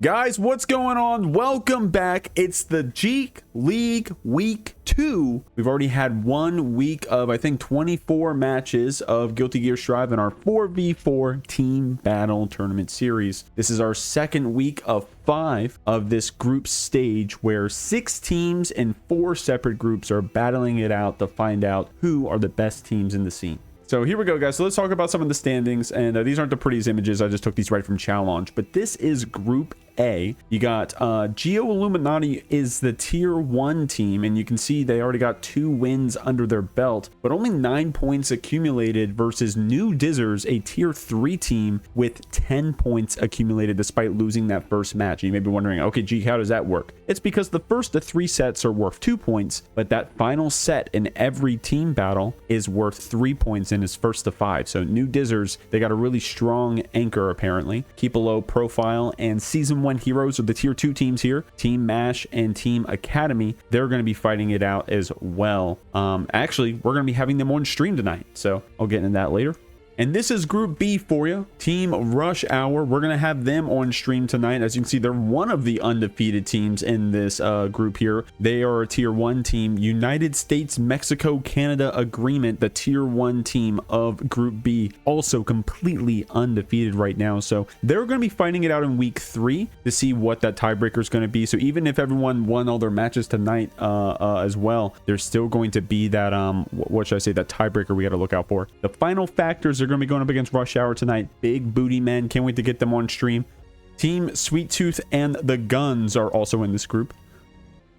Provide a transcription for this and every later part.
Guys, what's going on? Welcome back. It's the JeekLeague Week 2. We've already had 1 week of, I think, 24 matches of Guilty Gear Strive in our 4v4 Team Battle Tournament Series. This is our second week of 5 of this group stage where 6 teams in 4 separate groups are battling it out to find out who are the best teams in the scene. So here we go, guys. So let's talk about some of the standings. And these aren't the prettiest images. I just took these right from Challenge. But this is Group A. You got Geo Illuminati is the tier 1 team. And you can see they already got 2 wins under their belt. But only 9 points accumulated versus New Dizzers, a tier 3 team with 10 points accumulated despite losing that first match. And you may be wondering, okay, Jikh, how does that work? It's because the first to 3 sets are worth 2 points. But that final set in every team battle is worth 3 points in his first to 5. So New Dizzers, they got a really strong anchor apparently. Keep a low profile, and season 1 heroes are the tier 2 teams here. Team MASH and Team Academy, they're going to be fighting it out as well. Actually, we're going to be having them on stream tonight, so I'll get into that later. And this is Group B for you. Team Rush Hour. We're going to have them on stream tonight. As you can see, they're one of the undefeated teams in this group here. They are a tier 1 team. United States, Mexico, Canada Agreement, the tier 1 team of Group B. Also completely undefeated right now. So they're going to be fighting it out in week 3 to see what that tiebreaker is going to be. So even if everyone won all their matches tonight as well, there's still going to be that, what should I say, that tiebreaker we got to look out for. The final factors are going to be going up against Rush Hour tonight. Big booty men. Can't wait to get them on stream. Team Sweet Tooth and the Guns are also in this group.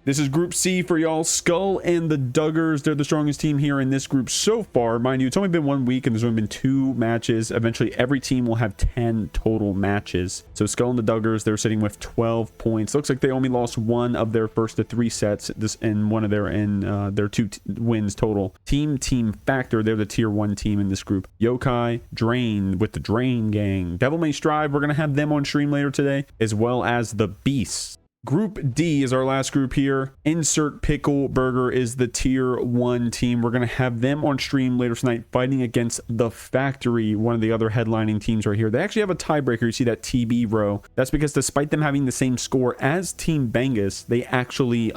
This is Group C for y'all. Skull and the Duggars. They're the strongest team here in this group so far. Mind you, it's only been 1 week and there's only been 2 matches. Eventually, every team will have 10 total matches. So Skull and the Duggars, they're sitting with 12 points. Looks like they only lost 1 of their first to 3 sets. This in one of their 2 wins total. Team Factor, they're the tier 1 team in this group. Yokai, Drain with the Drain Gang. Devil May Strive, we're going to have them on stream later today, as well as the Beasts. Group D is our last group here. Insert Pickle Burger is the tier 1 team. We're going to have them on stream later tonight fighting against the Factory, one of the other headlining teams right here. They actually have a tiebreaker. You see that TB row. That's because despite them having the same score as Team Bangus, they actually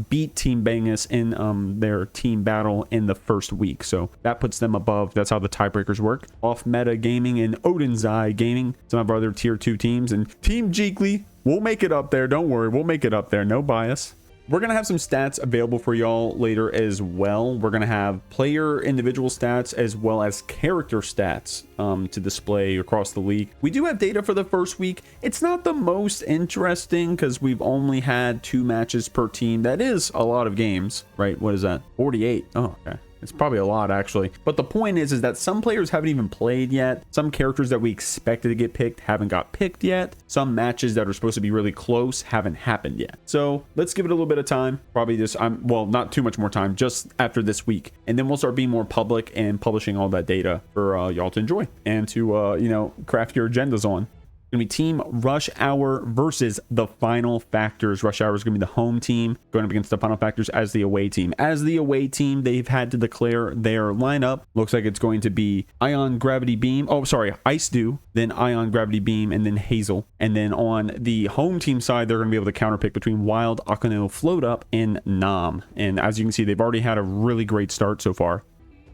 beat Team Bangus in their team battle in the first week. So that puts them above. That's how the tiebreakers work. Off Meta Gaming and Odin's Eye Gaming, some of our other tier 2 teams. And Team Jeekly, we'll make it up there. Don't worry. We'll make it up there. No bias. We're going to have some stats available for y'all later as well. We're going to have player individual stats as well as character stats to display across the league. We do have data for the first week. It's not the most interesting because we've only had 2 matches per team. That is a lot of games, right? What is that? 48. Oh, okay. It's probably a lot, actually. But the point is that some players haven't even played yet. Some characters that we expected to get picked haven't got picked yet. Some matches that are supposed to be really close haven't happened yet. So let's give it a little bit of time. Probably just, well, not too much more time, just after this week. And then we'll start being more public and publishing all that data for y'all to enjoy and to, you know, craft your agendas on. Going to be Team Rush Hour versus the Final Factors. Rush Hour is going to be the home team going up against the Final Factors as the away team. As the away team, they've had to declare their lineup. Looks like it's going to be IonGravityBeam. Oh, sorry, IceDew, then IonGravityBeam, and then Hazel. And then on the home team side, they're going to be able to counterpick between Wild, Akeno, Flowedup, and Nam. And as you can see, they've already had a really great start so far.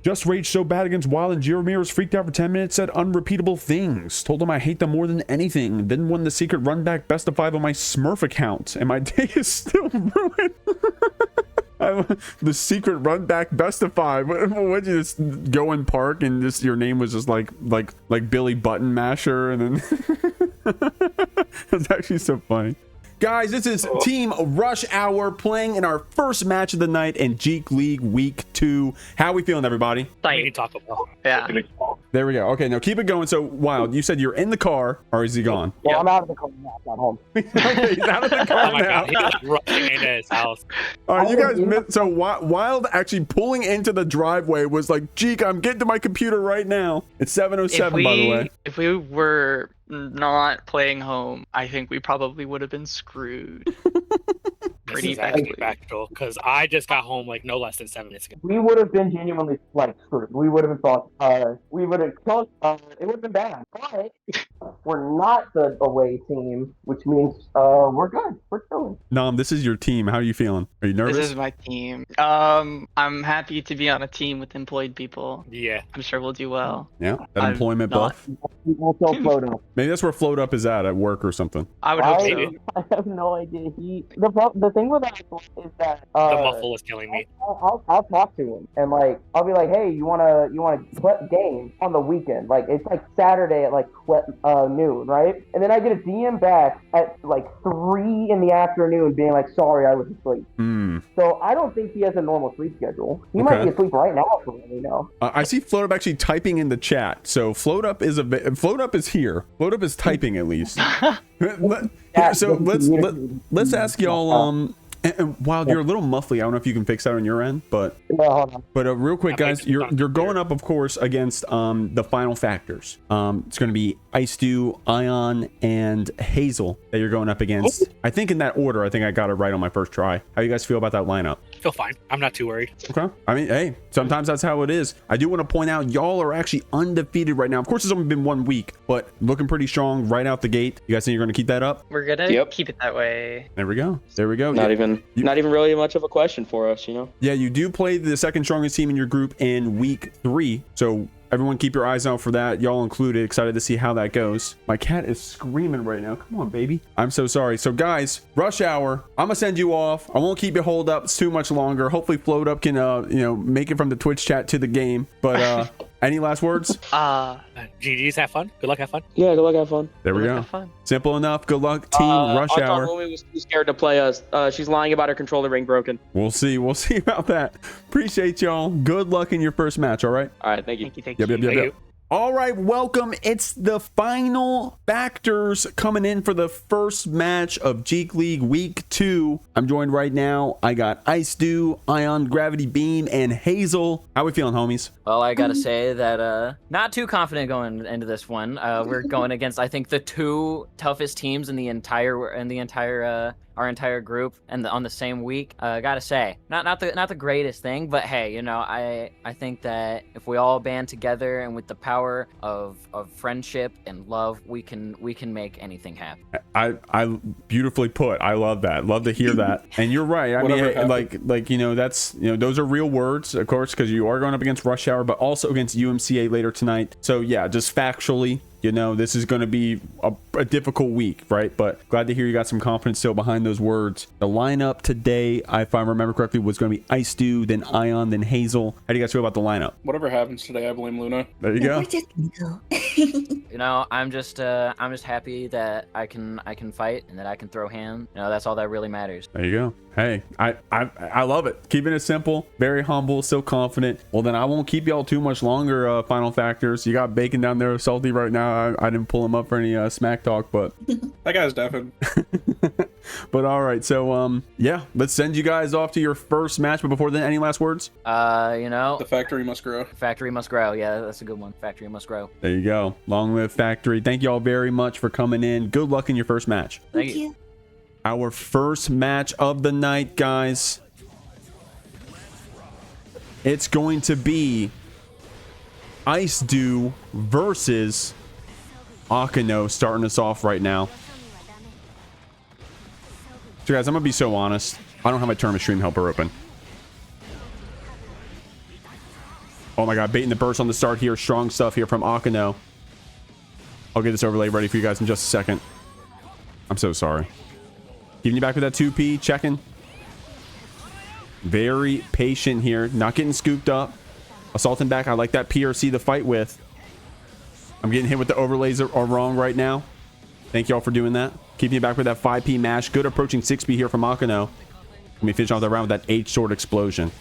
Just raged so bad against Wild and Ramirez, freaked out for 10 minutes, said unrepeatable things. Told him I hate them more than anything. Then won the secret run back best of 5 on my Smurf account. And my day is still ruined. The secret run back best of 5. Would you just go in park and just your name was just like Billy Button Masher? And then it's actually so funny. Guys, this is Team Rush Hour playing in our first match of the night in JeekLeague Week 2. How are we feeling, everybody? Like Taco Bell. Yeah. There we go. Okay, now keep it going. So, Wild, you said you're in the car, or is he gone? Well, I'm out of the car now. I'm not home. Okay, he's out of the car Oh my now. God, he's rushing into his house. All right, you guys missed. So, Wild actually pulling into the driveway was like, Jikh, I'm getting to my computer right now. It's 7:07, by the way. If we were not playing home, I think we probably would have been screwed. This is actually factual because I just got home like no less than 7 minutes ago. We would have been genuinely like screwed. We would have thought, we would have thought, it would have been bad. But we're not the away team, which means we're good. We're chilling. Nom, this is your team. How are you feeling? Are you nervous? This is my team. I'm happy to be on a team with employed people. Yeah. I'm sure we'll do well. Yeah, that I'm employment not- buff. We'll still float up. Maybe that's where Flowedup is at work or something. I would hope Maybe. so. I have no idea. The thing with that is that The muffle is killing me. I'll talk to him and like I'll be like, hey, you wanna play game on the weekend? Like it's like Saturday at like noon, right? And then I get a DM back at like 3 in the afternoon, being like, sorry, I was asleep. So I don't think he has a normal sleep schedule. He might be asleep right now for all we know. I see Flowedup actually typing in the chat. So Flowedup is here. Flowedup is typing at least. So let's ask y'all. And while you're a little muffly, I don't know if you can fix that on your end, but real quick, guys, you're going up, of course, against the final factors. It's going to be IceDew, Ion, and Hazel that you're going up against. I think in that order. I think I got it right on my first try. How you guys feel about that lineup? Feel fine. I'm not too worried. Okay. I mean, hey, sometimes that's how it is. I do want to point out y'all are actually undefeated right now. Of course, it's only been 1 week, but looking pretty strong right out the gate. You guys think you're going to keep that up? We're gonna keep it that way. There we go. There we go. Not even really much of a question for us, you know? Yeah, you do play the second strongest team in your group in week 3. So everyone keep your eyes out for that. Y'all included. Excited to see how that goes. My cat is screaming right now. Come on, baby. I'm so sorry. So guys, rush hour. I'm gonna send you off. I won't keep you holed up too much longer. Hopefully Flowedup can make it from the Twitch chat to the game. But any last words? GG's, have fun. Good luck, have fun. Yeah, good luck, have fun. There we go. Have fun. Simple enough. Good luck, team. Rush hour. Lumi was too scared to play us. She's lying about her controller ring broken. We'll see. We'll see about that. Appreciate y'all. Good luck in your first match. All right. All right, thank you. Thank you. Yep. All right, welcome. It's the final factors coming in for the first match of JeekLeague Week 2. I'm joined right now. I got IceDew, IonGravityBeam, and Hazel. How we feeling, homies? Well, I gotta say that not too confident going into this one. We're going against, I think, the 2 toughest teams in the entire our entire group, and on the same week. Gotta say, not the greatest thing, but hey, you know, I think that if we all band together and with the power of friendship and love, we can make anything happen. I beautifully put. I love that. Love to hear that. And you're right. I mean, like that's those are real words, of course, because you are going up against Rush Hour, but also against UMCA later tonight. So yeah, just factually, this is going to be a difficult week, right? But glad to hear you got some confidence still behind those words. The lineup today, if I remember correctly, was going to be IceDew, then Ion, then Hazel. How do you guys feel about the lineup? Whatever happens today, I blame Luna. There you go. I'm just happy that I can fight and that I can throw hand. That's all that really matters. There you go. Hey, I love it. Keeping it simple, very humble, still confident. Well, then I won't keep y'all too much longer. Final factors. You got Baiken down there salty right now. I didn't pull him up for any smack talk, but that guy's deafened. But all right, so yeah, let's send you guys off to your first match. But before then, any last words? The factory must grow. Factory must grow. Yeah, that's a good one. Factory must grow. There you go. Long live factory. Thank you all very much for coming in. Good luck in your first match. Thank you. Our first match of the night, guys. It's going to be IceDew versus Akeno starting us off right now. So guys, I'm gonna be so honest. I don't have my tournament stream helper open. Oh my god, baiting the burst on the start here. Strong stuff here from Akeno. I'll get this overlay ready for you guys in just a second. I'm so sorry. Giving you back with that 2P, checking. Very patient here, not getting scooped up. Assaulting back. I like that PRC to fight with. I'm getting hit with the overlays are wrong right now. Thank y'all for doing that. Keeping you back with that 5P mash. Good approaching 6P here from Akeno. Let me finish off the round with that H-sword explosion.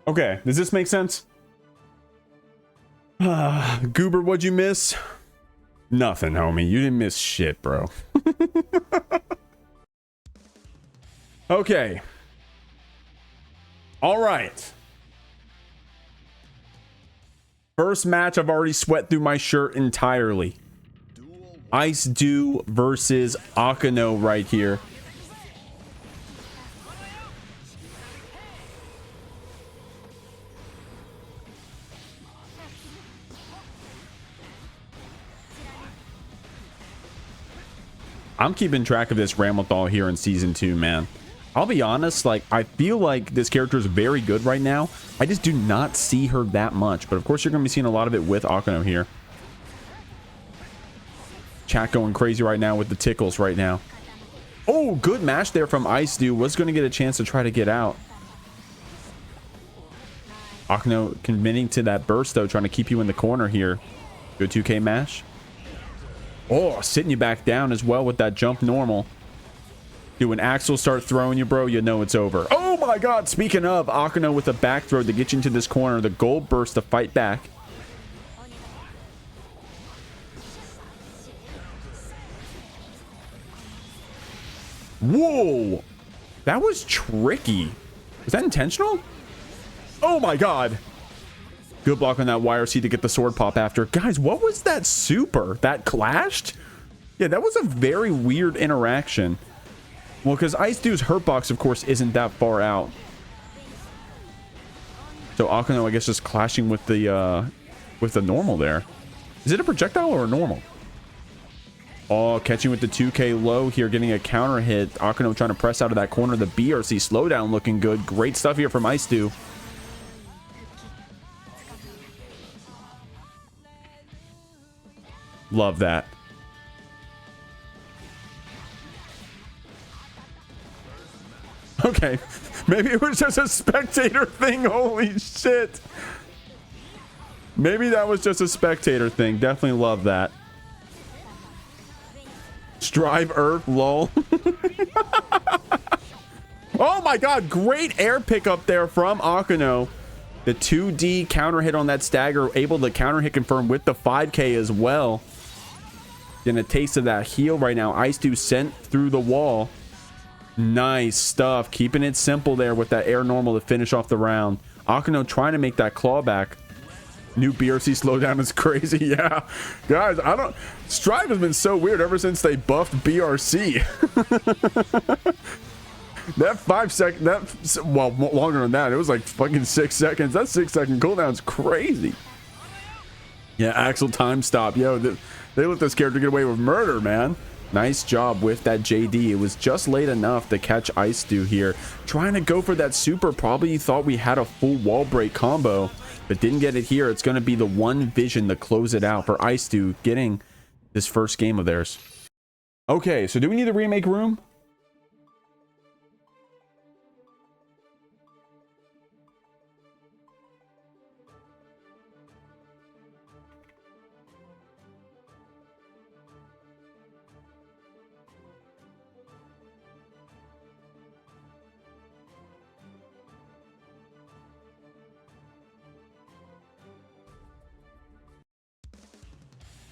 Okay, does this make sense? Goober, what'd you miss? Nothing, homie. You didn't miss shit, bro. Okay. All right. First match, I've already sweat through my shirt entirely. IceDew versus Akeno right here. I'm keeping track of this Ramlethal here in season 2, man. I'll be honest, like, I feel like this character is very good right now. I just do not see her that much. But of course, you're going to be seeing a lot of it with Akeno here. Chat going crazy right now with the tickles right now. Oh, good match there from IceDew. Was going to get a chance to try to get out. Akeno committing to that burst, though, trying to keep you in the corner here. Good 2K mash. Oh, sitting you back down as well with that jump normal. Dude, when Axel start throwing you, bro, you know it's over. Oh my god, speaking of, Akeno with a back throw to get you into this corner. The gold burst to fight back. Whoa! That was tricky. Was that intentional? Oh my god. Good block on that YRC to get the sword pop after. Guys, what was that super? That clashed? Yeah, that was a very weird interaction. Well, because IceDew's hurt box, of course, isn't that far out. So Akeno, I guess, just clashing with the normal there. Is it a projectile or a normal? Oh, catching with the 2K low here, getting a counter hit. Akeno trying to press out of that corner. The BRC slowdown looking good. Great stuff here from IceDew. Love that. Okay, maybe it was just a spectator thing. Holy shit. Maybe that was just a spectator thing. Definitely love that. Strive Earth, lol. Oh my god, great air pickup there from Akeno. The 2D counter hit on that stagger, able to counter hit confirm with the 5K as well. Getting a taste of that heal right now. IceDew sent through the wall. Nice stuff. Keeping it simple there with that air normal to finish off the round. Akeno trying to make that claw back. New BRC slowdown is crazy. Yeah. Guys, I don't... Strive has been so weird ever since they buffed BRC. That 5 second... That... Well, longer than that. It was like fucking 6 seconds. That 6-second cooldown's crazy. Yeah, Axel time stop. Yo, they let this character get away with murder, man. Nice job with that JD. It was just late enough to catch IceDew here. Trying to go for that super. Probably thought we had a full wall break combo, but didn't get it here. It's going to be the one vision to close it out for IceDew getting this first game of theirs. Okay, so do we need the remake room?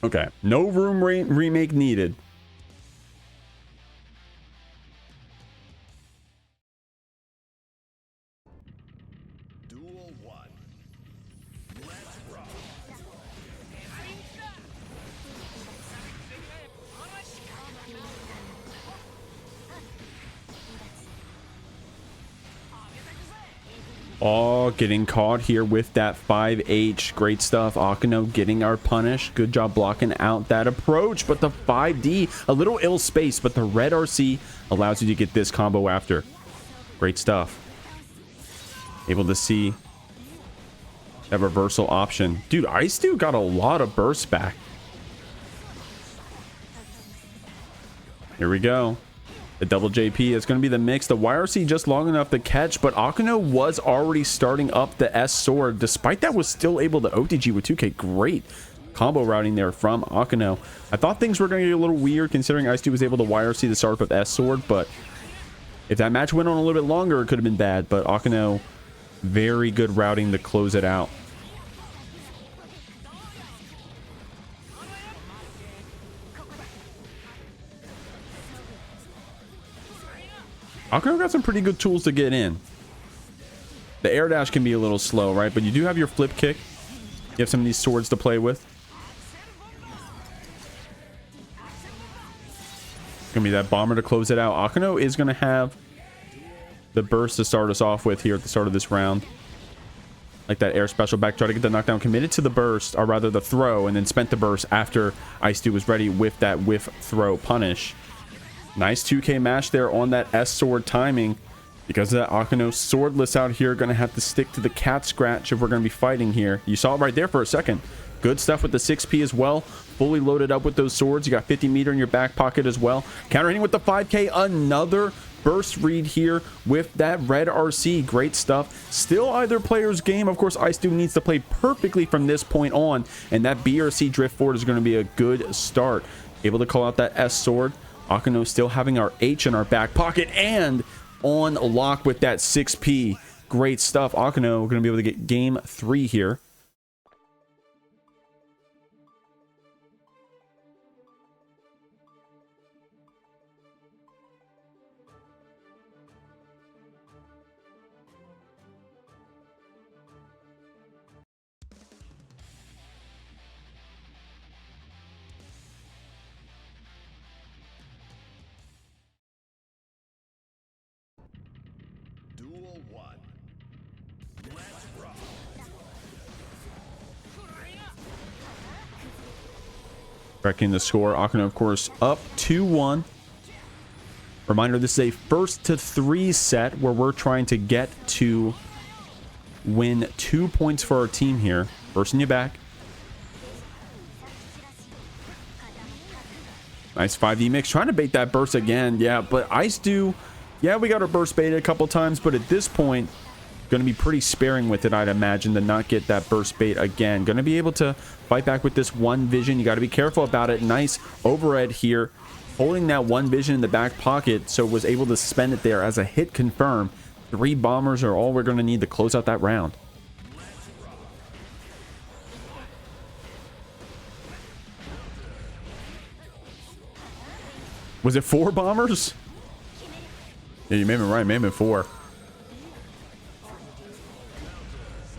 Okay, no room remake needed. Oh, getting caught here with that 5H. Great stuff. Akeno getting our punish. Good job blocking out that approach. But the 5D, a little ill space, but the red RC allows you to get this combo after. Great stuff. Able to see that reversal option. Dude, IceDew got a lot of bursts back. Here we go. The double JP is going to be the mix. The YRC just long enough to catch, but Akeno was already starting up the S sword. Despite that, was still able to OTG with 2K. Great combo routing there from Akeno. I thought things were going to get a little weird considering IceDew was able to YRC the start up with S sword, but if that match went on a little bit longer, it could have been bad. But Akeno Very good routing to close it out. Akeno got some pretty good tools to get in. The air dash can be a little slow, right? But you do have your flip kick. You have some of these swords to play with. It's gonna be that bomber to close it out. Akeno is gonna have the burst to start us off with here at the start of this round. Like that air special back, try to get the knockdown, committed to the burst, or rather the throw, and then spent the burst after IceDew was ready with that whiff throw punish. Nice 2K match there on that S sword timing. Because of that, Akeno swordless out here, gonna have to stick to the cat scratch if we're gonna be fighting here. You saw it right there for a second. Good stuff with the 6P as well. Fully loaded up with those swords. You got 50 meter in your back pocket as well. Counter hitting with the 5K. Another burst read here with that red RC. Great stuff. Still either player's game. Of course, IceDew needs to play perfectly from this point on. And that BRC drift forward is going to be a good start. Able to call out that S sword. Akeno still having our H in our back pocket and on lock with that 6P. Great stuff. Akeno going to be able to get game 3 here. Wrecking the score. Akeno, of course, up 2-1. Reminder, this is a 1st to 3 set where we're trying to get to win 2 points for our team here. Burst in your back. Nice 5D mix. Trying to bait that burst again. Yeah, but IceDew, yeah, we got our burst baited a couple times, but at this point, going to be pretty sparing with it, I'd imagine, to not get that burst bait again. Going to be able to fight back with this one vision. You got to be careful about it. Nice overhead here, holding that one vision in the back pocket, so was able to spend it there as a hit confirm. 3 bombers are all we're going to need to close out that round. Was it 4 bombers? Yeah, you may have been right. It may have been 4.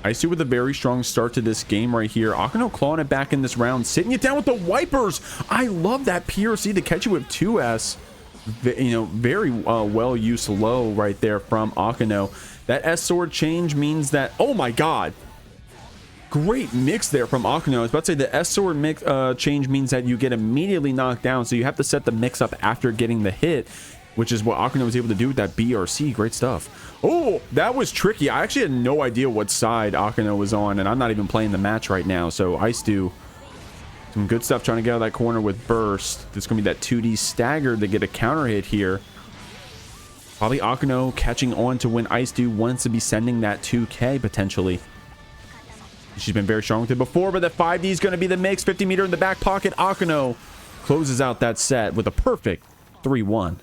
IceDew with a very strong start to this game right here. Akeno clawing it back in this round, sitting it down with the wipers. I love that PRC to catch you with 2S. You know, very well used low right there from Akeno. That S sword change means that, oh my god, great mix there from Akeno. I was about to say the S sword mix change means that you get immediately knocked down, so you have to set the mix up after getting the hit, which is what Akeno was able to do with that BRC. Great stuff. Oh, that was tricky. I actually had no idea what side Akeno was on, and I'm not even playing the match right now. So IceDew, some good stuff trying to get out of that corner with burst. There's going to be that 2D stagger to get a counter hit here. Probably Akeno catching on to when IceDew wants to be sending that 2K potentially. She's been very strong with it before, but that 5D is going to be the mix. 50 meter in the back pocket. Akeno closes out that set with a perfect 3-1.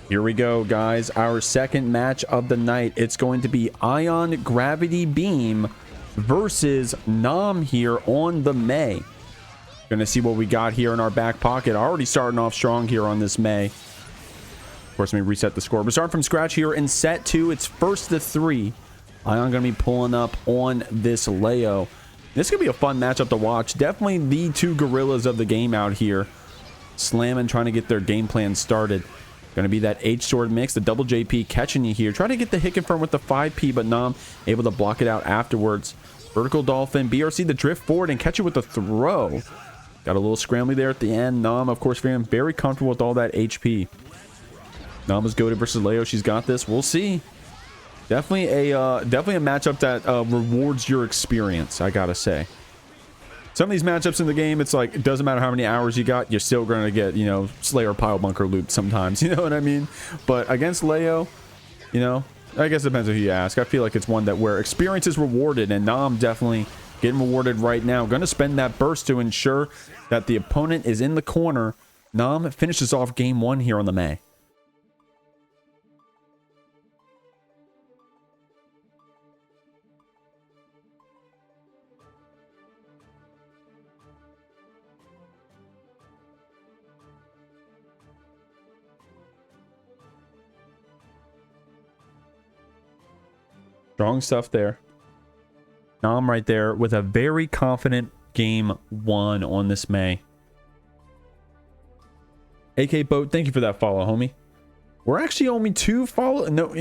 Here we go, guys. Our second match of the night. It's going to be IonGravityBeam versus Nam here on the May. Gonna see what we got here in our back pocket. Already starting off strong here on this May. Of course, let me reset the score. We're starting from scratch here in set 2. It's 1st to 3. Ion gonna be pulling up on this Leo. This could be a fun matchup to watch. Definitely the 2 gorillas of the game out here, slamming, trying to get their game plan started. Going to be that H sword mix, the double JP catching you here. Try to get the hit confirm with the 5P, but Nam able to block it out afterwards. Vertical Dolphin, BRC the drift forward and catch it with the throw. Got a little scrambly there at the end. Nam, of course, feeling very comfortable with all that HP. Nam is goated versus Leo. She's got this. We'll see. Definitely a matchup that rewards your experience, I gotta say. Some of these matchups in the game, it's like, it doesn't matter how many hours you got, you're still going to get, you know, Slayer pile bunker loot sometimes. You know what I mean? But against Leo, you know, I guess it depends on who you ask. I feel like it's one that where experience is rewarded, and Nam definitely getting rewarded right now. Going to spend that burst to ensure that the opponent is in the corner. Nam finishes off game 1 here on the May. Strong stuff there. Nom right there with a very confident game 1 on this May. AK Boat, thank you for that follow, homie. We're actually only 2 follow. No,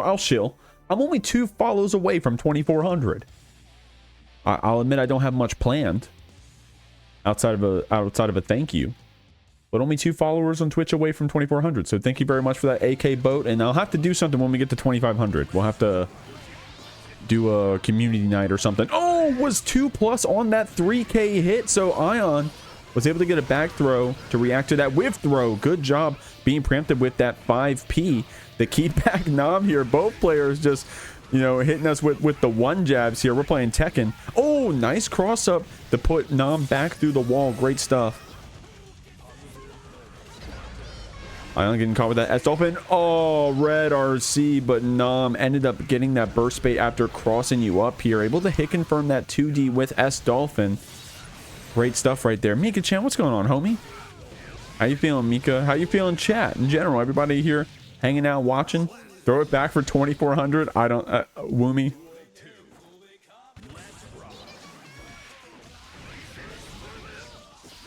I'll chill. I'm only 2 follows away from 2,400. I'll admit I don't have much planned outside of a thank you, but only 2 followers on Twitch away from 2,400. So thank you very much for that, AK Boat. And I'll have to do something when we get to 2,500. We'll have to do a community night or something. Oh, was 2+ on that 3K hit. So Ion was able to get a back throw to react to that whiff throw. Good job being preempted with that 5P. The keep back Nom here. Both players just, hitting us with the 1 jabs here. We're playing Tekken. Oh, nice cross up to put Nom back through the wall. Great stuff. Ion getting caught with that S-Dolphin. Oh, red RC, but Nom ended up getting that burst bait after crossing you up here. Able to hit confirm that 2D with S-Dolphin. Great stuff right there. Mika Chan, what's going on, homie? How you feeling, Mika? How you feeling, chat? In general, everybody here hanging out, watching? Throw it back for 2,400. I don't... Woomy.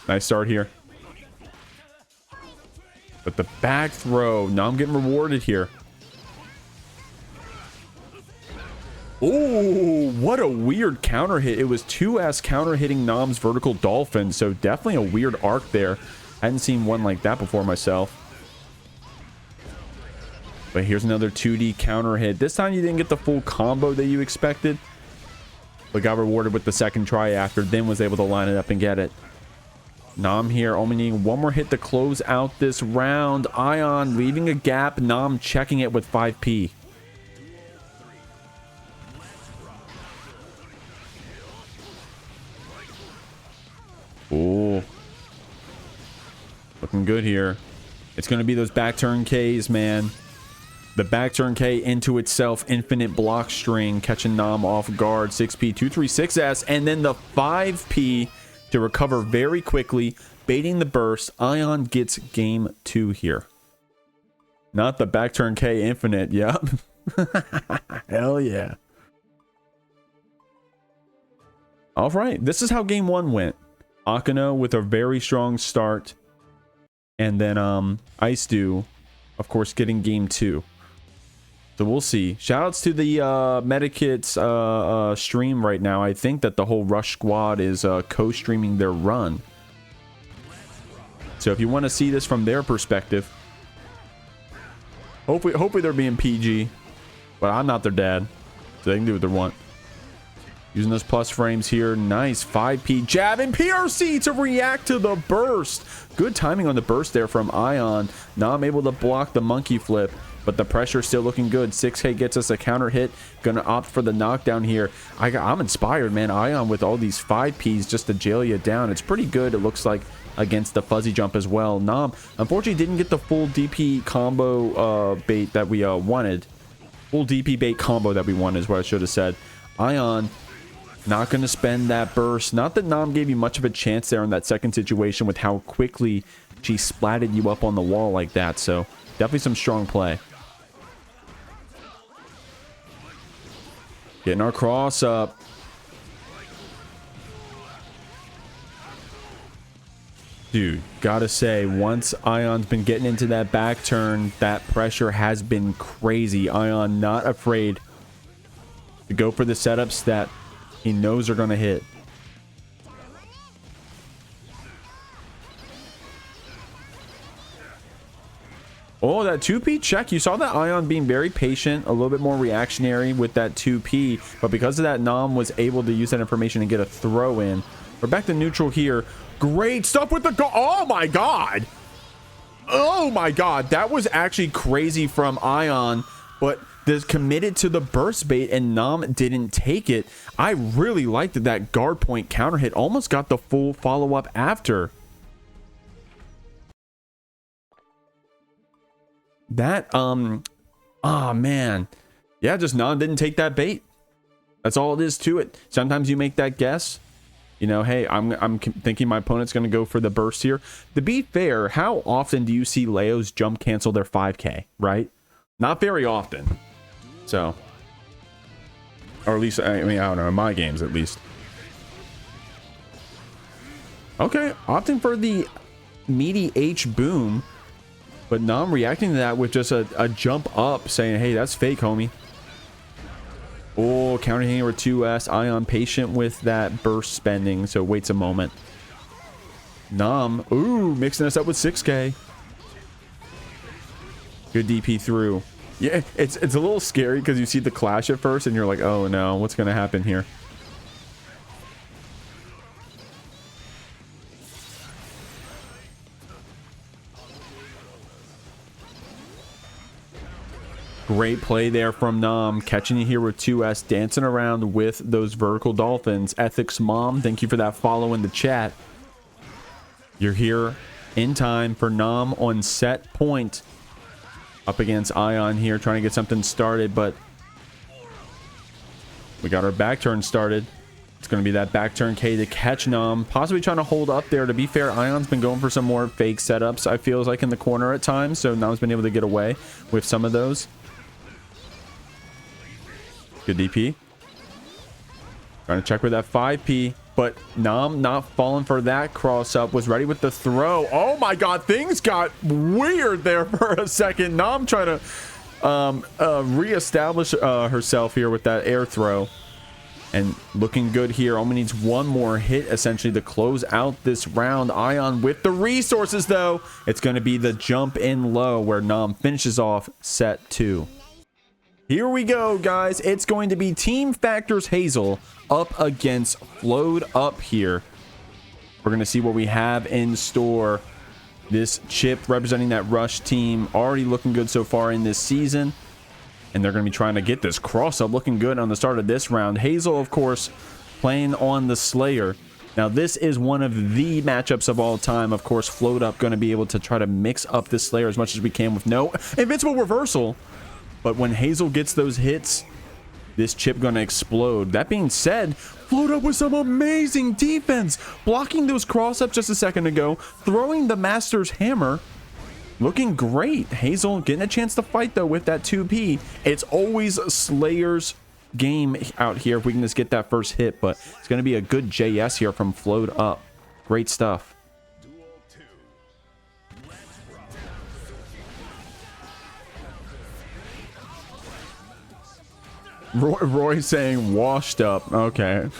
Nice start here. But the back throw, now I'm getting rewarded here. Oh, what a weird counter hit. It was 2S counter hitting Nom's vertical dolphin, so definitely a weird arc there. Hadn't seen one like that before myself. But here's another 2D counter hit. This time you didn't get the full combo that you expected, but got rewarded with the second try after, then was able to line it up and get it. Nom here only needing 1 more hit to close out this round. Ion leaving a gap. Nom checking it with 5P. Ooh. Looking good here. It's going to be those back turn Ks, man. The back turn K into itself. Infinite block string. Catching Nom off guard. 6P, 236S. And then the 5P to recover very quickly, baiting the burst. Ion gets game 2 here. Not the back turn K infinite. Yep. Hell yeah. All right. This is how game 1 went. Akeno with a very strong start. And then IceDew, of course, getting game 2. So we'll see. Shoutouts to the Medikits stream right now. I think that the whole Rush squad is co-streaming their run. So if you want to see this from their perspective, hopefully they're being PG. But I'm not their dad, so they can do what they want. Using those plus frames here. Nice 5P jab and PRC to react to the burst. Good timing on the burst there from Ion. Nom able to block the monkey flip. But the pressure still looking good. 6K gets us a counter hit. Gonna opt for the knockdown here. I'm inspired, man. Ion with all these 5Ps just to jail you down. It's pretty good, it looks like, against the fuzzy jump as well. Nom, unfortunately, didn't get the full DP combo bait that we wanted. Full DP bait combo that we wanted is what I should have said. Ion not going to spend that burst. Not that Nom gave you much of a chance there in that second situation with how quickly she splatted you up on the wall like that. So definitely some strong play. Getting our cross up. Dude, gotta say, once Ion's been getting into that back turn, that pressure has been crazy. Ion not afraid to go for the setups that he knows are going to hit. Oh, that 2P check. You saw that Ion being very patient, a little bit more reactionary with that 2P. But because of that, Nom was able to use that information and get a throw in. We're back to neutral here. Great stuff with the go. Oh, my God. Oh, my God. That was actually crazy from Ion. But this committed to the burst bait and Nom didn't take it. I really liked that guard point counter hit. Almost got the full follow-up after. That, oh man. Yeah, just Nom didn't take that bait. That's all it is to it. Sometimes you make that guess. You know, hey, I'm thinking my opponent's going to go for the burst here. To be fair, how often do you see Leos jump cancel their 5K, right? Not very often. So, Or at least, I mean, I don't know, in my games at least. Okay, opting for the meaty H boom, but Nam reacting to that with just a jump up, saying, hey, that's fake, homie. Oh, counter hitting with 2S. Ion patient with that burst spending, so waits a moment. Nam, ooh, mixing us up with 6K. Good DP through. Yeah, it's a little scary because you see the clash at first and you're like, oh no, what's gonna happen here? Great play there from Nam, catching you here with 2S, dancing around with those vertical dolphins. Ethics Mom, thank you for that follow in the chat. You're here in time for Nam on set point. Up against Ion here, trying to get something started, but we got our back turn started. It's going to be that back turn K to catch Nam, possibly trying to hold up there. To be fair, Ion's been going for some more fake setups, I feel like, in the corner at times, so Nam's been able to get away with some of those. Good DP. Trying to check with that 5P, but Nam not falling for that cross up, was ready with the throw. Oh my god, things got weird there for a second. Nam trying to reestablish herself here with that air throw. And looking good here. Only needs one more hit essentially to close out this round. Ion with the resources though. It's going to be the jump in low where Nam finishes off set 2. Here we go, guys. It's going to be Team Factors Hazel up against Flowedup here. We're going to see what we have in store. This Chipp representing that Rush team, already looking good so far in this season. And they're going to be trying to get this cross-up looking good on the start of this round. Hazel, of course, playing on the Slayer. Now, this is one of the matchups of all time. Of course, Flowedup going to be able to try to mix up this Slayer as much as we can with no invincible reversal. But when Hazel gets those hits, this Chipp gonna explode. That being said, Flowedup with some amazing defense, blocking those cross-ups just a second ago, throwing the Master's Hammer, looking great. Hazel getting a chance to fight though with that 2P. It's always Slayer's game out here if we can just get that first hit, but it's gonna be a good JS here from Flowedup. Great stuff. Roy saying washed up. Okay.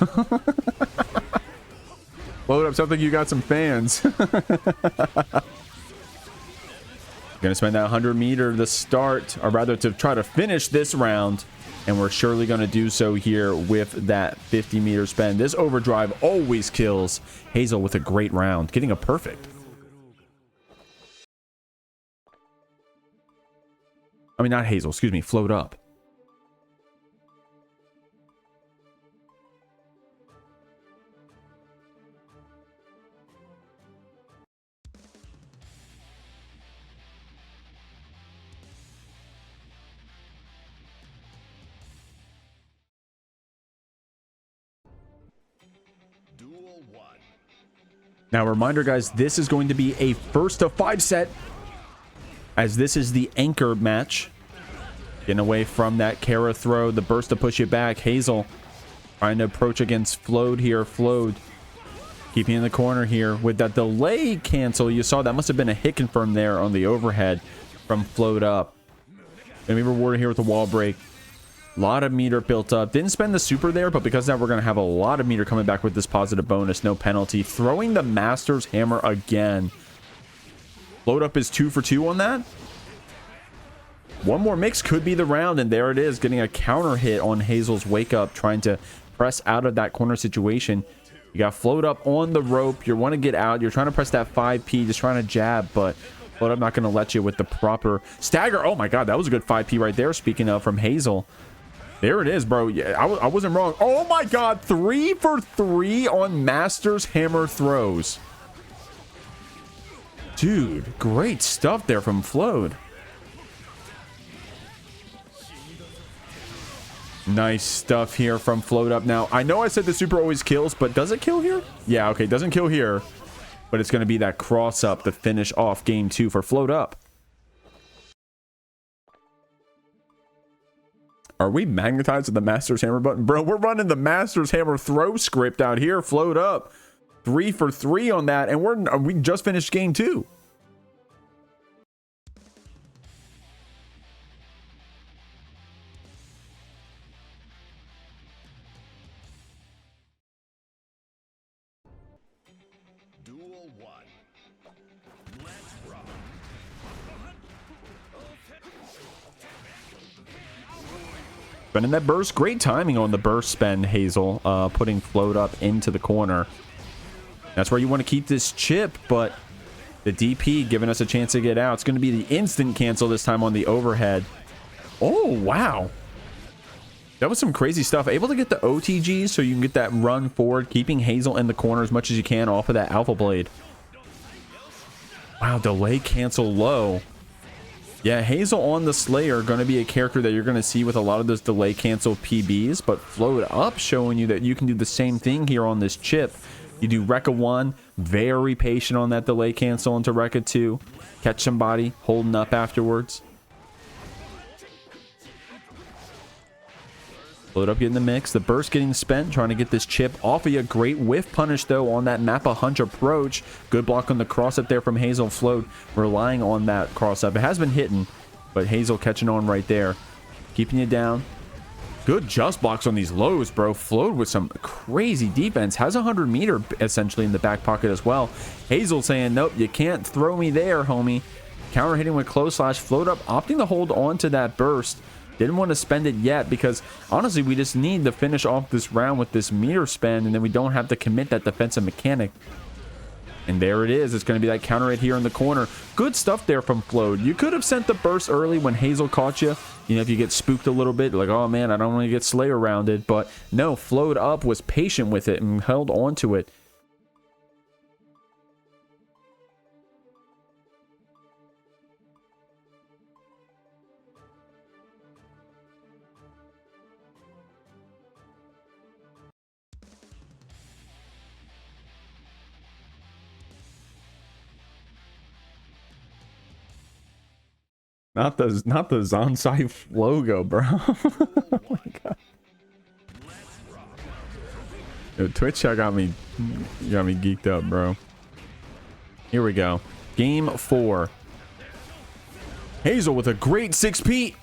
Load up. Sounds like you got some fans. Gonna spend that 100-meter to start, or rather to try to finish this round. And we're surely gonna do so here with that 50-meter spend. This overdrive always kills. Hazel with a great round, getting a perfect. I mean, not Hazel, excuse me, Flowedup. Now, reminder, guys, this is going to be a first of 5 set, as this is the anchor match. Getting away from that Kara throw, the burst to push it back. Hazel trying to approach against Flowed here. Flowed keeping in the corner here with that delay cancel. You saw that must have been a hit confirm there on the overhead from Flowedup. Gonna be rewarded here with a wall break. A lot of meter built up. Didn't spend the super there, but because of that, we're going to have a lot of meter coming back with this positive bonus. No penalty. Throwing the Master's Hammer again. Flowedup is 2 for 2 on that. One more mix could be the round, and there it is. Getting a counter hit on Hazel's wake up, trying to press out of that corner situation. You got Flowedup on the rope. You want to get out. You're trying to press that 5P, just trying to jab, but Flowedup not going to let you with the proper stagger. Oh my god, that was a good 5P right there, speaking of, from Hazel. There it is, bro. Yeah, I wasn't wrong. Oh my god, 3 for 3 on Master's Hammer throws. Dude, great stuff there from Flowed. Nice stuff here from Flowedup. Now, I know I said the super always kills, but does it kill here? Yeah, okay, doesn't kill here. But it's going to be that cross-up to finish off game 2 for Flowedup. Are we magnetized to the Master's Hammer button? Bro, we're running the Master's Hammer throw script out here. Float up. 3 for 3 on that. And we just finished game 2. Spending that burst. Great timing on the burst spend, Hazel. Putting Flowedup into the corner. That's where you want to keep this Chipp, but the DP giving us a chance to get out. It's going to be the instant cancel this time on the overhead. Oh, wow. That was some crazy stuff. Able to get the OTGs so you can get that run forward, keeping Hazel in the corner as much as you can off of that Alpha Blade. Wow, delay cancel low. Yeah, Hazel on the Slayer going to be a character that you're going to see with a lot of those delay cancel PBs, but Flowedup showing you that you can do the same thing here on this Chipp. You do Rekka 1, very patient on that delay cancel into Rekka 2. Catch somebody, holding up afterwards. Flowedup getting the mix. The burst getting spent, trying to get this Chipp off of you. Great whiff punish, though, on that Mappa Hunch approach. Good block on the cross-up there from Hazel. Float relying on that cross-up. It has been hitting, but Hazel catching on right there. Keeping you down. Good just blocks on these lows, bro. Float with some crazy defense. Has a 100-meter, essentially, in the back pocket as well. Hazel saying, nope, you can't throw me there, homie. Counter hitting with close slash. Flowedup opting to hold on to that burst. Didn't want to spend it yet because, honestly, we just need to finish off this round with this meter spend, and then we don't have to commit that defensive mechanic. And there it is. It's going to be that counter hit here in the corner. Good stuff there from Float. You could have sent the burst early when Hazel caught you. You know, if you get spooked a little bit, like, oh, man, I don't want to get Slayer rounded. But, no, Flowedup was patient with it and held on to it. Not the Zonsai logo, bro. Oh my god. Yo, Twitch got me geeked up, bro. Here we go. Game 4. Hazel with a great 6P.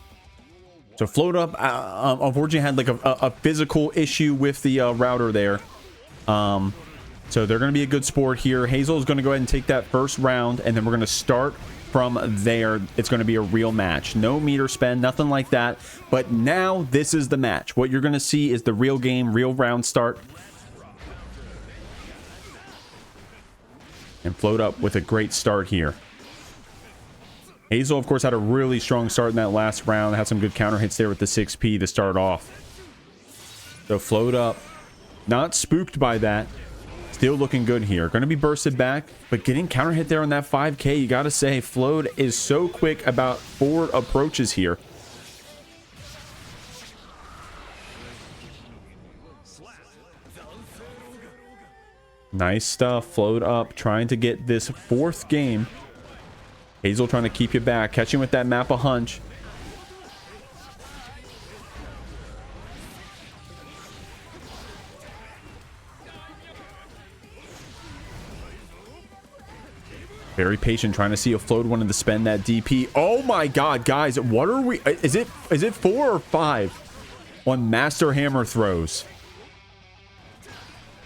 So Flowedup unfortunately had like a physical issue with the router there. So they're going to be a good sport here. Hazel is going to go ahead and take that first round, and then we're going to start from there. It's going to be a real match. No meter spend, nothing like that. But now this is the match. What you're going to see is the real game, real round start. And Flowedup with a great start here. Hazel, of course, had a really strong start in that last round. Had some good counter hits there with the 6P to start off. So Flowedup, not spooked by that. Still looking good here. Going to be bursted back, but getting counter hit there on that 5K. You got to say, Float is so quick about forward approaches here. Nice stuff. Flowedup trying to get this 4th game. Hazel trying to keep you back. Catching with that Mappa Hunch. Very patient, trying to see if Float wanted to spend that DP. Oh my god, guys, what are we? Is it 4 or 5 on Master Hammer throws?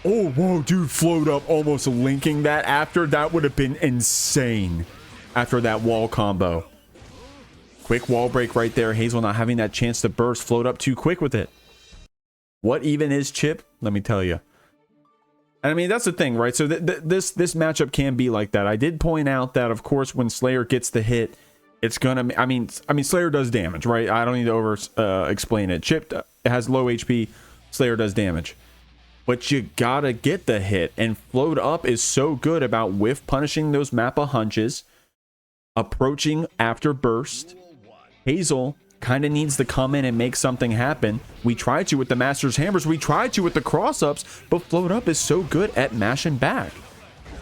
Oh, whoa, dude, Flowedup almost linking that after. That would have been insane after that wall combo. Quick wall break right there. Hazel not having that chance to burst. Flowedup too quick with it. What even is Chipp? Let me tell you. And I mean, that's the thing, right? So this matchup can be like that. I did point out that, of course, when Slayer gets the hit, it's gonna. I mean, Slayer does damage, right? I don't need to explain it. Chipp has low HP. Slayer does damage, but you gotta get the hit. And Flowedup is so good about whiff punishing those Mappa hunches, approaching after burst. Hazel kind of needs to come in and make something happen. We tried to with the Master's Hammers. We tried to with the cross-ups, but Flowedup is so good at mashing back.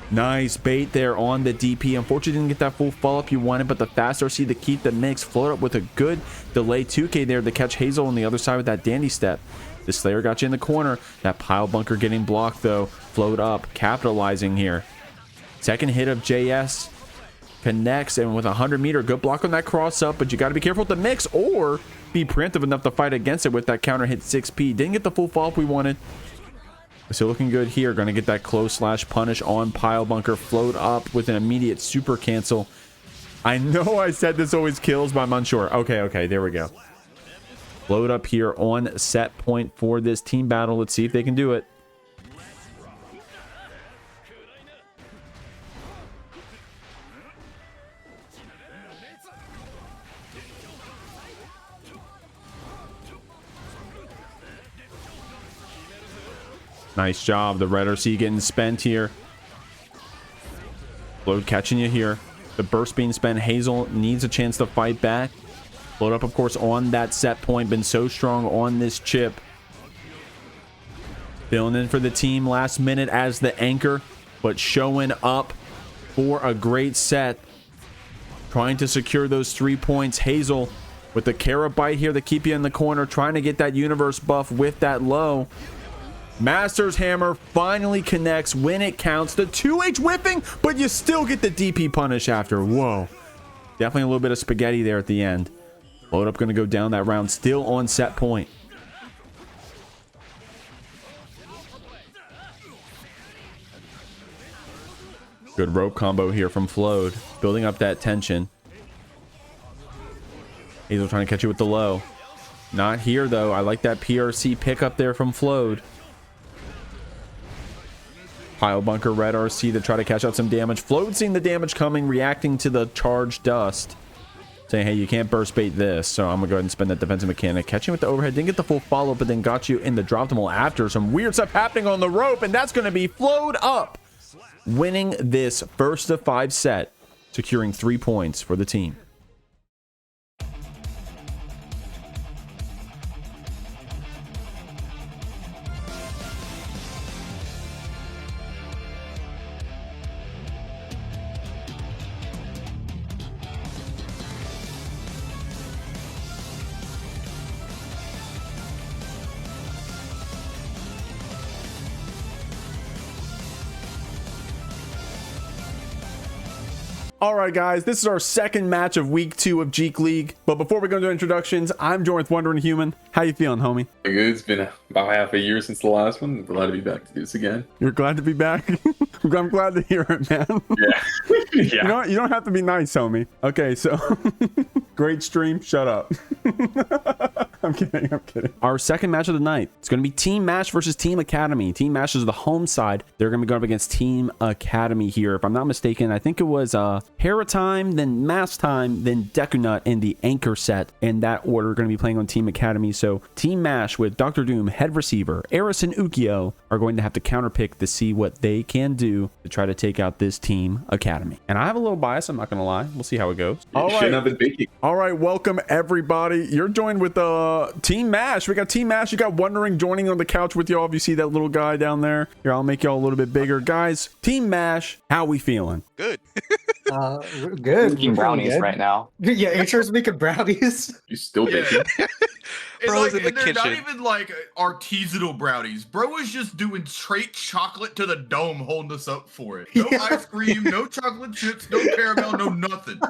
Nice bait there on the DP. Unfortunately, didn't get that full follow-up you wanted, but the fast RC to keep the mix. Float up with a good delay 2K there to catch Hazel on the other side with that dandy step. The Slayer got you in the corner. That pile bunker getting blocked, though. Float up, capitalizing here. Second hit of JS connects, and with a 100-meter, good block on that cross-up, but you got to be careful with the mix or be preemptive enough to fight against it with that counter hit 6P. Didn't get the full follow-up we wanted. So looking good here. Going to get that close / punish on pile bunker. Float up with an immediate super cancel. I know I said this always kills, but I'm unsure. Okay, there we go. Float up here on set point for this team battle. Let's see if they can do it. Nice job. The red RC getting spent here. Float catching you here. The burst being spent. Hazel needs a chance to fight back. Float up, of course, on that set point. Been so strong on this chip. Filling in for the team last minute as the anchor, but showing up for a great set. Trying to secure those 3 points. Hazel with the carrot bite here to keep you in the corner. Trying to get that universe buff with that low. Master's Hammer finally connects when it counts. The 2H whipping, but you still get the DP punish after. Whoa. Definitely a little bit of spaghetti there at the end. Float up going to go down that round, still on set point. Good rope combo here from Float, building up that tension. Hazel trying to catch you with the low. Not here, though. I like that PRC pickup there from Float. Pile bunker, red RC to try to catch out some damage. Float seeing the damage coming, reacting to the charged dust. Saying, hey, you can't burst bait this. So I'm going to go ahead and spend that defensive mechanic. Catching with the overhead. Didn't get the full follow, but then got you in the drop them all after. Some weird stuff happening on the rope, and that's going to be Float up. Winning this first of 5 set. Securing 3 points for the team. All right, guys, this is our second match of week 2 of JeekLeague. But before we go into introductions, I'm joined with Wondering Human. How you feeling, homie? Good. It's been about half a year since the last one. I'm glad to be back to do this again. You're glad to be back? I'm glad to hear it, man. Yeah. You know what? You don't have to be nice, homie. Okay, so great stream. Shut up. I'm kidding. Our second match of the night. It's going to be Team Mash versus Team Academy. Team Mash is the home side. They're going to be going up against Team Academy here. If I'm not mistaken, I think it was Haritime, then Mass Time, then Dekunut in the anchor set. In that order, going to be playing on Team Academy. So Team Mash with DrDoom, Headreceiver, Eris, and Ukyo are going to have to counterpick to see what they can do to try to take out this Team Academy. And I have a little bias, I'm not going to lie. We'll see how it goes. All right, welcome everybody. You're joined with Team Mash. We got Team Mash. You got Wondering joining on the couch with y'all. If you see that little guy down there, here, I'll make y'all a little bit bigger. Guys, Team Mash, how we feeling? Good. We're good. Making brownies good. right now. Yeah, HR's making brownies. You still baking? Bro's in the kitchen. They're not even like artisanal brownies. Bro was just doing straight chocolate to the dome, holding us up for it. No ice cream, no chocolate chips, no caramel, no nothing.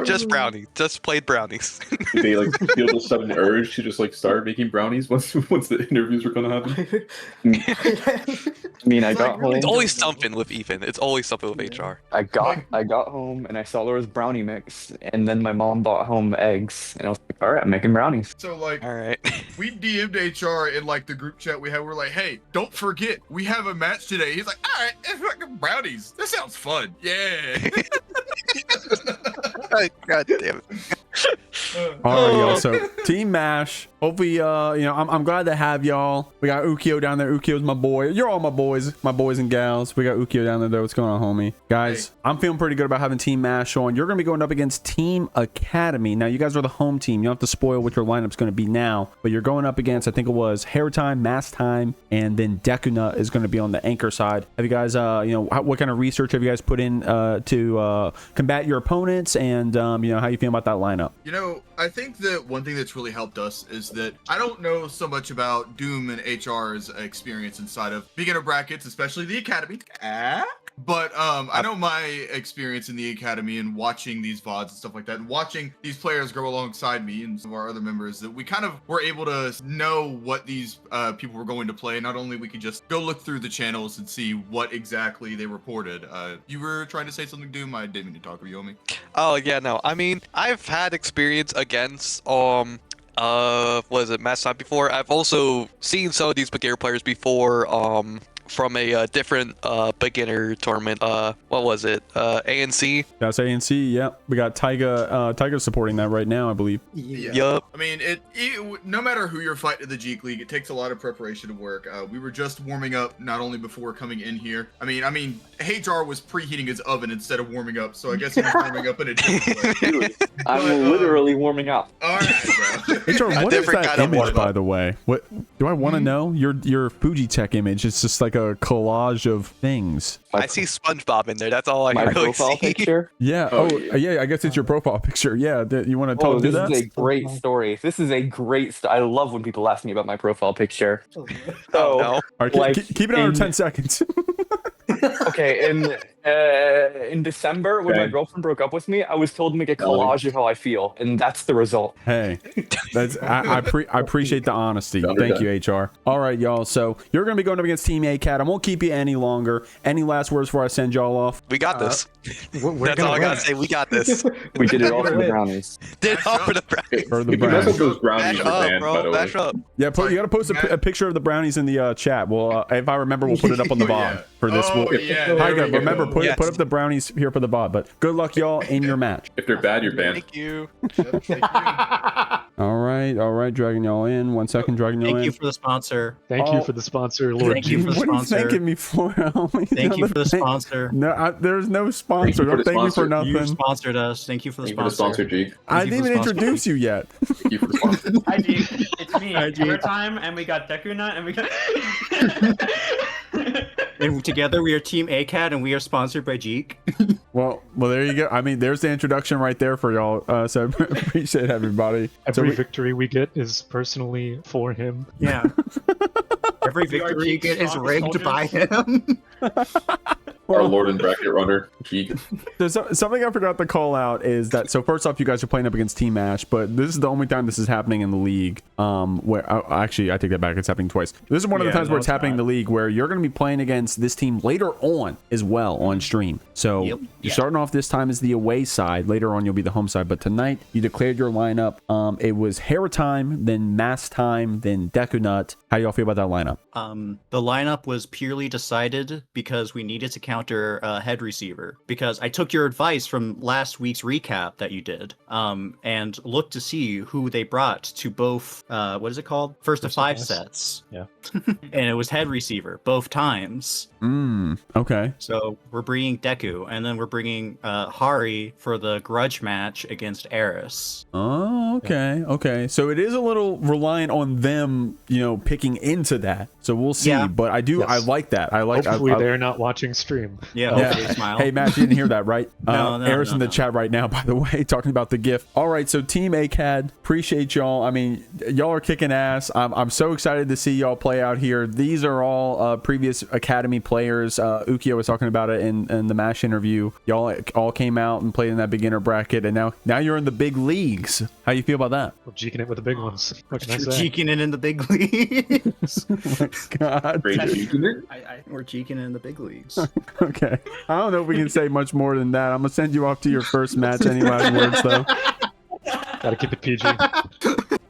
Just brownies. Just plain brownies. Did they like feel the sudden urge to just like start making brownies once the interviews were gonna happen? I mean, I got home. It's always something with Ethan. It's always something with HR. I got home and I saw there was brownie mix, and then my mom bought home eggs, and I was like, all right, I'm making brownies. So like, All right. we DM'd HR in like the group chat we had. We're like, hey, don't forget, we have a match today. He's like, all right, it's fucking brownies. That sounds fun. Yeah. God damn it. All right, y'all. So Team Mash, hopefully, you know, I'm glad to have y'all. We got Ukyo down there. Ukyo's my boy. You're all my boys and gals. We got Ukyo down there though. What's going on, homie? Guys, hey. I'm feeling pretty good about having Team MASH on. You're going to be going up against Team Academy. Now, you guys are the home team. You don't have to spoil what your lineup's going to be now, but you're going up against, I think it was Haritime, Time, and then Dekunut is going to be on the anchor side. Have you guys, you know, what kind of research have you guys put in to combat your opponents, and you know, how you feel about that lineup? You know, I think that one thing that's really helped us is that I don't know so much about Doom and HR's experience inside of beginner brackets, especially the Academy. But I know my experience in the Academy and watching these VODs and stuff like that, and watching these players go alongside me and some of our other members, that we kind of were able to know what these people were going to play. Not only we could just go look through the channels and see what exactly they reported. You were trying to say something, Doom? I didn't mean to talk over you, Omi. Oh, yeah, no. I mean, I've had experience against, was it Mass Time before? I've also seen some of these beginner players before, from a different beginner tournament. What was it? ANC? That's ANC. Yep. We got Tyga supporting that right now, I believe. Yeah. Yup. I mean, no matter who you're fighting in the JeekLeague, it takes a lot of preparation to work. We were just warming up not only before coming in here. I mean, HR was preheating his oven instead of warming up, so I guess he was warming up in a different way. Dude, I'm literally warming up. All right, bro. HR, what is that image, by the way? What do I want to know? Your Fuji Tech image. It's just like a collage of things. I see SpongeBob in there. That's all I my really profile see. picture. Yeah. Yeah. I guess it's your profile picture. Yeah. You want to talk to that? This is a great story. This is a great. I love when people ask me about my profile picture. Oh no! All right, like, keep it under 10 seconds. Okay, in December, when my girlfriend broke up with me, I was told to make a collage of how I feel, and that's the result. Hey, I appreciate the honesty. Thank you, HR. All right, y'all. So you're gonna be going up against Team ACAD. I won't keep you any longer. Any last words before I send y'all off? We got this. That's all I gotta say. We got this. We did it all for the brownies. Did it all for the brownies. For the brownies. Those brownies Bash are up, banned, by bro. the way. Bash up. Yeah, you gotta post a picture of the brownies in the chat. Well, if I remember, we'll put it up on the VOD for this. Tyga, remember, put up the brownies here for the VOD. But good luck, y'all, in your match. If they're bad, you're banned. Thank you. All right, dragging y'all in. 1 second, dragging y'all in. Thank you for the sponsor. Thank you for the sponsor, Lord. Thank you for the What are you sponsor. thanking me for, homie? Thank you for the sponsor. No, there's no sponsor. Don't thank me for nothing. You sponsored us. Thank you for the Thank you for the sponsor. sponsor, Jeekh. I didn't even introduce you yet. Thank you for the sponsor. Hi, Jeekh. It's me, Hi, Jeekh. Haritime, and we got Dekunut, and we got... And together we are Team ACAD, and we are sponsored by Jeekh. Well, there you go. I mean, there's the introduction right there for y'all. So appreciate everybody. Every victory we get is personally for him. Yeah. Every victory you get is rigged by him. Our Lord and bracket runner, Jeekh. There's something I forgot to call out is that, so first off, you guys are playing up against Team MASH, but this is the only time this is happening in the league. Where actually, I take that back. It's happening twice. This is one of the times where it's happening in the league where you're going to be playing against this team later on as well on stream. So you're starting off this time as the away side. Later on, you'll be the home side. But tonight, you declared your lineup. It was Haritime, then Mass Time, then Dekunut. How do y'all feel about that lineup? The lineup was purely decided because we needed to counter Headreceiver. Because I took your advice from last week's recap that you did, and looked to see who they brought to both, what is it called? First of 5 sets. Yeah. And it was Headreceiver both times. Okay. So we're bringing Deku, and then we're bringing Hari for the grudge match against Eris. Oh, okay. Yeah. Okay. So it is a little reliant on them, picking into that. So we'll see. Yeah. But I do, yes. I like that. Hopefully they're not watching stream. Yeah. Smile. Hey, Matt, you didn't hear that, right? No, Eris in the chat right now, by the way, talking about the gift. All right. So Team ACAD, appreciate y'all. I mean, y'all are kicking ass. I'm so excited to see y'all play out here. These are all previous Academy players. Ukyo was talking about it in the MASH interview. Y'all all came out and played in that beginner bracket, and now you're in the big leagues. How you feel about that? We're jeeking it with the big ones. What can I say? Jeeking it in the big leagues. Oh my God. We're jeeking it in the big leagues. Okay. I don't know if we can say much more than that. I'm gonna send you off to your first match. Any last words though? Gotta keep it PG.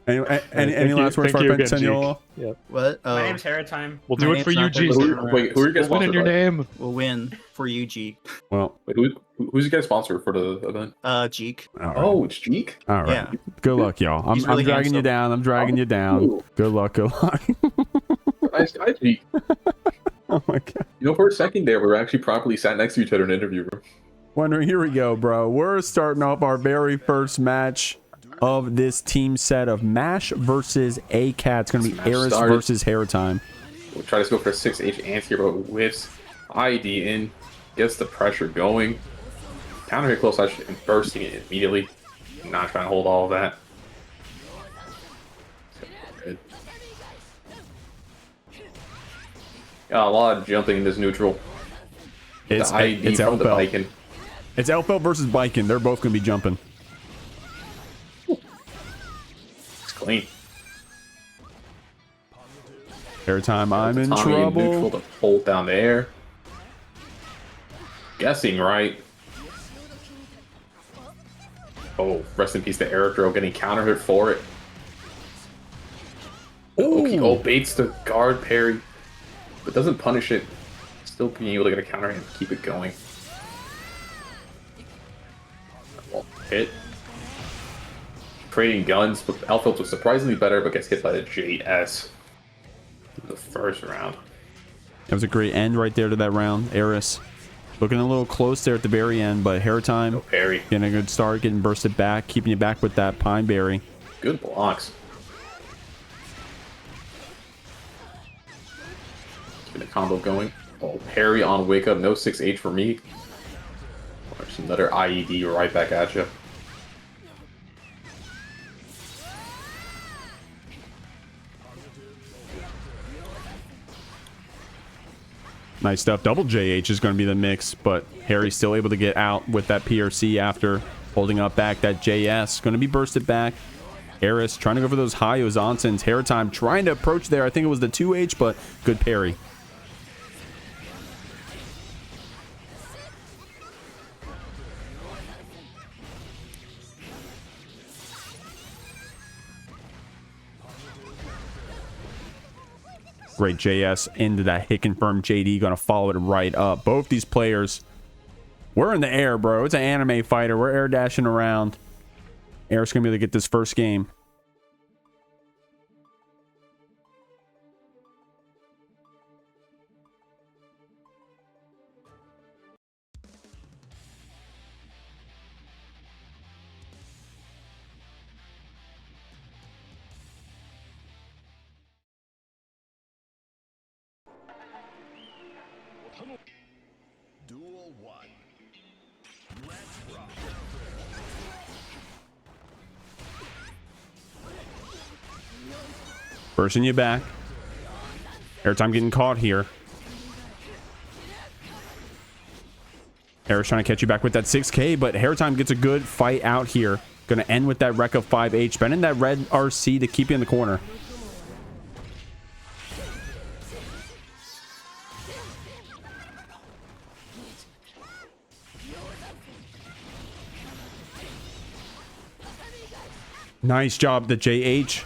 Any last words for our friend Seniola? Yeah. What? My name's Haritime. We'll do it for you, G. Wait, who are you guys We'll win in sponsored your by? name. We'll win for you, Jikh. Well, Wait, who's you guys sponsor for the event? Jikh. Oh, it's Jeekly. All right. Yeah. Good luck, y'all. I'm, He's really I'm dragging you handsome. down. I'm dragging you down. Ooh. Good luck. Good luck. Nice guy, Jeekly. Oh my god. You know, for a second there, we were actually properly sat next to each other in an interview room. Wondering, here we go, bro. We're starting off our very first match of this team set of MASH versus ACAD. It's going to be Smash Eris started. versus Haritime. We'll try to go for a 6H anti, but whiffs. ID in, gets the pressure going. Counter hit close slash and bursting it immediately. Not trying to hold all of that. Got a lot of jumping in this neutral. It's the ID from the Elphelt. Baiken. It's Elphelt versus Baiken. They're both going to be jumping. It's clean. Haritime, I'm in Tommy in neutral trouble. to hold down the air. Guessing right. Oh, rest in peace to Eric Throw getting counter hit for it. Okay, oh, baits the guard parry, but doesn't punish it. Still being able to get a counter hit and keep it going. Well, hit. Trading guns, but Elphelt was surprisingly better, but gets hit by the JS in the first round. That was a great end right there to that round. Eris looking a little close there at the very end, but Haritime parry. Getting a good start, getting bursted back, keeping you back with that Pine Berry. Good blocks. Keeping the combo going. Oh, parry on wake up, no 6H for me. There's another IED right back at you. Nice stuff. Double JH is going to be the mix, but Harry's still able to get out with that PRC after holding up back that JS. Going to be bursted back. Eris trying to go for those high Ozonsons. Haritime trying to approach there. I think it was the 2H, but good parry. Great JS into that hit confirm. JD going to follow it right up. Both these players, we're in the air, bro. It's an anime fighter. We're air dashing around. Eric's going to be able to get this first game. Duel 1. Let's rock. Bursting you back. Haritime getting caught here. Eris trying to catch you back with that 6K, but Haritime gets a good fight out here. Going to end with that wreck of 5H. Spending that red RC to keep you in the corner. Nice job, the JH.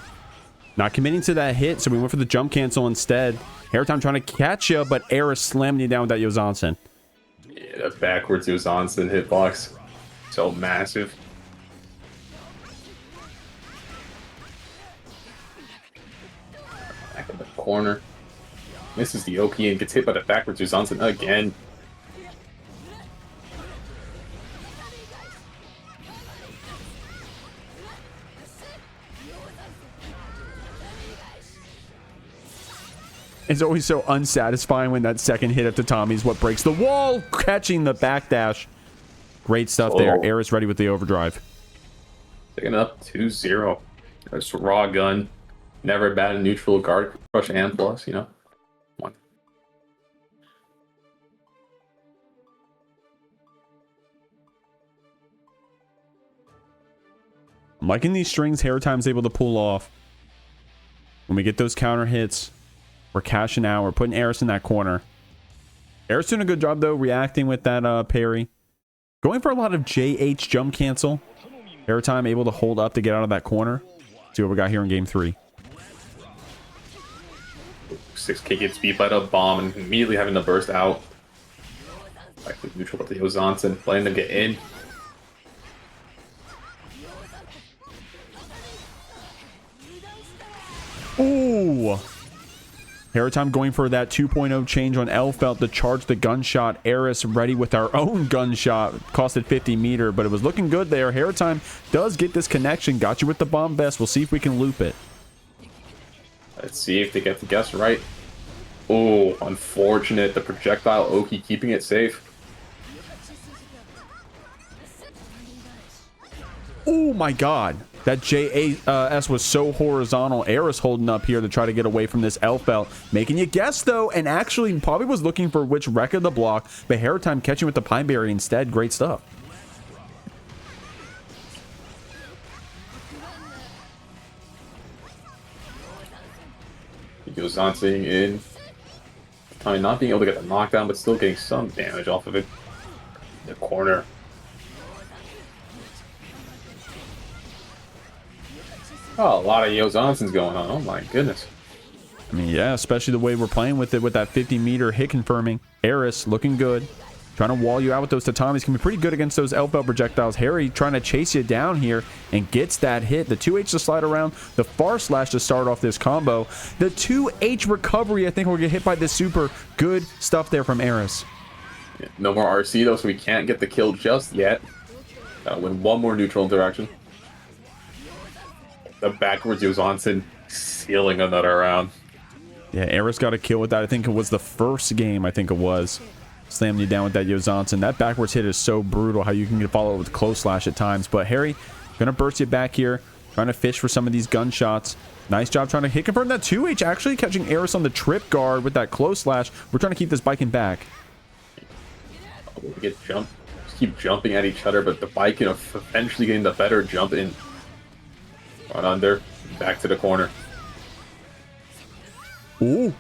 Not committing to that hit, so we went for the jump cancel instead. Haritime trying to catch you, but Eris slamming you down with that Yozansen. Yeah, that backwards Ozonsson hitbox. So massive. Back in the corner. Misses the Oki and gets hit by the backwards Ozonsson again. It's always so unsatisfying when that second hit at the Tommy is what breaks the wall, catching the backdash. Great stuff there. Eris ready with the overdrive. Taking it up 2-0. Just raw gun. Never bad in neutral, guard crush and plus, you know. One. I'm liking these strings Haritime's able to pull off. When we get those counter hits, we're cashing out. We're putting Eris in that corner. Eris doing a good job, though, reacting with that parry. Going for a lot of JH jump cancel. Haritime able to hold up to get out of that corner. See what we got here in game 3. 6K gets beat by the bomb and immediately having to burst out. Back to neutral with the Ozanson, letting them get in. Ooh! Haritime going for that 2.0 change on Elphelt to charge the gunshot. Eris ready with our own gunshot. Costed 50 meter, but it was looking good there. Haritime does get this connection. Got you with the bomb vest. We'll see if we can loop it. Let's see if they get the guess right. Oh, unfortunate. The projectile Oki keeping it safe. Oh my god. That JAS was so horizontal. Eris holding up here to try to get away from this Elphelt. Making you guess, though, and actually probably was looking for which wreck of the block, but Haritime catching with the Pine Berry instead. Great stuff. He goes on staying in. I mean, not being able to get the knockdown, but still getting some damage off of it. The corner. Oh, a lot of Yozonsons going on. Oh my goodness. I mean, yeah, especially the way we're playing with it with that 50 meter hit confirming. Eris looking good. Trying to wall you out with those tatamis. Can be pretty good against those Elphelt projectiles. Harry trying to chase you down here and gets that hit. The 2H to slide around. The far slash to start off this combo. The 2H recovery, I think we'll get hit by this super. Good stuff there from Eris. Yeah, no more RC though, so we can't get the kill just yet. Gotta win one more neutral interaction. The backwards Yozanson sealing another round. Yeah, Eris got a kill with that. I think it was the first game, I think it was. Slamming you down with that Yozanson. That backwards hit is so brutal how you can follow it with close slash at times. But Harry, gonna burst you back here. Trying to fish for some of these gunshots. Nice job trying to hit confirm that 2H. Actually catching Eris on the trip guard with that close slash. We're trying to keep this Baiken back. We get jumped. Just keep jumping at each other, but the Baiken eventually getting the better jump in. Run under. Back to the corner. Ooh.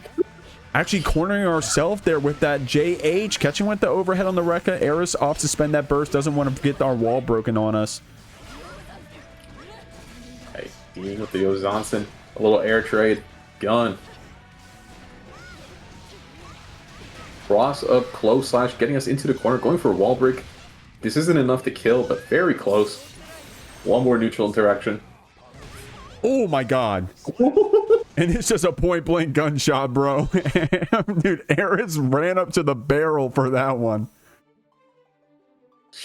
Actually cornering ourselves there with that JH. Catching with the overhead on the Rekka. Eris off to spend that burst. Doesn't want to get our wall broken on us. Hey, dealing with the Yozanson. A little air trade. Gun. Cross up close slash. Getting us into the corner. Going for a wall break. This isn't enough to kill, but very close. One more neutral interaction. Oh my god. And it's just a point blank gunshot, bro. Dude, Eris ran up to the barrel for that one.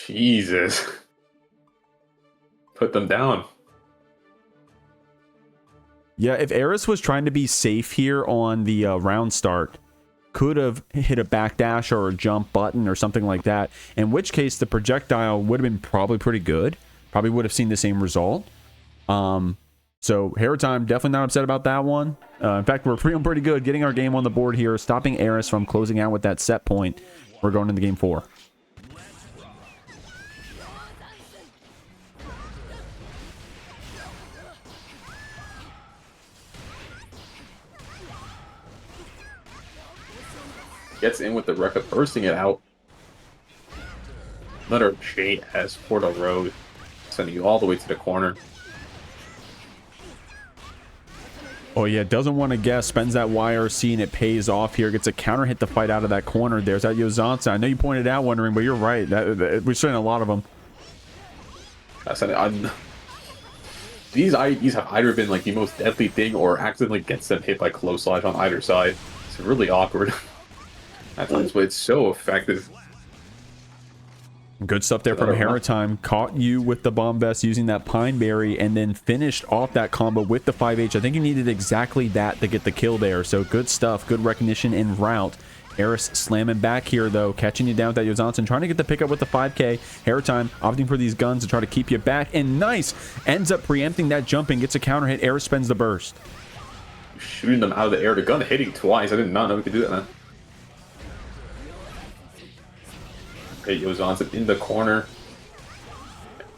Jesus. Put them down. Yeah, if Eris was trying to be safe here on the round start, could have hit a backdash or a jump button or something like that, in which case the projectile would have been probably pretty good. Probably would have seen the same result. So Haritime definitely not upset about that one. In fact, we're feeling pretty good getting our game on the board here, stopping Eris from closing out with that set point. We're going into game 4. Gets in with the Rekka, bursting it out. Another JS for the road, sending you all the way to the corner. Oh yeah, doesn't want to guess, spends that YRC and it pays off here. Gets a counter hit to fight out of that corner. There's that Yozanson. I know you pointed out wondering, but you're right. We're seeing a lot of them. These IEDs have either been like the most deadly thing or accidentally gets them hit by close slash on either side. It's really awkward at times, but it's so effective. Good stuff there from Haritime. Caught you with the bomb vest using that Pine Berry and then finished off that combo with the 5H. I think you needed exactly that to get the kill there. So good stuff. Good recognition en route. Eris slamming back here, though. Catching you down with that Yozanson. Trying to get the pickup with the 5K. Haritime opting for these guns to try to keep you back. And nice. Ends up preempting that jumping. Gets a counter hit. Eris spends the burst. Shooting them out of the air. The gun hitting twice. I did not know we could do that, man. Okay, Yozanson in the corner.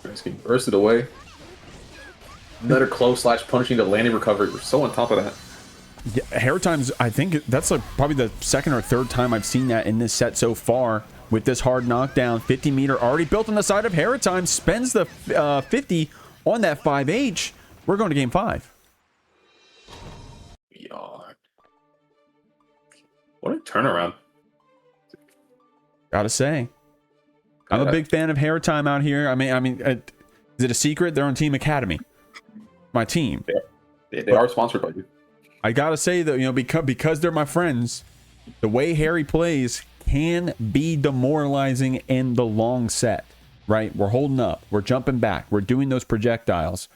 Just getting bursted away. Another close slash punishing the landing recovery. We're so on top of that. Yeah, Haritime's, I think that's like probably the second or third time I've seen that in this set so far. With this hard knockdown, 50 meter already built on the side of Haritime. Spends the 50 on that 5H. We're going to game 5. We are. What a turnaround. Gotta say. I'm a big fan of Haritime out here. I mean, is it a secret? They're on Team Academy. My team. They are sponsored by you. I gotta say though, you know, because they're my friends, the way Harry plays can be demoralizing in the long set, right? We're holding up, we're jumping back, we're doing those projectiles,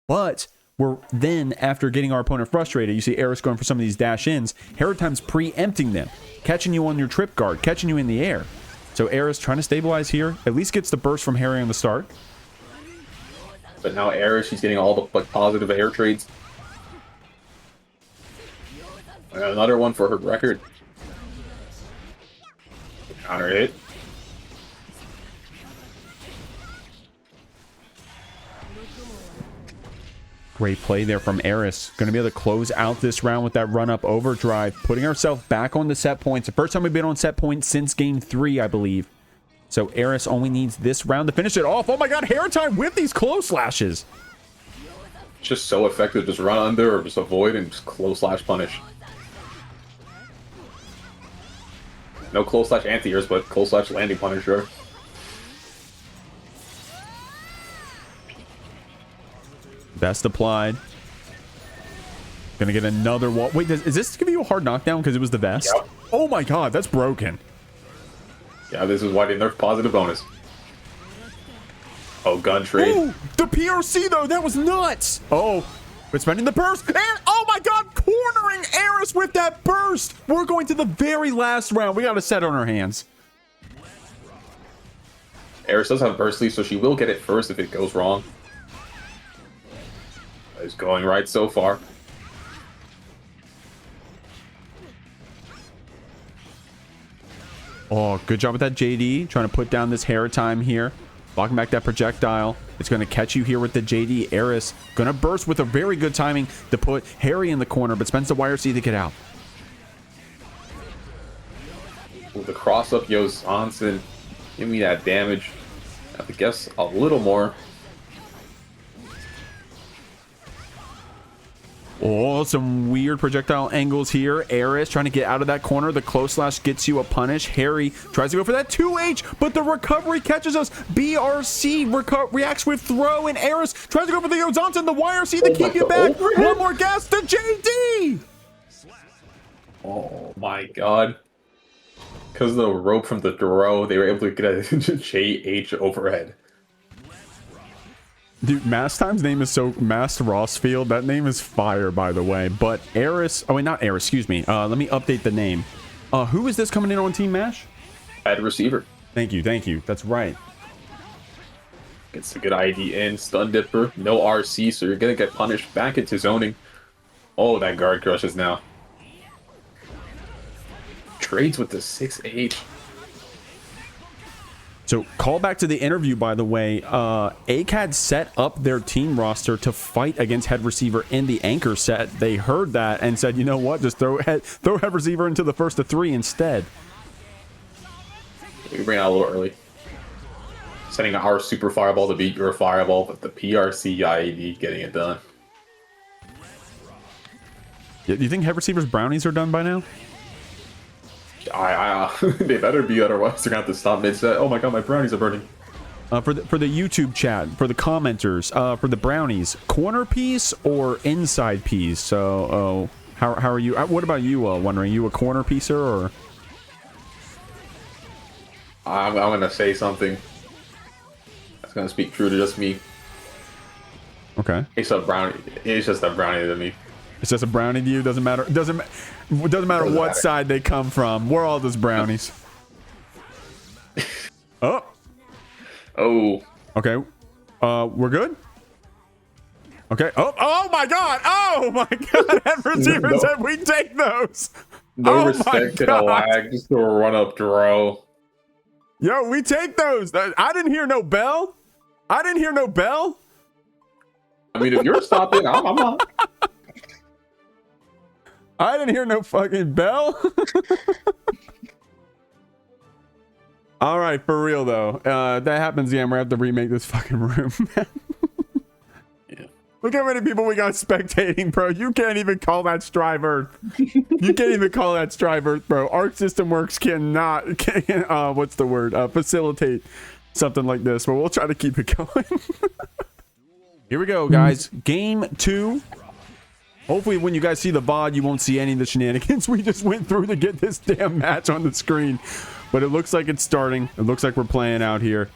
but we're then, after getting our opponent frustrated, you see Eris going for some of these dash ins, Haritime's preempting them, catching you on your trip guard, catching you in the air. So Eris trying to stabilize here, at least gets the burst from Harry on the start. But now Eris, she's getting all the positive air trades. Another one for her record. Counter hit. Great play there from Eris. Going to be able to close out this round with that run-up overdrive, putting ourselves back on the set points. The first time we've been on set points since game 3, I believe. So Eris only needs this round to finish it off. Oh my god, Haritime with these close slashes. Just so effective. Just run under or just avoid and just close slash punish. No close slash anti-airs, but close slash landing punisher. Best applied. Gonna get another wall. Wait, is this giving you a hard knockdown because it was the vest? Yep. Oh my god, that's broken. Yeah, this is why they nerfed positive bonus. Oh, gun trade. Ooh, the PRC though, that was nuts. Oh, but spending the burst. And oh my god, cornering Eris with that burst. We're going to the very last round. We got a set on our hands. Eris does have burst leaf, so she will get it first if it goes wrong. It's going right so far. Oh, good job with that JD. Trying to put down this Haritime here. Blocking back that projectile. It's going to catch you here with the JD. Eris going to burst with a very good timing to put Harry in the corner, but spends the YRC to get out. With the cross up, Yo Johnson. Give me that damage. I have to guess a little more. Oh, some weird projectile angles here. Eris trying to get out of that corner. The close slash gets you a punish. Harry tries to go for that 2H, but the recovery catches us. BRC reacts with throw, and Eris tries to go for the Johnson, the YRC to keep you back. One more gas to JD. Oh my god. Because of the rope from the throw, they were able to get a JH overhead. Dude, Mastime's name is so Mast Rossfield. That name is fire, by the way. But Eris, oh wait, not Eris, excuse me. Let me update the name. Who is this coming in on Team Mash? Headreceiver. Thank you, thank you. That's right. Gets a good ID in. Stun Dipper. No RC, so you're gonna get punished back into zoning. Oh, that guard crushes now. Trades with the 6H. So, call back to the interview, by the way. ACAD set up their team roster to fight against Headreceiver in the anchor set. They heard that and said, you know what, just throw Headreceiver into the first of 3 instead. We ran out a little early. Setting our super fireball to beat your fireball, but the PRC IED getting it done. Do you think Headreceiver's brownies are done by now? They better be, otherwise they're gonna have to stop mid-set. Oh my god, my brownies are burning. For the YouTube chat, for the commenters, for the brownies, corner piece or inside piece? So, how are you? What about you? Wondering, you a corner piecer or? I'm gonna say something that's gonna speak true to just me. Okay. It's a brownie. It's just a brownie to me. It's just a brownie to you. Doesn't matter. Doesn't matter what side they come from. We're all just brownies. Oh. Oh. Okay. We're good. Okay. Oh my god. Oh my god. Headreceiver said we take those. No respect in a lag. Just a run up throw. Yo, we take those. I didn't hear no bell. I didn't hear no bell. I mean, if you're stopping, I'm not. I didn't hear no fucking bell. All right, for real though. That happens again. We're gonna have to remake this fucking room. Yeah. Look how many people we got spectating, bro. You can't even call that Strive Earth. You can't even call that Strive Earth, bro. Arc System Works cannot, what's the word? Facilitate something like this, but we'll try to keep it going. Here we go, guys. Game 2. Hopefully when you guys see the VOD, you won't see any of the shenanigans we just went through to get this damn match on the screen. But it looks like it's starting. It looks like we're playing out here.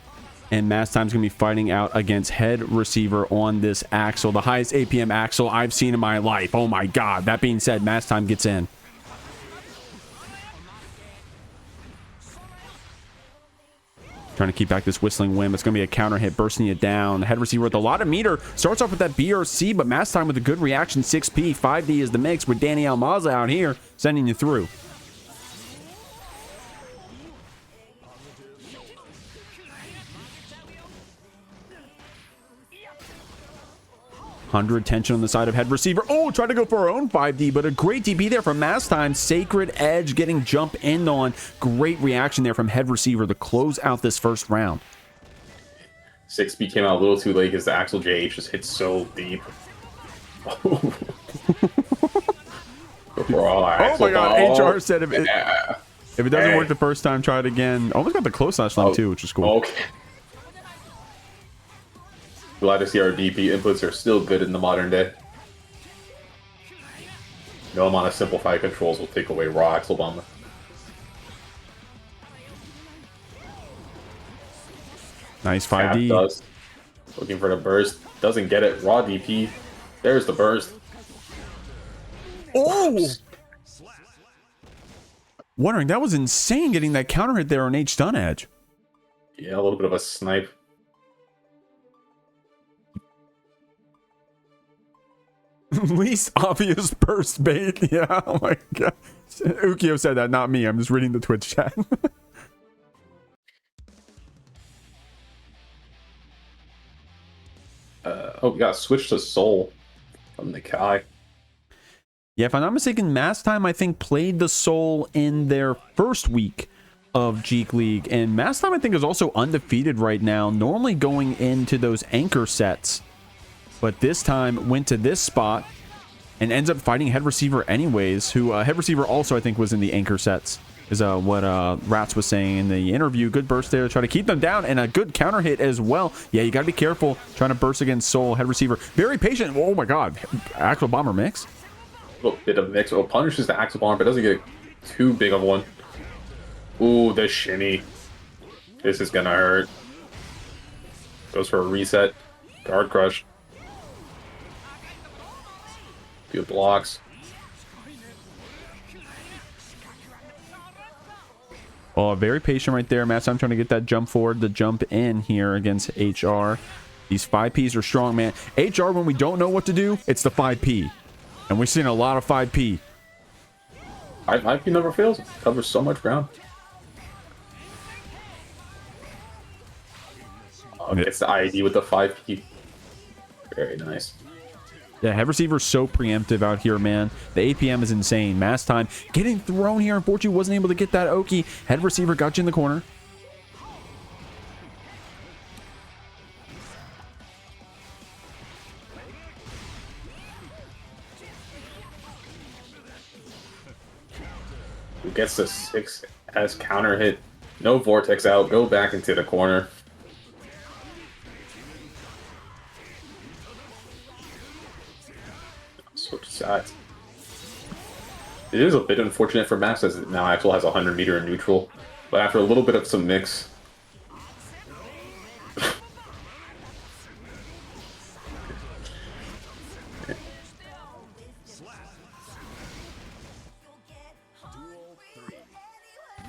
And Mastime's going to be fighting out against Headreceiver on this Axel. The highest APM Axel I've seen in my life. Oh my god. That being said, Mastime gets in. Trying to keep back this Whistling Wind. It's going to be a counter hit, bursting it down. Headreceiver with a lot of meter. Starts off with that BRC, but Mastime with a good reaction. 6P, 5D is the mix with Danny Almaza out here, sending you through. 100 tension on the side of Headreceiver. Oh, tried to go for our own 5D, but a great DP there from Mastime. Sacred Edge getting jump in on. Great reaction there from Headreceiver to close out this first round. 6B came out a little too late because the Axel JH just hit so deep. Oh my god, HR said if it doesn't work the first time, try it again. Almost got the close slash line too, which is cool. Okay. Glad to see our DP inputs are still good in the modern day. No amount of simplified controls will take away raw Axel Bomber. Nice 5D. Looking for the burst. Doesn't get it. Raw DP. There's the burst. Oh! Wondering, that was insane getting that counter hit there on H stun edge. Yeah, a little bit of a snipe. Least obvious burst bait. Yeah, oh my god. Ukio said that, not me. I'm just reading the Twitch chat. Oh, we got switched to Soul from the Kai. Yeah, if I'm not mistaken, Mastime, I think, played the Soul in their first week of JeekLeague. And Mastime, I think, is also undefeated right now, normally going into those anchor sets. But this time went to this spot and ends up fighting Headreceiver anyways, who Headreceiver also, I think, was in the anchor sets, is what Rats was saying in the interview. Good burst there to try to keep them down, and a good counter hit as well. Yeah, you got to be careful trying to burst against Soul. Headreceiver, very patient. Oh my god. Axel Bomber mix. A little bit of mix. Well, punishes the Axel Bomber, but doesn't get too big of one. Ooh, the shinny. This is gonna hurt. Goes for a reset. Guard crush. Good blocks. Oh, very patient right there, Matt. I'm trying to get that jump forward, the jump in here against HR. These 5Ps are strong, man. HR, when we don't know what to do, it's the 5P. And we're seeing a lot of 5P. 5P never fails. It covers so much ground. Oh, it's the ID with the 5P. Very nice. Yeah, Headreceiver's so preemptive out here, man. The APM is insane. Mastime getting thrown here. Unfortunately, wasn't able to get that Oki. Headreceiver got you in the corner. Who gets the 6S counter hit? No vortex out. Go back into the corner. Switch sides. It is a bit unfortunate for Max as now Axel has 100 meter in neutral, but after a little bit of some mix.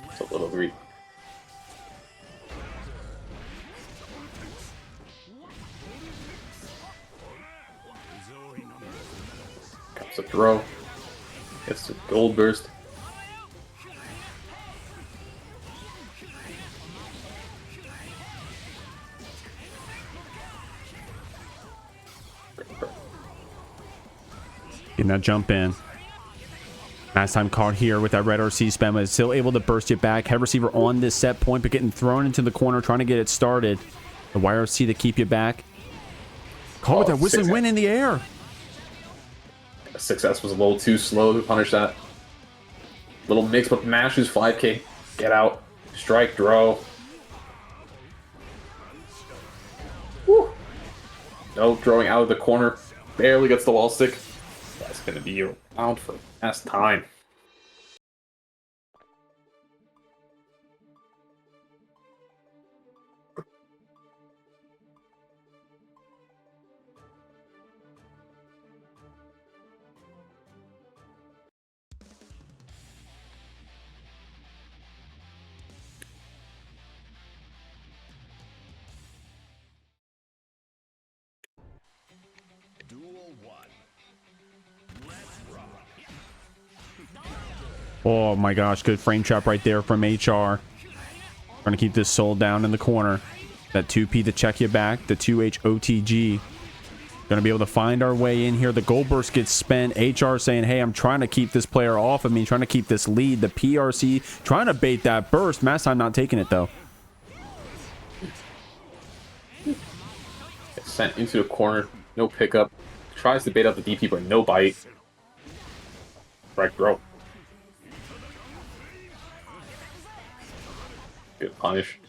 It's a little greedy. Comes a throw. Gets the gold burst. Getting that jump in. Last time caught here with that red RC spam, but still able to burst it back. Headreceiver on this set point, but getting thrown into the corner, trying to get it started. The YRC to keep you back. Caught with that whistling wind in the air. Success was a little too slow to punish that. Little mix with mashes, 5k. Get out. Strike, draw. Woo. No, throwing out of the corner. Barely gets the wall stick. That's going to be around for last time. Oh my gosh, good frame trap right there from HR. Trying to keep this soul down in the corner. That 2P to check you back. The 2H OTG. Going to be able to find our way in here. The gold burst gets spent. HR saying, hey, I'm trying to keep this player off of me. Trying to keep this lead. The PRC trying to bait that burst. Mass time not taking it though. Gets sent into the corner. No pickup. Tries to bait out the DP, but no bite. Right, bro. Good punish.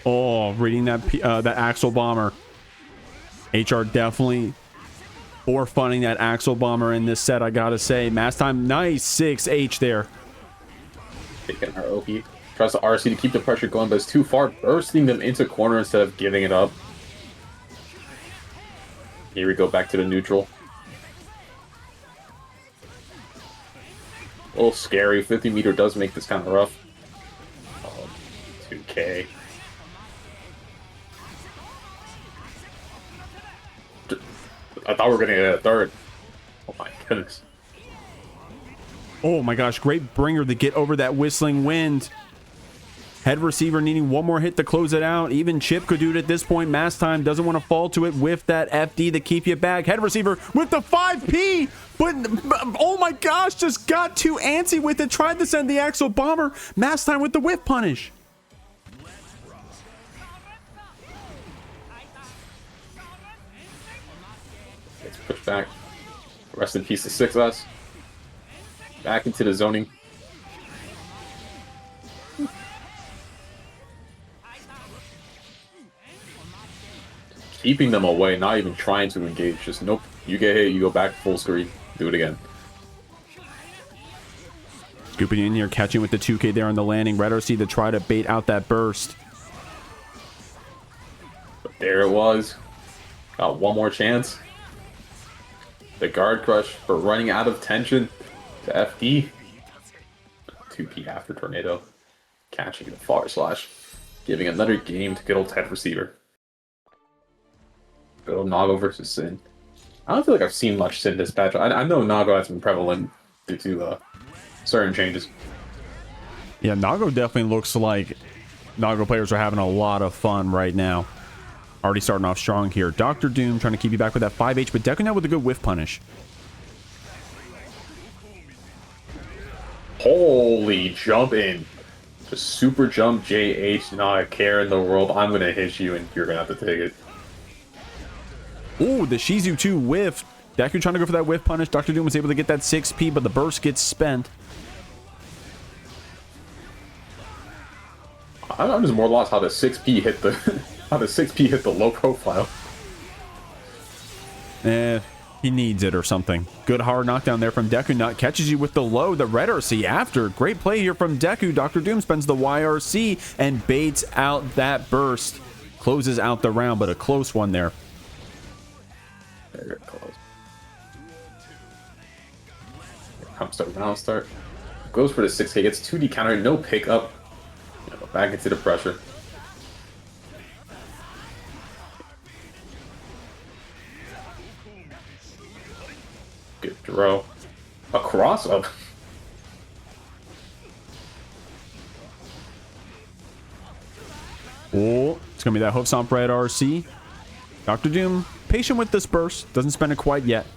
Oh, reading that that Axle Bomber. HR definitely forefronting that Axle Bomber in this set, I gotta say. Mass time, nice 6H there. Taking her OP. Tries to RC to keep the pressure going, but it's too far. Bursting them into corner instead of giving it up. Here we go back to the neutral. A little scary. 50 meter does make this kind of rough. Oh, 2k. I thought we were going to get a third. Oh my goodness. Oh my gosh, great bringer to get over that whistling wind. Head receiver needing one more hit to close it out. Even Chipp could do it at this point. Mass time doesn't want to fall to it with that FD to keep you back. Head receiver with the 5P, but oh my gosh, just got too antsy with it. Tried to send the Axle Bomber. Mass time with the whiff punish. Let's push back. Rest in peace to 6S. Back into the zoning. Keeping them away, not even trying to engage. Just nope. You get hit, you go back full screen. Do it again. Scooping in here, catching with the 2K there on the landing. Red RC to try to bait out that burst. But there it was. Got one more chance. The guard crush for running out of tension to FD. 2P after tornado. Catching the far slash. Giving another game to good old Head receiver. Good old Nago versus Sin. I don't feel like I've seen much Sin dispatch. I know Nago has been prevalent due to certain changes. Yeah, Nago definitely looks like Nago players are having a lot of fun right now. Already starting off strong here. DrDoom trying to keep you back with that 5H, but Dekunut with a good whiff punish. Holy jump in. Just super jump JH, not a care in the world. I'm going to hit you and you're going to have to take it. Ooh, the Shizu 2 whiff. Deku trying to go for that whiff punish. DrDoom was able to get that 6P, but the burst gets spent. I'm just more lost how the 6P hit the how the 6P hit the low profile. He needs it or something. Good hard knockdown there from Dekunut. Catches you with the low. The red RC after. Great play here from Deku. DrDoom spends the YRC and baits out that burst. Closes out the round, but a close one there. Very close. Here comes the round start. Goes for the 6K. Gets 2D counter. No pickup. Back into the pressure. Good throw. A cross up. Oh, it's gonna be that hoof stomp red RC. DrDoom patient with this burst. Doesn't spend it quite yet,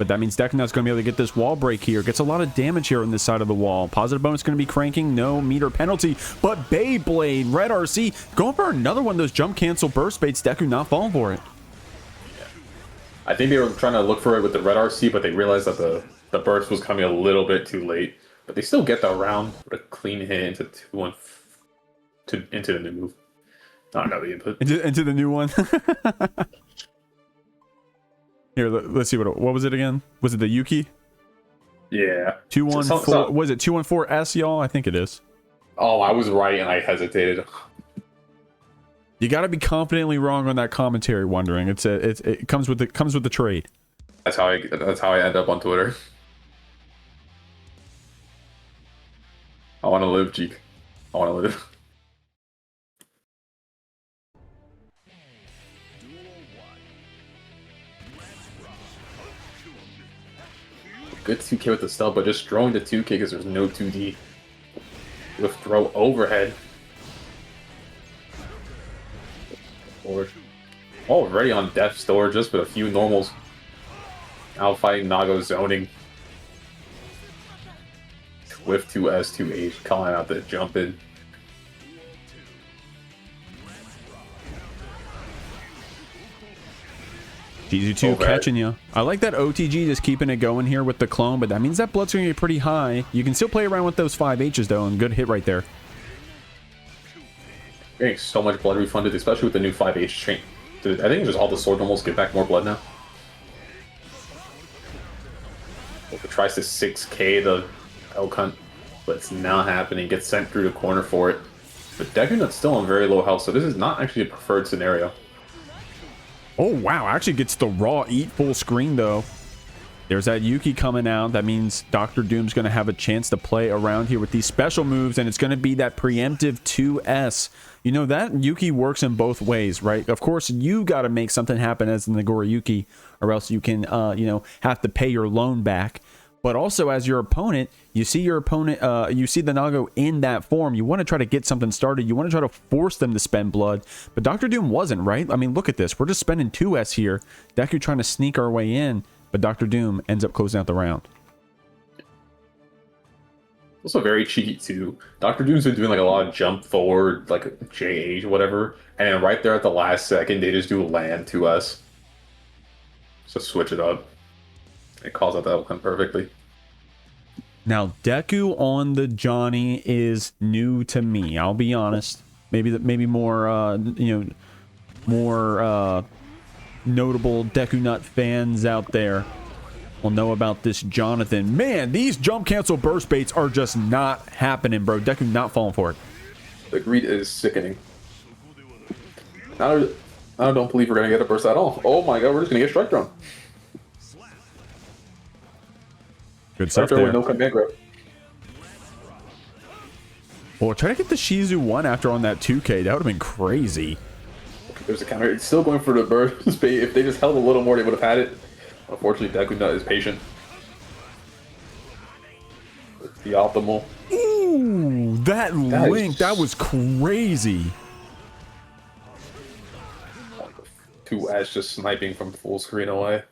But that means Dekunut's going to be able to get this wall break here. Gets a lot of damage here on this side of the wall. Positive bonus going to be cranking. No meter penalty. But Beyblade, Red RC, going for another one of those jump cancel burst baits. Deku not falling for it. Yeah. I think they were trying to look for it with the Red RC, but they realized that the burst was coming a little bit too late. But they still get the round with a clean hit into 2-1 into the new move. Not the input. Into the new one. Here, let's see what was it again? Was it the Yuki? Yeah. 214. Was it 214S, y'all? I think it is. Oh, I was right and I hesitated. You got to be confidently wrong on that commentary. Wondering, it comes with the trade. That's how I end up on Twitter. I want to live, Jikh. I want to live. Good 2K with the stub, but just throwing the 2K because there's no 2D. With throw overhead. Or already on death's door just with a few normals. Now fighting Nago zoning. With 2S, 2H, calling out the jump in. GZ2 catching you. I like that OTG just keeping it going here with the clone, but that means that blood's going to get pretty high. You can still play around with those 5Hs though, and good hit right there. Getting so much blood refunded, especially with the new 5H chain. Dude, I think just all the sword normals get back more blood now. If it tries to 6K the elk hunt, but it's not happening. Gets sent through the corner for it. But Dekunut's still on very low health, so this is not actually a preferred scenario. Oh, wow. Actually gets the raw eat full screen, though. There's that Yuki coming out. That means DrDoom's going to have a chance to play around here with these special moves, and it's going to be that preemptive 2S. You know, that Yuki works in both ways, right? Of course, you got to make something happen as the Nagoriyuki, or else you can, you know, have to pay your loan back. But also, as your opponent, you see your opponent, you see the Nago in that form. You want to try to get something started. You want to try to force them to spend blood. But DrDoom wasn't, right? I mean, look at this. We're just spending 2S here. Deku trying to sneak our way in, but DrDoom ends up closing out the round. Also very cheeky, too. DrDoom's been doing like a lot of jump forward, like JH or whatever. And then right there at the last second, they just do land 2S. So switch it up. It calls out that one perfectly. Now, Deku on the Johnny is new to me. I'll be honest. Maybe more, you know, more notable Dekunut fans out there will know about this Jonathan. Man, these jump cancel burst baits are just not happening, bro. Deku not falling for it. The greed is sickening. I don't believe we're gonna get a burst at all. Oh my god, we're just gonna get strike thrown. Good stuff there. With no command grab. Well, try to get the Shizu 1 after on that 2K. That would have been crazy. There's a counter. It's still going for the burst bait. If they just held a little more, they would have had it. Unfortunately, Dekunut is patient. It's the optimal. Ooh, that link. That was crazy. 2S just sniping from full screen away.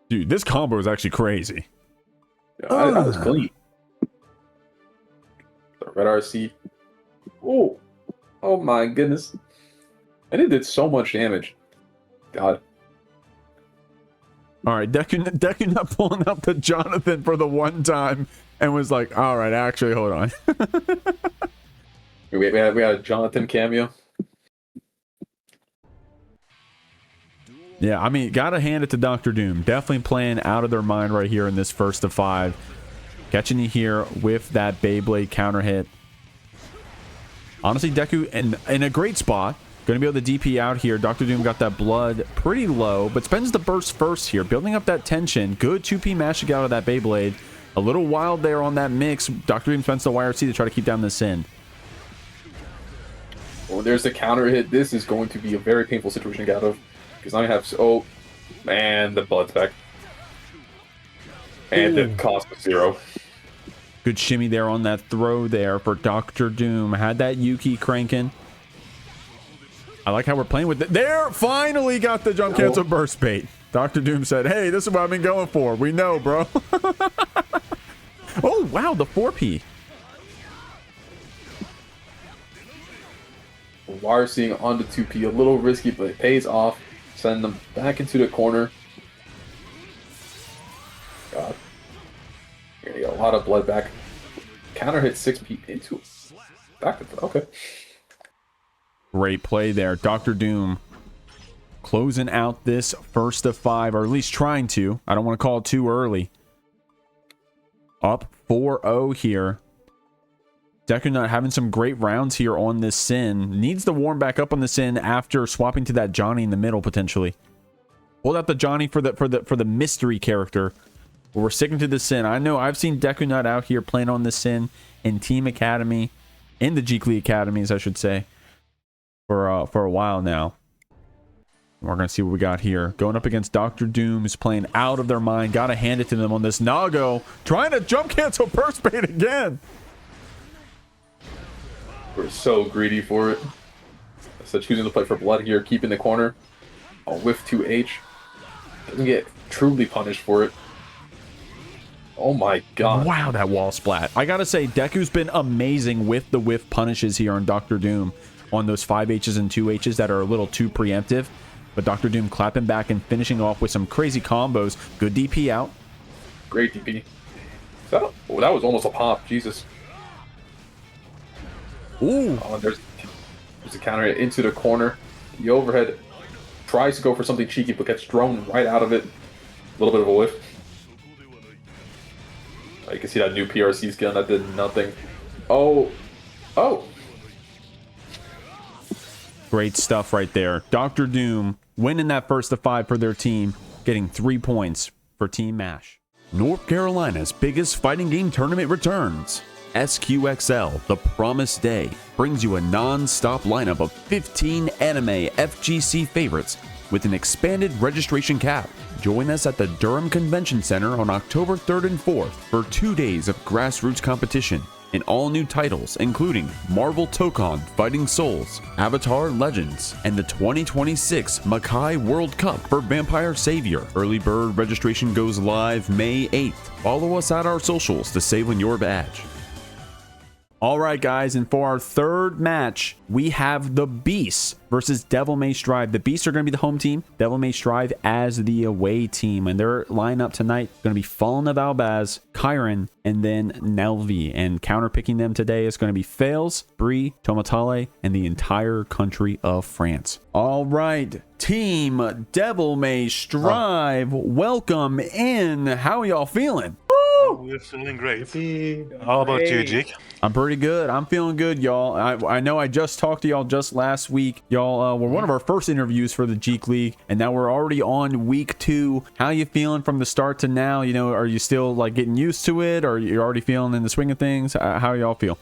Dude, this combo is actually crazy. Yeah, that was clean. The red RC. Oh, oh my goodness! And it did so much damage. God. All right, Dekunut pulling up the Jonathan for the one time and was like, "All right, actually, hold on." we had a Jonathan cameo. Yeah, I mean, gotta hand it to DrDoom. Definitely playing out of their mind right here in this first of 5. Catching you here with that Beyblade counter hit. Honestly, Deku in a great spot. Going to be able to DP out here. DrDoom got that blood pretty low, but spends the burst first here, building up that tension. Good 2P mashing out of that Beyblade. A little wild there on that mix. DrDoom spends the YRC to try to keep down this end. Well, there's the counter hit. This is going to be a very painful situation to get out of. Because now you have... Oh, man, the blood's back. And the cost of 0. Good shimmy there on that throw there for DrDoom. Had that Yuki cranking. I like how we're playing with it. There, finally got the jump cancel burst bait. Dr. Doom said, hey, this is what I've been going for. We know, bro. Oh, wow, the 4P. Wire seeing onto 2P, a little risky, but it pays off. Send them back into the corner. God. You're gonna get a lot of blood back. Counter hit 6P into back to okay. Great play there. Dr. Doom closing out this first of 5, or at least trying to. I don't want to call it too early. Up 4-0 here. Dekunut having some great rounds here on this Sin. Needs to warm back up on the Sin after swapping to that Johnny in the middle potentially. Hold out the Johnny for the mystery character. But we're sticking to the Sin. I know I've seen Dekunut out here playing on the Sin in Team Academy, in the Jeekly Academies, I should say, for a while now. We're going to see what we got here. Going up against Dr. Doom, who's playing out of their mind. Got to hand it to them on this. Nago trying to jump cancel burst bait again. We're so greedy for it. So choosing to play for blood here, keeping the corner. A whiff 2H. Doesn't get truly punished for it. Oh my god. Wow, that wall splat. I got to say, Deku's been amazing with the whiff punishes here on Dr. Doom. On those 5Hs and 2Hs that are a little too preemptive. But Dr. Doom clapping back and finishing off with some crazy combos. Good DP out. Great DP. That was almost a pop. Jesus. Ooh. Oh, there's a counter hit into the corner. The overhead tries to go for something cheeky, but gets thrown right out of it. A little bit of a whiff. Oh, you can see that new PRC skill that did nothing. Oh. Oh. Great stuff right there. Dr. Doom winning that first of 5 for their team, getting 3 points for Team MASH. North Carolina's biggest fighting game tournament returns. SQXL, The Promised Day, brings you a non-stop lineup of 15 anime FGC favorites with an expanded registration cap. Join us at the Durham Convention Center on October 3rd and 4th for 2 days of grassroots competition and all new titles including Marvel Tokon Fighting Souls, Avatar Legends, and the 2026 Makai World Cup for Vampire Savior. Early bird registration goes live May 8th. Follow us at our socials to save on your badge. All right, guys, and for our third match, we have the Beasts versus Devil May Strive. The Beasts are going to be the home team, Devil May Strive as the away team, and their lineup tonight is going to be Fallen of Albaz, Kyren, and then Nhelvy. And counterpicking them today is going to be Fails, Bree, Tomotale, and the entire country of France. All right, Team Devil May Strive, welcome in. How are y'all feeling? We're feeling great. How about you, Jikh? I'm pretty good. I'm feeling good, y'all. I know I just talked to y'all just last week. Y'all were one of our first interviews for the JeekLeague, and now we're already on week 2. How you feeling from the start to now? You know, are you still like getting used to it, or you're already feeling in the swing of things? How y'all feel?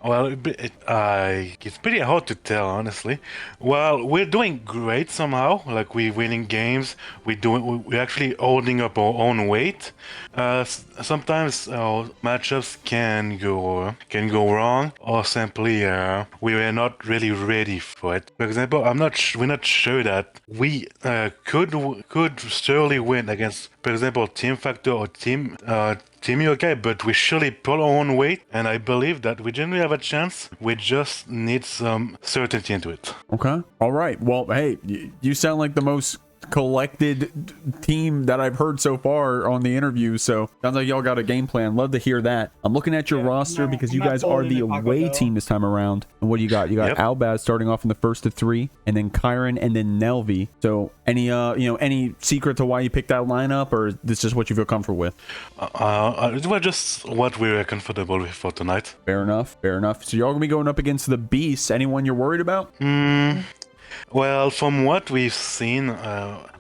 Well, it's pretty hard to tell, honestly. Well, we're doing great somehow. Like we're winning games. We're actually holding up our own weight. Sometimes our matchups can go wrong, or simply we were not really ready for it. For example, we're not sure that we could surely win against, for example, Team Factor or Team Yokai, but we surely pull our own weight, and I believe that we generally have a chance. We just need some certainty into it. Okay. All right. Well, hey, you sound like the most collected team that I've heard so far on the interview, so sounds like y'all got a game plan. Love to hear that. I'm looking at your roster because you guys are the away team this time around. And what do you got? You got Albaz starting off in the first of 3, and then Kyren, and then Nhelvy. So any any secret to why you picked that lineup, or is this just what you feel comfortable with? It was just what we were comfortable with for tonight. Fair enough. So y'all gonna be going up against the Beasts. Anyone you're worried about? Well, from what we've seen,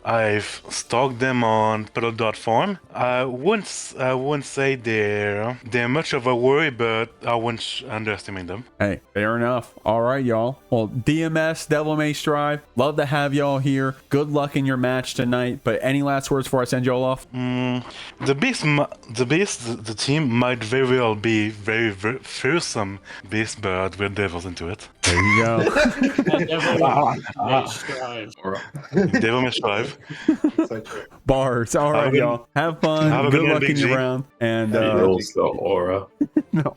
I've stalked them on Petal.farm. I wouldn't say they're much of a worry, but I wouldn't underestimate them. Hey, fair enough. All right, y'all. Well, DMS, Devil May Strive, love to have y'all here. Good luck in your match tonight. But any last words before I send y'all off? The team might very well be very fearsome beast, but we're devils into it. There you go. Devil May Strive. Bars. All right, y'all. Have fun. Good luck in your round. And rolls the aura.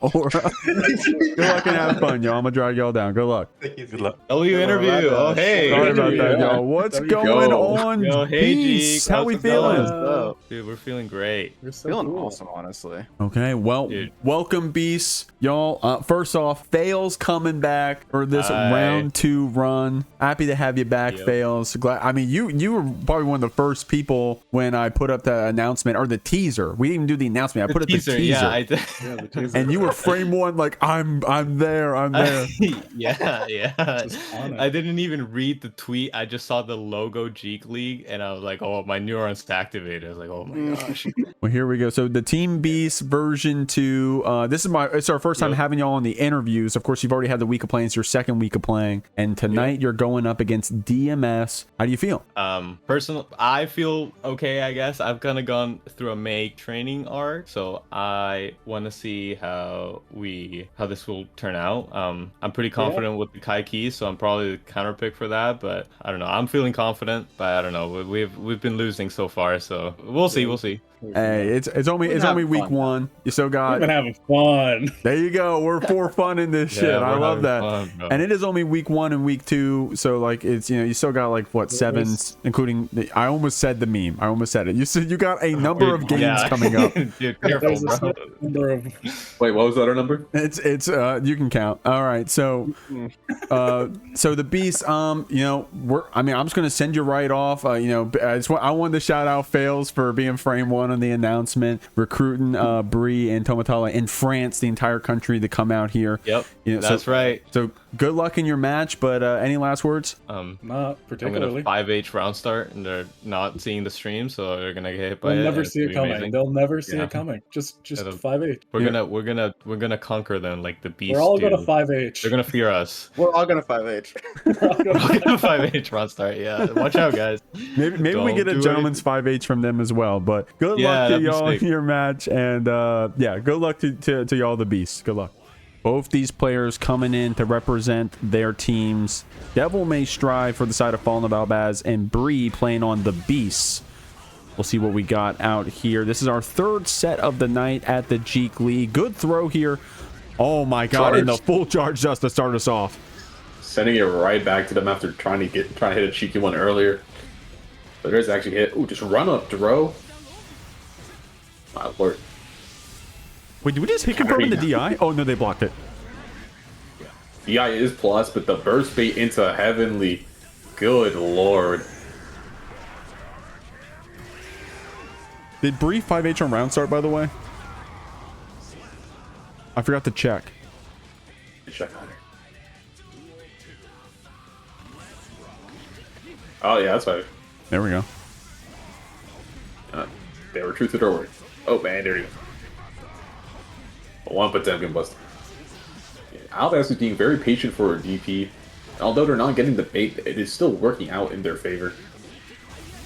Aura. Good luck and have fun, y'all. I'm gonna drag y'all down. Good luck. Good luck. W interview. Oh, hey. Sorry about that, y'all. What's going on? Yo, hey, Peace. Jeekly. How we feeling? Dude, we're feeling great. We're feeling awesome, honestly. Okay, well, welcome, Beasts. Y'all, first off, Fails coming back for this round 2 run. Happy to have you back, Fails. Glad. I mean, you were probably one of the first people when I put up the announcement or the teaser. We didn't even do the announcement. I put up the teaser. Yeah, I did. The teaser. And you were frame 1, like I'm there. Yeah. I didn't even read the tweet. I just saw the logo JeekLeague, and I was like, oh, my neurons activated. I was like, oh my gosh. Well, here we go. So the Team Beast version 2. It's our first time having y'all on the interviews. Of course, you've already had the week of playing. It's your second week of playing, and tonight you're going up against DMS. How do you feel? Personally, I feel okay. I guess I've kind of gone through a make training arc, so I want to see how this will turn out. I'm pretty confident with the Kai keys, so I'm probably the counter pick for that. But I don't know. I'm feeling confident, but I don't know. We've been losing so far, so we'll see. We'll see. Hey, it's only week 1. You still got. We've been having fun. There you go. We're for fun in this shit. I love that. And it is only week 1 and week 2, so like it's you still got like what 7, including I almost said the meme. I almost said it. You said you got a number of games coming up. Dude, careful, bro. Wait, what was the other number? It's you can count. All right, so so the Beast, I'm just gonna send you right off. I wanted to shout out Fails for being frame 1 on the announcement, recruiting Bree and Tomotale in France, the entire country, to come out here. Yep, that's right. So good luck in your match, but any last words? Not particularly. I'm gonna 5H round start, and they're not seeing the stream, so they're gonna get hit by it. They'll never see it coming. They'll never see it coming. Just 5H. We're gonna conquer them like the Beast. We're all gonna 5H. They're gonna fear us. We're all gonna 5H. 5H round start. Yeah, watch out, guys. Maybe we get a gentleman's 5H from them as well. But good luck to y'all in your match, and good luck to y'all, the Beasts. Good luck. Both these players coming in to represent their teams. Devil May Strive for the side of Fallen of Albaz, and Bree playing on the Beasts. We'll see what we got out here. This is our 3rd set of the night at the JeekLeague. Good throw here. Oh my god, and the full charge just to start us off. Sending it right back to them after trying to hit a cheeky one earlier. But there's actually hit. Ooh, just run up, Dro. My lord. Wait, did we just hit confirm in the DI? Oh no, they blocked it. DI is plus, but the burst bait into Heavenly. Good lord. Did Bree 5H on round start, by the way? I forgot to check. Check on her. Oh yeah, that's fine. There we go. They were true to their word. Oh man, there you go. One Potemkin bust. Albaz is being very patient for a DP. Although they're not getting the bait, it is still working out in their favor.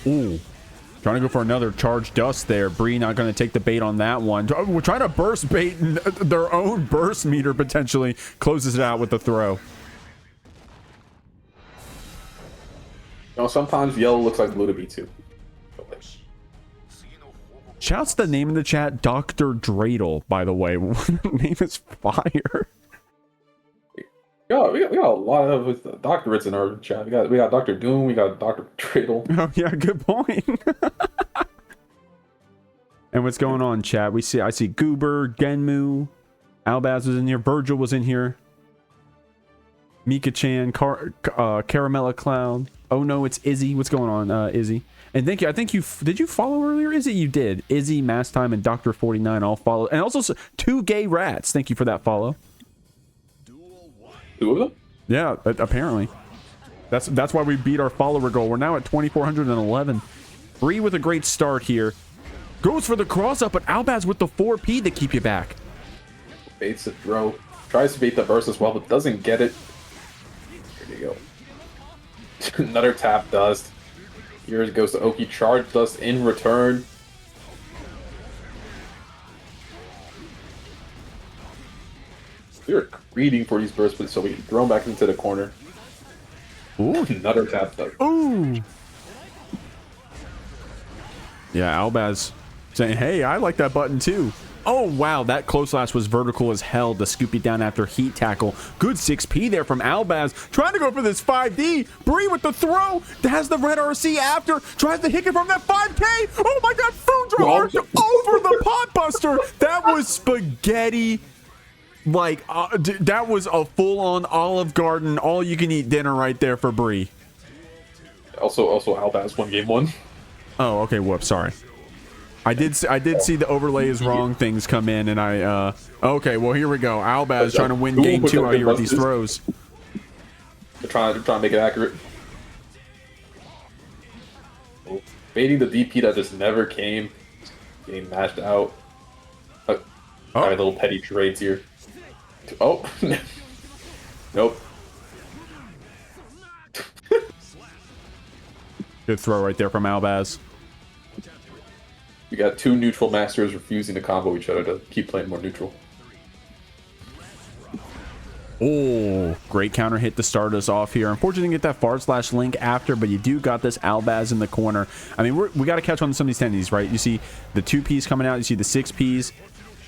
Ooh. Trying to go for another charge dust there. Bree not going to take the bait on that one. We're trying to burst bait, and their own burst meter potentially closes it out with the throw. Sometimes yellow looks like blue to me too. Shouts the name in the chat, Dr. Dreidel, by the way. Name is fire. Yeah, we got a lot of doctorates in our chat. We got Dr. Doom, we got Dr. Dreidel. Oh yeah, good point. And what's going on, chat? I see Goober, Genmu, Albaz was in here, Virgil was in here, Mika-chan, Caramella Cloud. Oh no, it's Izzy. What's going on, Izzy? And thank you. I think did you follow earlier, Izzy? You did. Izzy, Mastime, and Dr. 49 all follow. And also 2 gay rats. Thank you for that follow. 2 of them? Yeah, apparently. That's why we beat our follower goal. We're now at 2,411. Bree with a great start here. Goes for the cross up, but Albaz with the 4P to keep you back. Baits the throw. Tries to bait the burst as well, but doesn't get it. There you go. Another tap dust. Here it goes to Oki. Charge dust in return. We're greeting for these bursts, but so we can throw them back into the corner. Ooh. Another tap dust. Ooh. Yeah, Albaz saying, hey, I like that button too. Oh, wow, that close slash was vertical as hell to scoop it down after heat tackle. Good 6P there from Albaz. Trying to go for this 5D. Bree with the throw. Has the red RC after. Tries to hit it from that 5K. Oh, my God. Foodra arc over the pot buster. That was spaghetti. Like, that was a full-on Olive Garden, all-you-can-eat dinner right there for Bree. Also, Albaz won game 1. Oh, okay. Whoops. Sorry. I did see the overlay is wrong things come in, and I okay. Well, here we go. Albaz trying to win game 2 out here with these throws. They're trying to make it accurate. Oh, baiting the DP that just never came. Getting mashed out. Alright, little petty trades here. Oh, nope. Good throw right there from Albaz. We got 2 neutral masters refusing to combo each other to keep playing more neutral. Oh, great counter hit to start us off here. Unfortunately, didn't get that forward slash link after, but you do got this Albaz in the corner. I mean, we got to catch on to some of these tendencies, right? You see the 2Ps coming out. You see the 6Ps.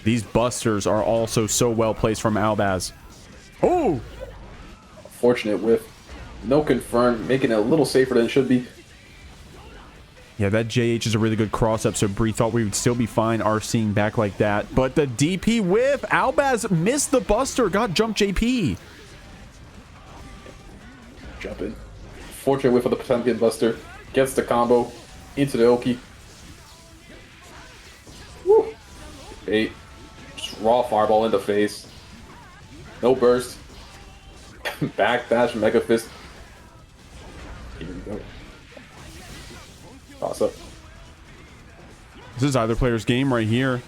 These busters are also so well placed from Albaz. Oh! Fortunate whiff. No confirm, making it a little safer than it should be. Yeah, that JH is a really good cross-up, so Bree thought we would still be fine RCing back like that. But the DP whiff, Albaz missed the buster, got jump JP. Jump in. Fortunate whiff of the Potemkin buster. Gets the combo into the Oki. Woo! 8. Just raw fireball in the face. No burst. Backdash Mega Fist. Here we go. Toss up. This is either player's game right here.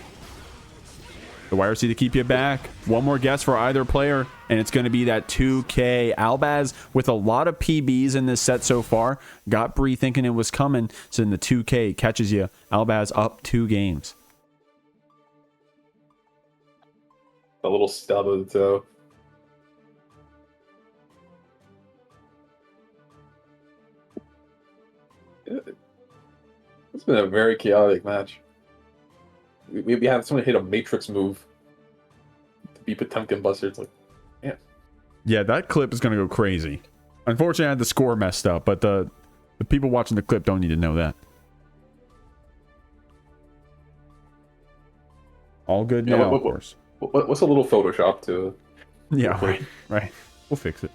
The YRC to keep you back. One more guess for either player, and it's going to be that 2K. Albaz with a lot of PBs in this set so far. Got Bree thinking it was coming, so then the 2K catches you. Albaz up 2 games. A little stub of the toe. It's been a very chaotic match. We have someone hit a Matrix move to beat Potemkin Buster. It's like, yeah. Yeah, that clip is going to go crazy. Unfortunately, I had the score messed up, but the people watching the clip don't need to know that. All good Yeah, now, of course. What's a little Photoshop to... Yeah, right. We'll fix it.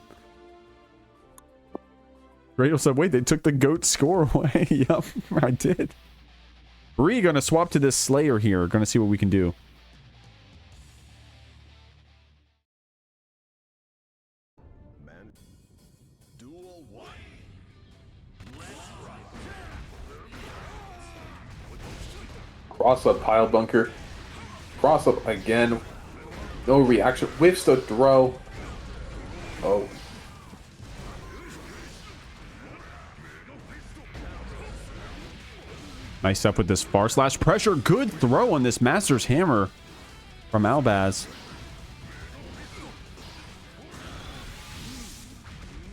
Radio said, wait, they took the GOAT score away. Yep, I did. Bree gonna swap to this Slayer here. Gonna see what we can do. Duel 1. Cross up pile bunker. Cross up again. No reaction. Whiffs the throw. Oh. Nice stuff with this far slash pressure. Good throw on this Master's Hammer from Albaz.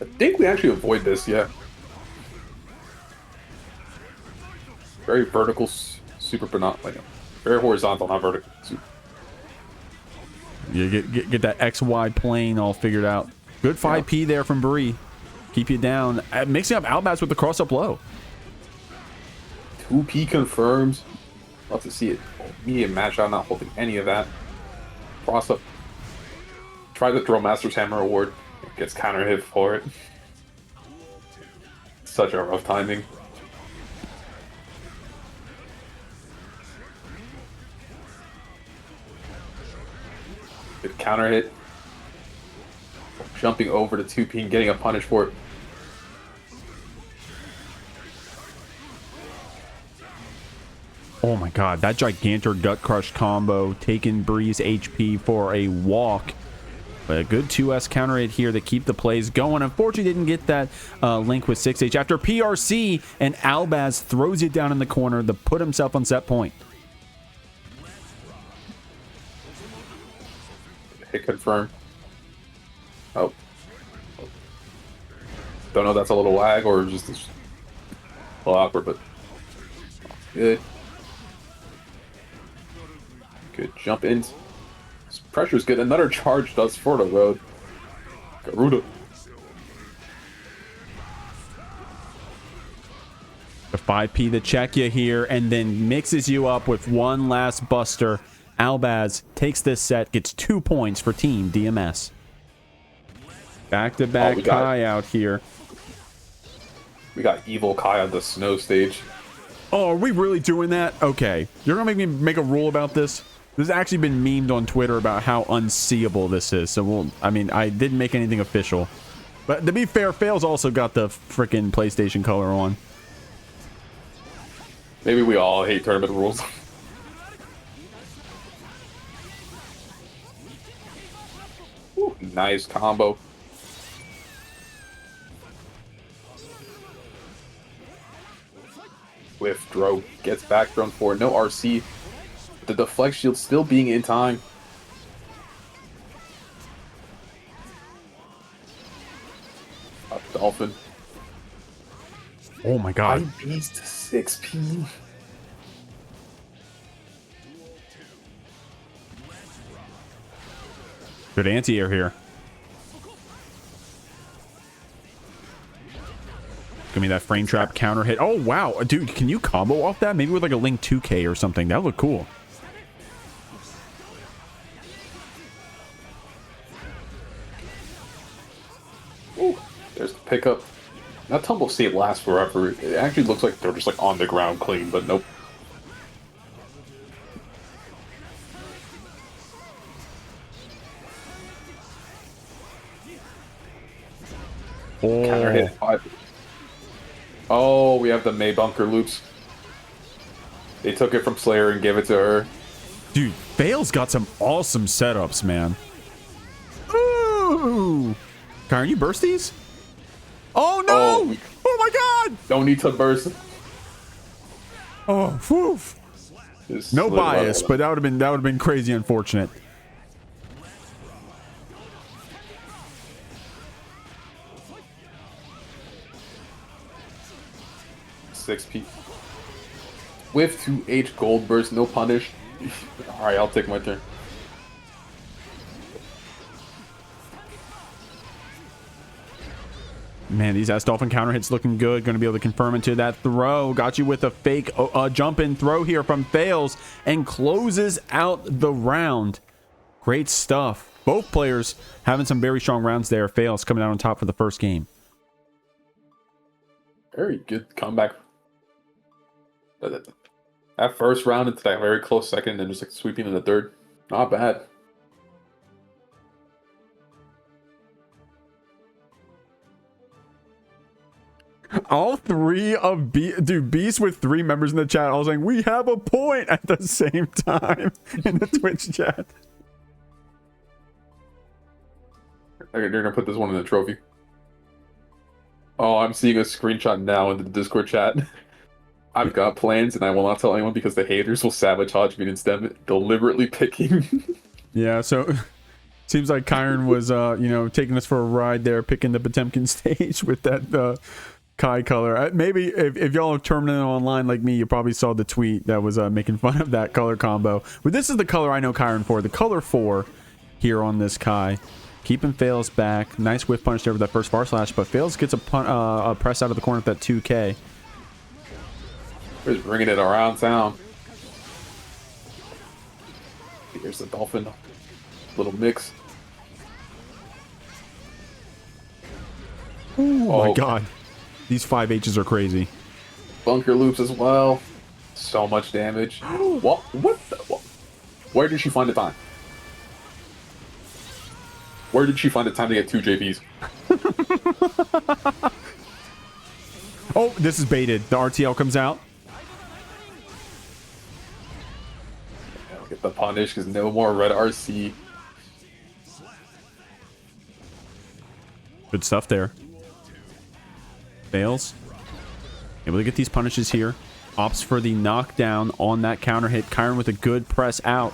I think we actually avoid this, yeah. Very vertical, super, but not like very horizontal, not vertical. Super. You get that XY plane all figured out. Good 5P there from Bree. Keep you down. Mixing up Albaz with the cross up low. 2P confirms. Love to see it. Immediate match out, not holding any of that. Cross up. Try to throw Master's Hammer award. Gets counter hit for it. Such a rough timing. Good counter hit. Jumping over to 2P and getting a punish for it. Oh my god, that Gigantor Gut Crush combo taking Bree's HP for a walk. But a good 2S counter hit here to keep the plays going. Unfortunately, didn't get that link with 6H after PRC, and Albaz throws it down in the corner to put himself on set point. Hit confirm. Oh. Don't know if that's a little lag or just a little awkward, but good. Good jump in. This pressure's good. Another charge does for the road. Garuda. The 5P to check you here and then mixes you up with one last buster. Albaz takes this set, gets 2 points for Team DMS. Back-to-back Kai out here. We got Evil Kai on the snow stage. Oh, are we really doing that? Okay. You're going to make me make a rule about this? This has actually been memed on Twitter about how unseeable this is. So, I mean, I didn't make anything official. But to be fair, Fails also got the freaking PlayStation color on. Maybe we all hate tournament rules. Ooh, nice combo. Whiff throw gets back thrown forward. No RC. The deflect shield still being in time. Dolphin. Oh my god. I beast 6P. Good anti-air here. Give me that frame trap counter hit. Oh, wow. Dude, can you combo off that? Maybe with like a Link 2K or something. That would look cool. Ooh, there's the pickup. That tumble state lasts forever. It actually looks like they're just like on the ground clean, but nope. Oh. Counter hit 5. Oh, we have the May bunker loops. They took it from Slayer and gave it to her. Dude, Fail's got some awesome setups, man. Ooh! Kyren, you burst these? Oh no! Oh my god! Don't need to burst. Oh, whew. No bias, but that would have been crazy unfortunate. $6P. With 2H gold burst, no punish. Alright, I'll take my turn. Man, these Dolphin counter hits looking good. Going to be able to confirm into that throw. Got you with a fake jump in throw here from Fails and closes out the round. Great stuff. Both players having some very strong rounds there. Fails coming out on top for the first game. Very good comeback. That first round into that very close second and just like sweeping in the third. Not bad. All three of Beast with 3 members in the chat. I was saying we have a point at the same time in the Twitch chat. They're gonna put this one in the trophy. Oh, I'm seeing a screenshot now in the Discord chat. I've got plans and I will not tell anyone because the haters will sabotage me instead deliberately picking. Yeah, so seems like Kyren was you know, taking us for a ride there, picking the Potemkin stage with that Kai color. Maybe if y'all are turning it online like me, you probably saw the tweet that was making fun of that color combo. But this is the color I know Kyren for, the color 4 here on this Kai. Keeping Fails back. Nice whiff punish there with that first bar slash, but Fails gets a press out of the corner with that 2K. We're just bringing it around town. Here's the Dolphin. Little mix. Ooh, oh my god. These 5Hs are crazy. Bunker loops as well. So much damage. What? What? Where did she find the time? Where did she find the time to get 2 JPs? Oh, this is baited. The RTL comes out. Get the punish because no more red RC. Good stuff there. Fails. Able to get these punishes here. Opts for the knockdown on that counter hit. Kyren with a good press out.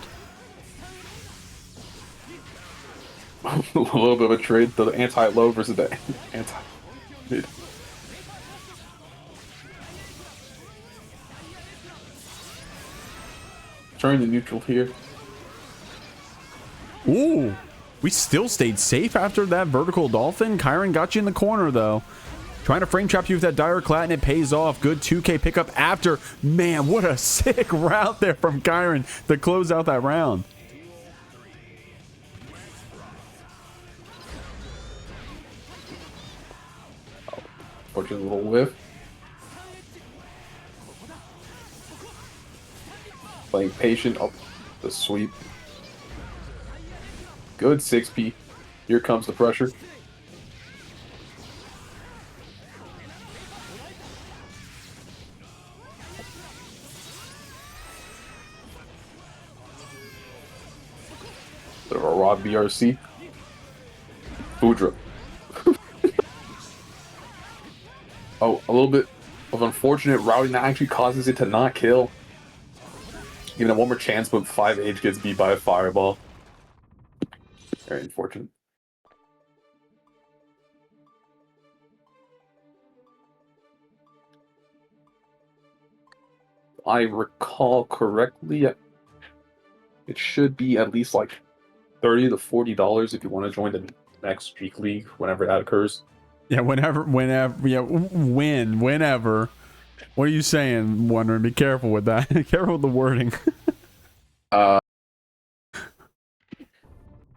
A little bit of a trade, the anti-low versus the anti-mid. Turn the neutral here. Ooh, we still stayed safe after that vertical dolphin. Kyren got you in the corner though. Trying to frame trap you with that dire clat, and it pays off. Good 2K pickup after. Man, what a sick route there from Kyren to close out that round. Fortunate little whiff. Playing patient. Oh, the sweep. Good 6P. Here comes the pressure. Bit of a raw BRC. Boudra. Oh, a little bit of unfortunate routing that actually causes it to not kill. Giving it one more chance, but 5H gets beat by a fireball. Very unfortunate. If I recall correctly, it should be at least like $30 to $40 if you want to join the next JeekLeague whenever that occurs. Yeah, whenever, yeah, whenever. What are you saying, Wondering? Be careful with that. Be careful with the wording.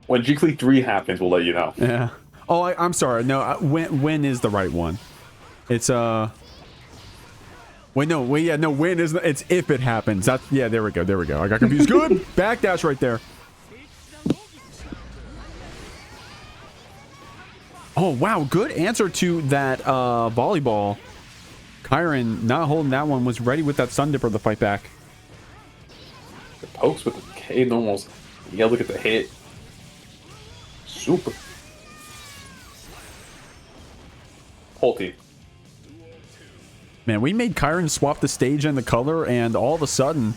When JeekLeague 3 happens, we'll let you know. Yeah. Oh, I'm sorry. No, when is the right one? It's Wait, no, wait, yeah, no, when is it's if it happens. That's yeah. There we go. There we go. I got confused. Good backdash right there. Oh wow, good answer to that volleyball. Kyren not holding that one, was ready with that Sun Dipper to fight back. The pokes with the K normals. You gotta look at the hit. Super. Whole team. Man, we made Kyren swap the stage and the color, and all of a sudden,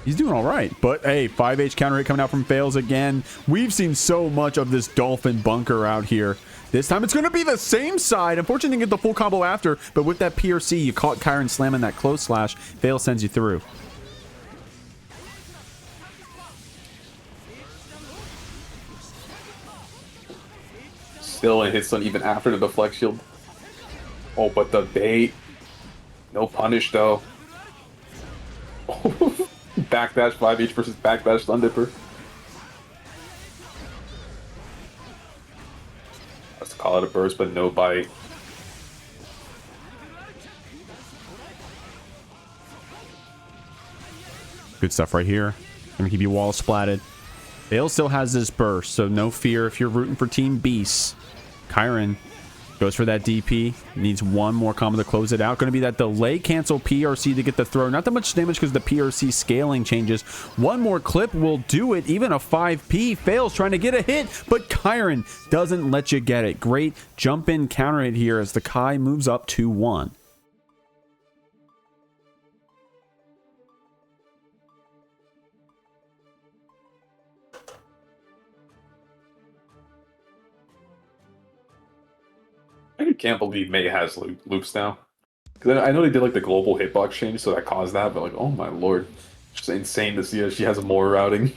he's doing all right. But hey, 5H counter hit coming out from Fails again. We've seen so much of this Dolphin bunker out here. This time it's going to be the same side. Unfortunately, didn't get the full combo after, but with that PRC, you caught Kyren slamming that close slash. Fails sends you through. Still a hit stun even after the deflect shield. Oh, but the bait. No punish though. Backdash 5H versus backdash Sun Dipper. Let's call it a burst, but no bite. Good stuff right here. Gonna keep you wall splatted. Vale still has this burst, so no fear if you're rooting for Team Beast. Kyren goes for that DP. Needs one more combo to close it out. Going to be that delay cancel PRC to get the throw. Not that much damage because the PRC scaling changes. One more clip will do it. Even a 5P fails trying to get a hit, but Kyren doesn't let you get it. Great jump in counter hit here as the Kai moves up 2-1. I can't believe May has loops now. Because I know they did like the global hitbox change, so that caused that, but like, oh my lord. Just insane to see that she has more routing.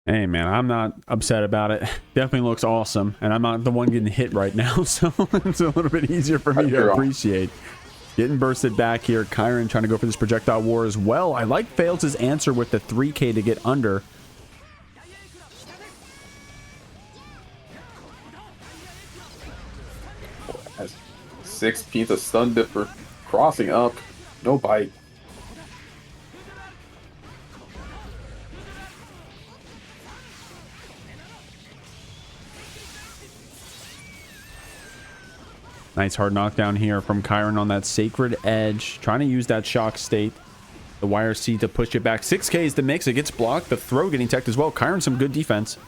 Hey man, I'm not upset about it. Definitely looks awesome, and I'm not the one getting hit right now, so it's a little bit easier for me to appreciate. Getting bursted back here. Kyren trying to go for this projectile war as well. I like Fails' answer with the 3K to get under. Has 6P to Sun Dipper. Crossing up. No bite. Nice hard knockdown here from Kyren on that Sacred Edge. Trying to use that shock state. The YRC to push it back. 6K is the mix. It gets blocked. The throw getting teched as well. Kyren, some good defense.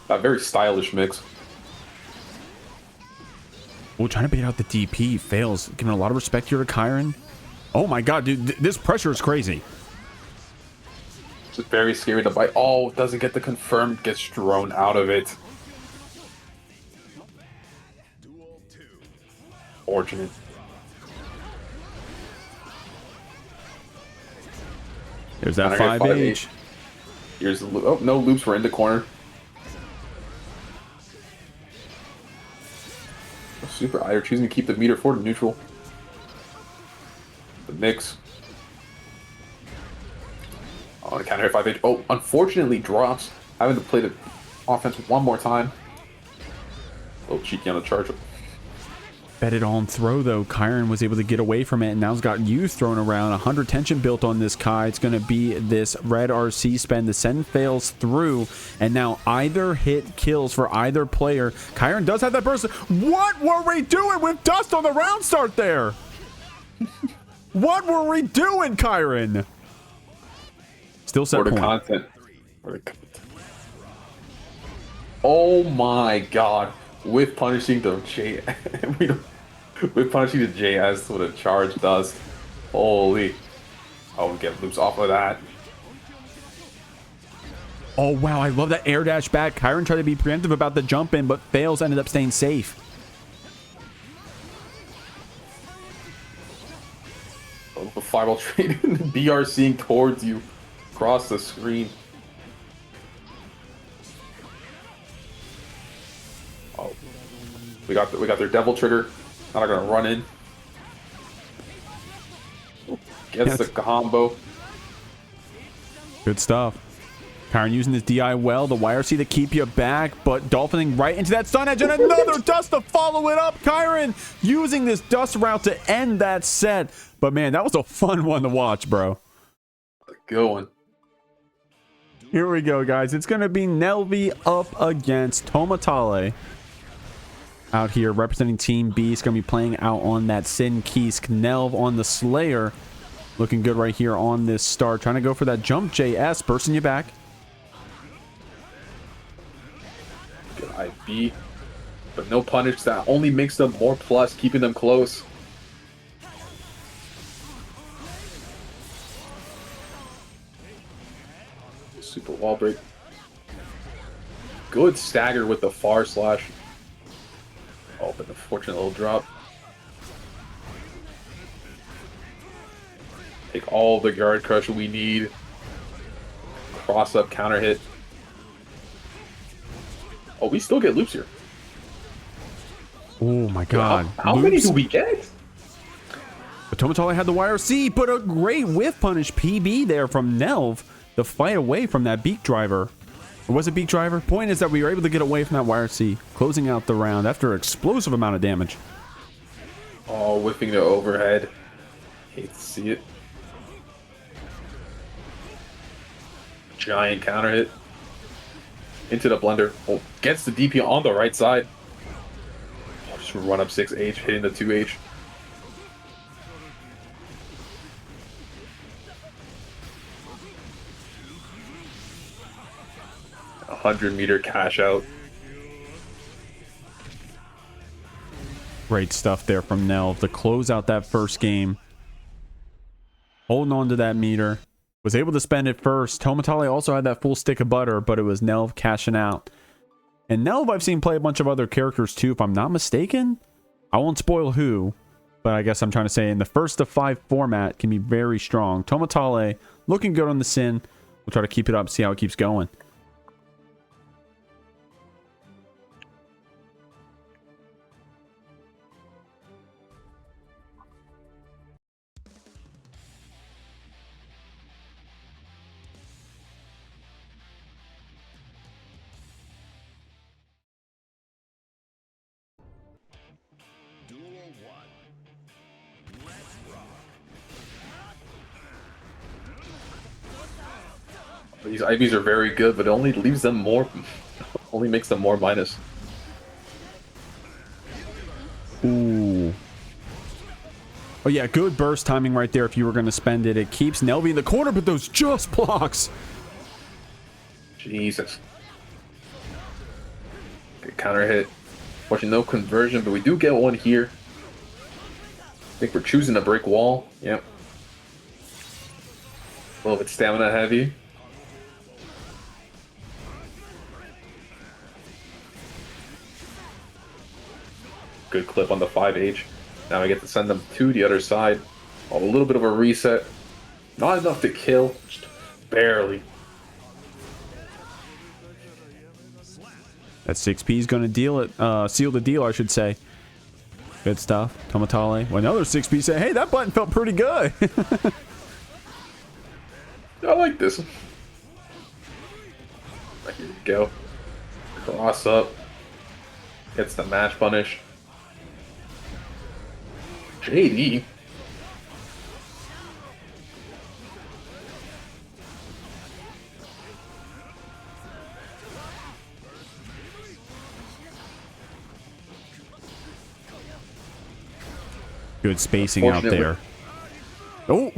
A very stylish mix. Oh, trying to bait out the DP. Fails. Giving a lot of respect here to Kyren. Oh my god, dude. This pressure is crazy. It's very scary to bite. Oh, doesn't get the confirmed. Gets thrown out of it. Fortunate. There's that 5H. Here's the loop. Oh, no loops. We're in the corner. Super Ire choosing to keep the meter forward neutral. The mix. Oh, the counter hit 5H. Oh, unfortunately drops. Having to play the offense one more time. A little cheeky on the charge. Bet it on throw though. Kyren was able to get away from it, and now's got youth thrown around. 100 tension built on this Kai. It's going to be this red RC spend. The send fails through, and now either hit kills for either player. Kyren does have that burst. What were we doing with dust on the round start there? What were we doing, Kyren? Still set point. Content. Oh my god. With punishing the J. With punishing the J as what a charge does. Holy. Oh, get loops off of that. Oh wow, I love that air dash back. Kyren tried to be preemptive about the jump in, but fails, ended up staying safe. Oh, the fireball trade and the BR seeing towards you across the screen. Oh, we got their devil trigger. Now they're gonna run in. Gets the combo. Good stuff. Kyren using his DI well. The YRC to keep you back, but dolphining right into that stun edge and another dust to follow it up. Kyren using this dust route to end that set. But man, that was a fun one to watch, bro. Good one. Here we go, guys. It's going to be Nhelvy up against Tomotale. Out here representing Team B. It's going to be playing out on that Sin Kisk. Nelv on the Slayer. Looking good right here on this start. Trying to go for that jump JS. Bursting you back. Good IB. But no punish. That only makes them more plus, keeping them close. Super wall break. Good stagger with the far slash. Oh, but the fortunate little drop. Take all the guard crush we need. Cross up, counter hit. Oh, we still get loops here. Oh my god. How many do we get? But Tomotale had the YRC, but a great whiff punish PB there from Nelv. The fight away from that beak driver. Or was it beak driver? Point is that we were able to get away from that YRC, closing out the round after an explosive amount of damage. Oh, whiffing the overhead. Hate to see it. Giant counter hit. Into the blender. Oh, gets the DP on the right side. Oh, just run up 6H, hitting the 2H. A 100-meter cash out. Great stuff there from Nelv to close out that first game. Holding on to that meter. Was able to spend it first. Tomotale also had that full stick of butter, but it was Nelv cashing out. And Nelv I've seen play a bunch of other characters too, if I'm not mistaken. I won't spoil who, but I guess I'm trying to say in the first of 5 format can be very strong. Tomotale looking good on the Sin. We'll try to keep it up, see how it keeps going. These IVs are very good, but it only leaves them more, only makes them more minus. Ooh. Oh yeah, good burst timing right there if you were going to spend it. It keeps Nhelvy in the corner, but those just blocks. Jesus. Good counter hit. Watching no conversion, but we do get one here. I think we're choosing a break wall. Yep. A little bit stamina heavy. Good clip on the 5H. Now I get to send them to the other side. A little bit of a reset. Not enough to kill. Just barely. That 6P is going to deal it. Seal the deal, I should say. Good stuff. Tomotale. Well, another 6P say, hey, that button felt pretty good. I like this. Here we go. Cross up. Gets the match punish. JD. Good spacing out there. Oh,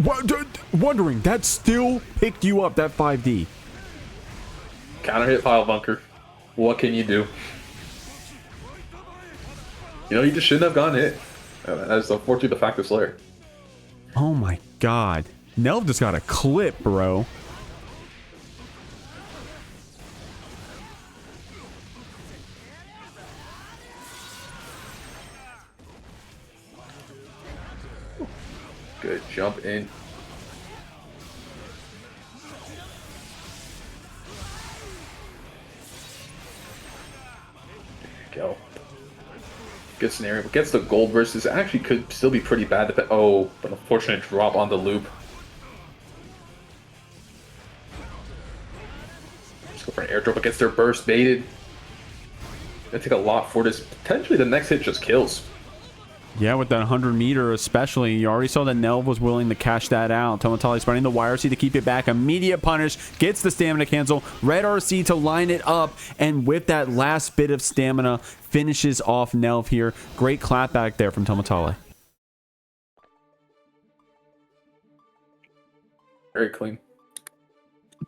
wondering, that still picked you up, that 5D. Counter hit pile bunker. What can you do? You know, you just shouldn't have gone hit. That's unfortunately the fact of Slayer. Oh my god. Nhelv just got a clip, bro. Good jump in. There you go. Good scenario. But gets the gold versus actually could still be pretty bad. Oh, but unfortunate drop on the loop. Let's go for an airdrop against their burst baited. Gonna take a lot for this. Potentially the next hit just kills. Yeah, with that 100-meter especially. You already saw that Nhelv was willing to cash that out. Tomotale spending the YRC to keep it back. Immediate punish. Gets the stamina cancel. Red RC to line it up. And with that last bit of stamina, finishes off Nhelv here. Great clapback there from Tomotale. Very clean.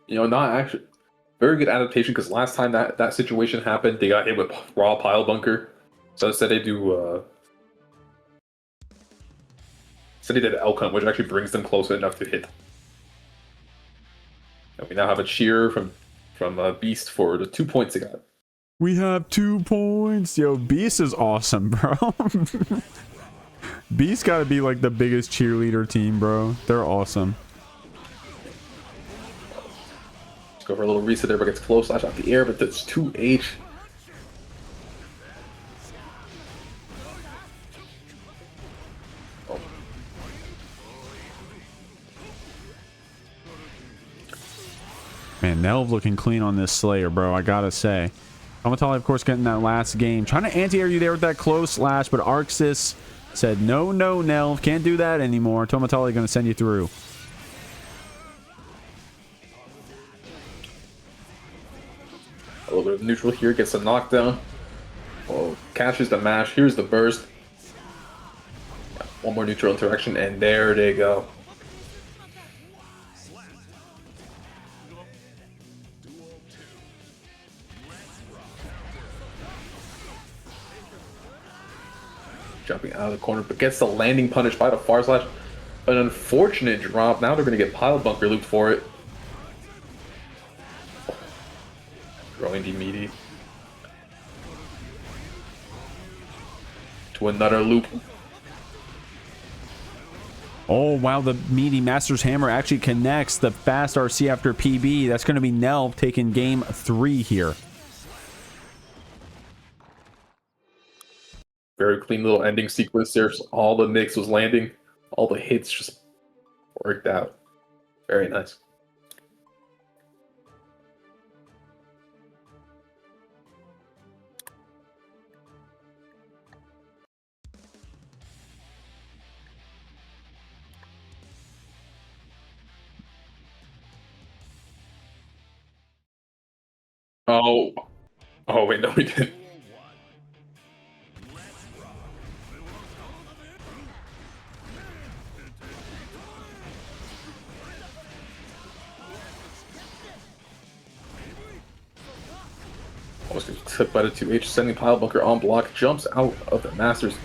You know, not actually... Very good adaptation, because last time that situation happened, they got hit with raw pile bunker. So instead they do... So they did elk hunt, which actually brings them close enough to hit. And we now have a cheer from Beast for the 2 points they got. We have 2 points. Yo, Beast is awesome, bro. Beast got to be like the biggest cheerleader team, bro. They're awesome. Let's go for a little reset there, but gets close slash out the air, but that's 2H. Man, Nhelv looking clean on this Slayer, bro. I gotta say. Tomotale, of course, getting that last game. Trying to anti-air you there with that close slash, but Arxis said, no, Nhelv. Can't do that anymore. Tomotale gonna send you through. A little bit of neutral here. Gets a knockdown. Oh, catches the mash. Here's the burst. One more neutral interaction, and there they go. Jumping out of the corner, but gets the landing punish by the far slash. An unfortunate drop. Now they're going to get pile bunker looped for it. Throwing the meaty. To another loop. Oh, wow. The meaty Master's Hammer actually connects the fast RC after PB. That's going to be Nhelv taking game 3 here. Very clean little ending sequence there. All the mix was landing. All the hits just worked out. Very nice. Oh. Oh, wait, no, we didn't. Almost gets tipped by the 2H, sending Pile Bunker on block, jumps out of the Masters.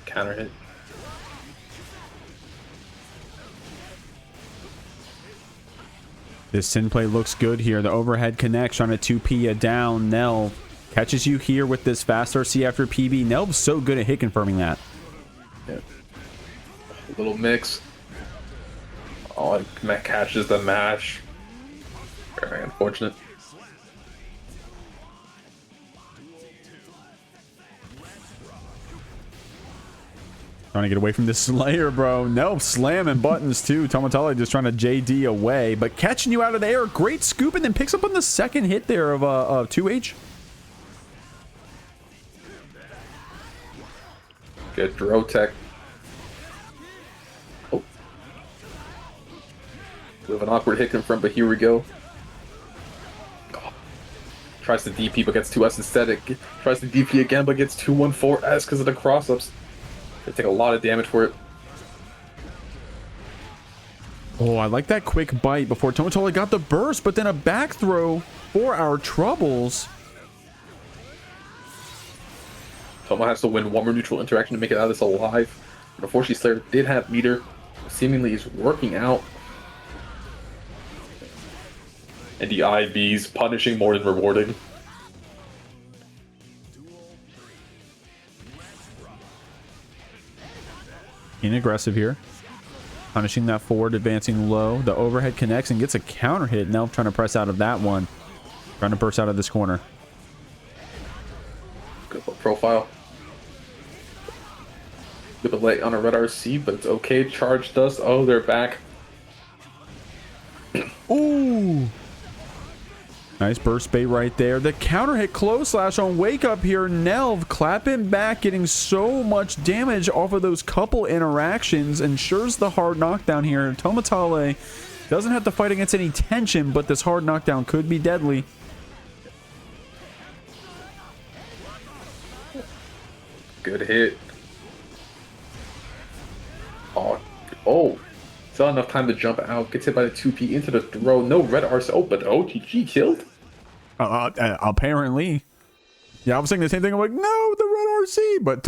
Counter hit. This sin play looks good here. The overhead connects, trying to 2P you down. Nhelv catches you here with this fast RC after PB. Nhelv's so good at hit confirming that. Yeah. A little mix. Oh, and Matt catches the mash. Very unfortunate. Trying to get away from this Slayer, bro. Nhelv slamming buttons too. Tomotale just trying to JD away, but catching you out of the air. Great scoop, and then picks up on the second hit there of 2H. Good Drotech. Oh. We have an awkward hit confirm, but here we go. Oh. Tries to DP, but gets 2S instead. It tries to DP again, but gets 214S because of the cross-ups. They take a lot of damage for it. Oh, I like that quick bite before Tomotale got the burst, but then a back throw for our troubles. Tomo has to win one more neutral interaction to make it out of this alive. But unfortunately, Slayer did have meter. Seemingly is working out. And the IVs punishing more than rewarding. Being aggressive here. Punishing that forward, advancing low. The overhead connects and gets a counter hit. Now trying to press out of that one. Trying to burst out of this corner. Good profile. Good delay on a red RC, but it's okay. Charge dust. Oh, they're back. Ooh. Nice burst bait right there. The counter hit close slash on wake up here. Nhelv clapping back, getting so much damage off of those couple interactions. Ensures the hard knockdown here. Tomotale doesn't have to fight against any tension, but this hard knockdown could be deadly. Good hit. Oh. Still enough time to jump out. Gets hit by the 2P into the throw. No red RC. Oh, but OGG killed? Apparently. Yeah, I was saying the same thing. I'm like, no, the red RC. But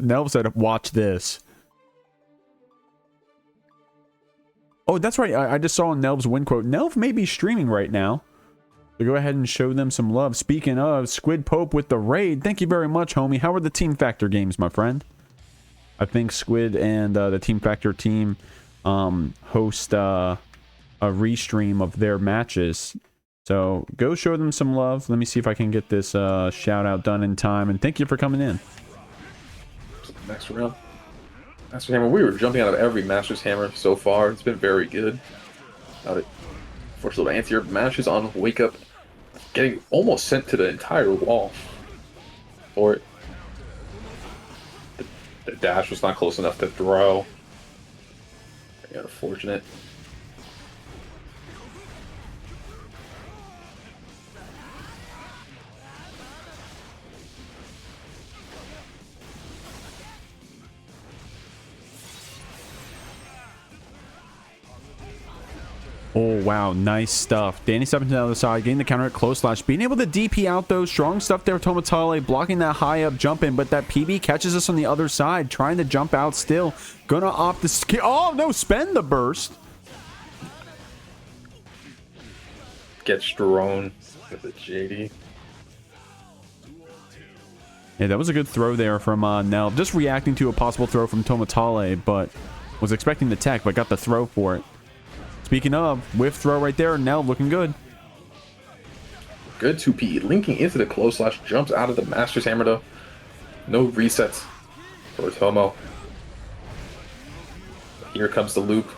Nhelv said, watch this. Oh, that's right. I just saw Nhelv's win quote. Nhelv may be streaming right now. So go ahead and show them some love. Speaking of, Squid Pope with the raid. Thank you very much, homie. How are the Team Factor games, my friend? I think Squid and the Team Factor team host a restream of their matches. So go show them some love. Let me see if I can get this shout out done in time. And thank you for coming in. Next round. Master Hammer. We were jumping out of every Master's Hammer so far. It's been very good. Unfortunately, anti-air matches on Wake Up. Getting almost sent to the entire wall for it. The dash was not close enough to throw. Very unfortunate. Oh, wow. Nice stuff. Danny stepping to the other side, getting the counter at close slash. Being able to DP out, though. Strong stuff there. Tomotale blocking that high up jump in, but that PB catches us on the other side. Trying to jump out still. Gonna opt the skill. Oh, no. Spend the burst. Gets drone with the JD. Yeah, that was a good throw there from Nhelv. Just reacting to a possible throw from Tomotale, but was expecting the tech, but got the throw for it. Speaking of, whiff throw right there. Nhelv looking good. Good 2P. Linking into the close slash. Jumps out of the Master's Hammer, though. No resets for Tomo. Here comes the loop.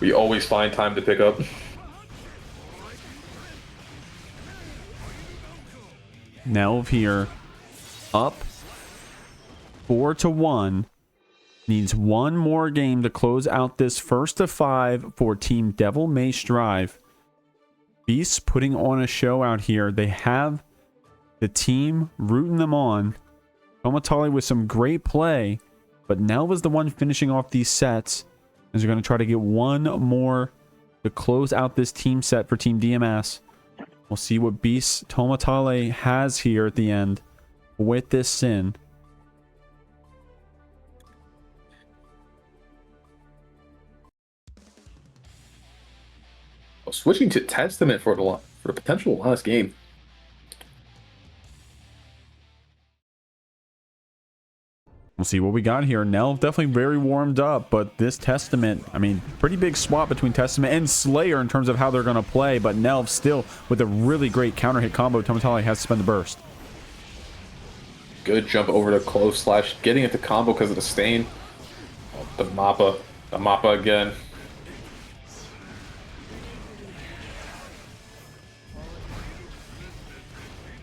We always find time to pick up. Nhelv here. Up 4-1. Needs one more game to close out this first of 5 for Team Devil May Strive. Beasts putting on a show out here. They have the team rooting them on. Tomotale with some great play, but Nhelv is the one finishing off these sets. As they're going to try to get one more to close out this team set for Team DMS. We'll see what beast Tomotale has here at the end with this Sin. Well, switching to Testament for the potential last game. We'll see what we got here. Nhelv definitely very warmed up, but this Testament, I mean, pretty big swap between Testament and Slayer in terms of how they're going to play, but Nhelv still with a really great counter hit combo. Tomotale has to spend the burst. Good jump over to close slash, getting it to combo because of the stain. Oh, the Mappa again.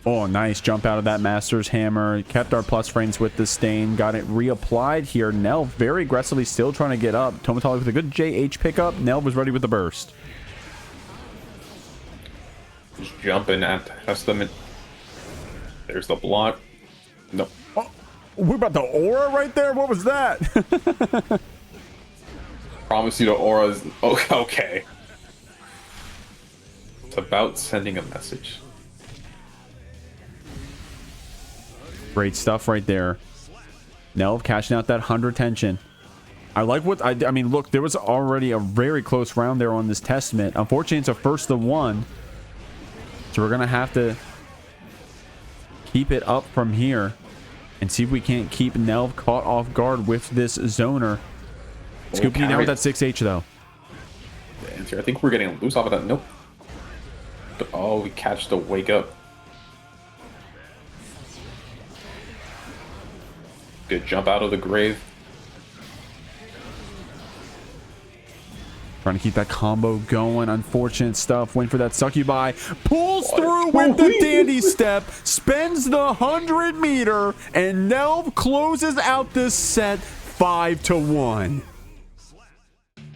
Oh, nice jump out of that Master's Hammer. Kept our plus frames with the stain. Got it reapplied here. Nhelv very aggressively still trying to get up. Tomotale with a good JH pickup. Nhelv was ready with the burst. Just jumping at Testament. There's the block. No. Oh, we're about the aura right there? What was that? Promise you the aura's... Oh, okay. It's about sending a message. Great stuff right there. Nhelv cashing out that 100 tension. I like what I mean, look, there was already a very close round there on this Testament. Unfortunately, it's a first to one. So we're going to have to keep it up from here and see if we can't keep Nhelv caught off guard with this zoner. Scooping you down with that 6H though. The answer. I think we're getting loose off of that. Nope. Oh, we catch the wake up. Good jump out of the grave. Trying to keep that combo going. Unfortunate stuff. Went for that succubi. Pulls through with the dandy step. Spends the 100 meter. And Nhelv closes out this set 5-1.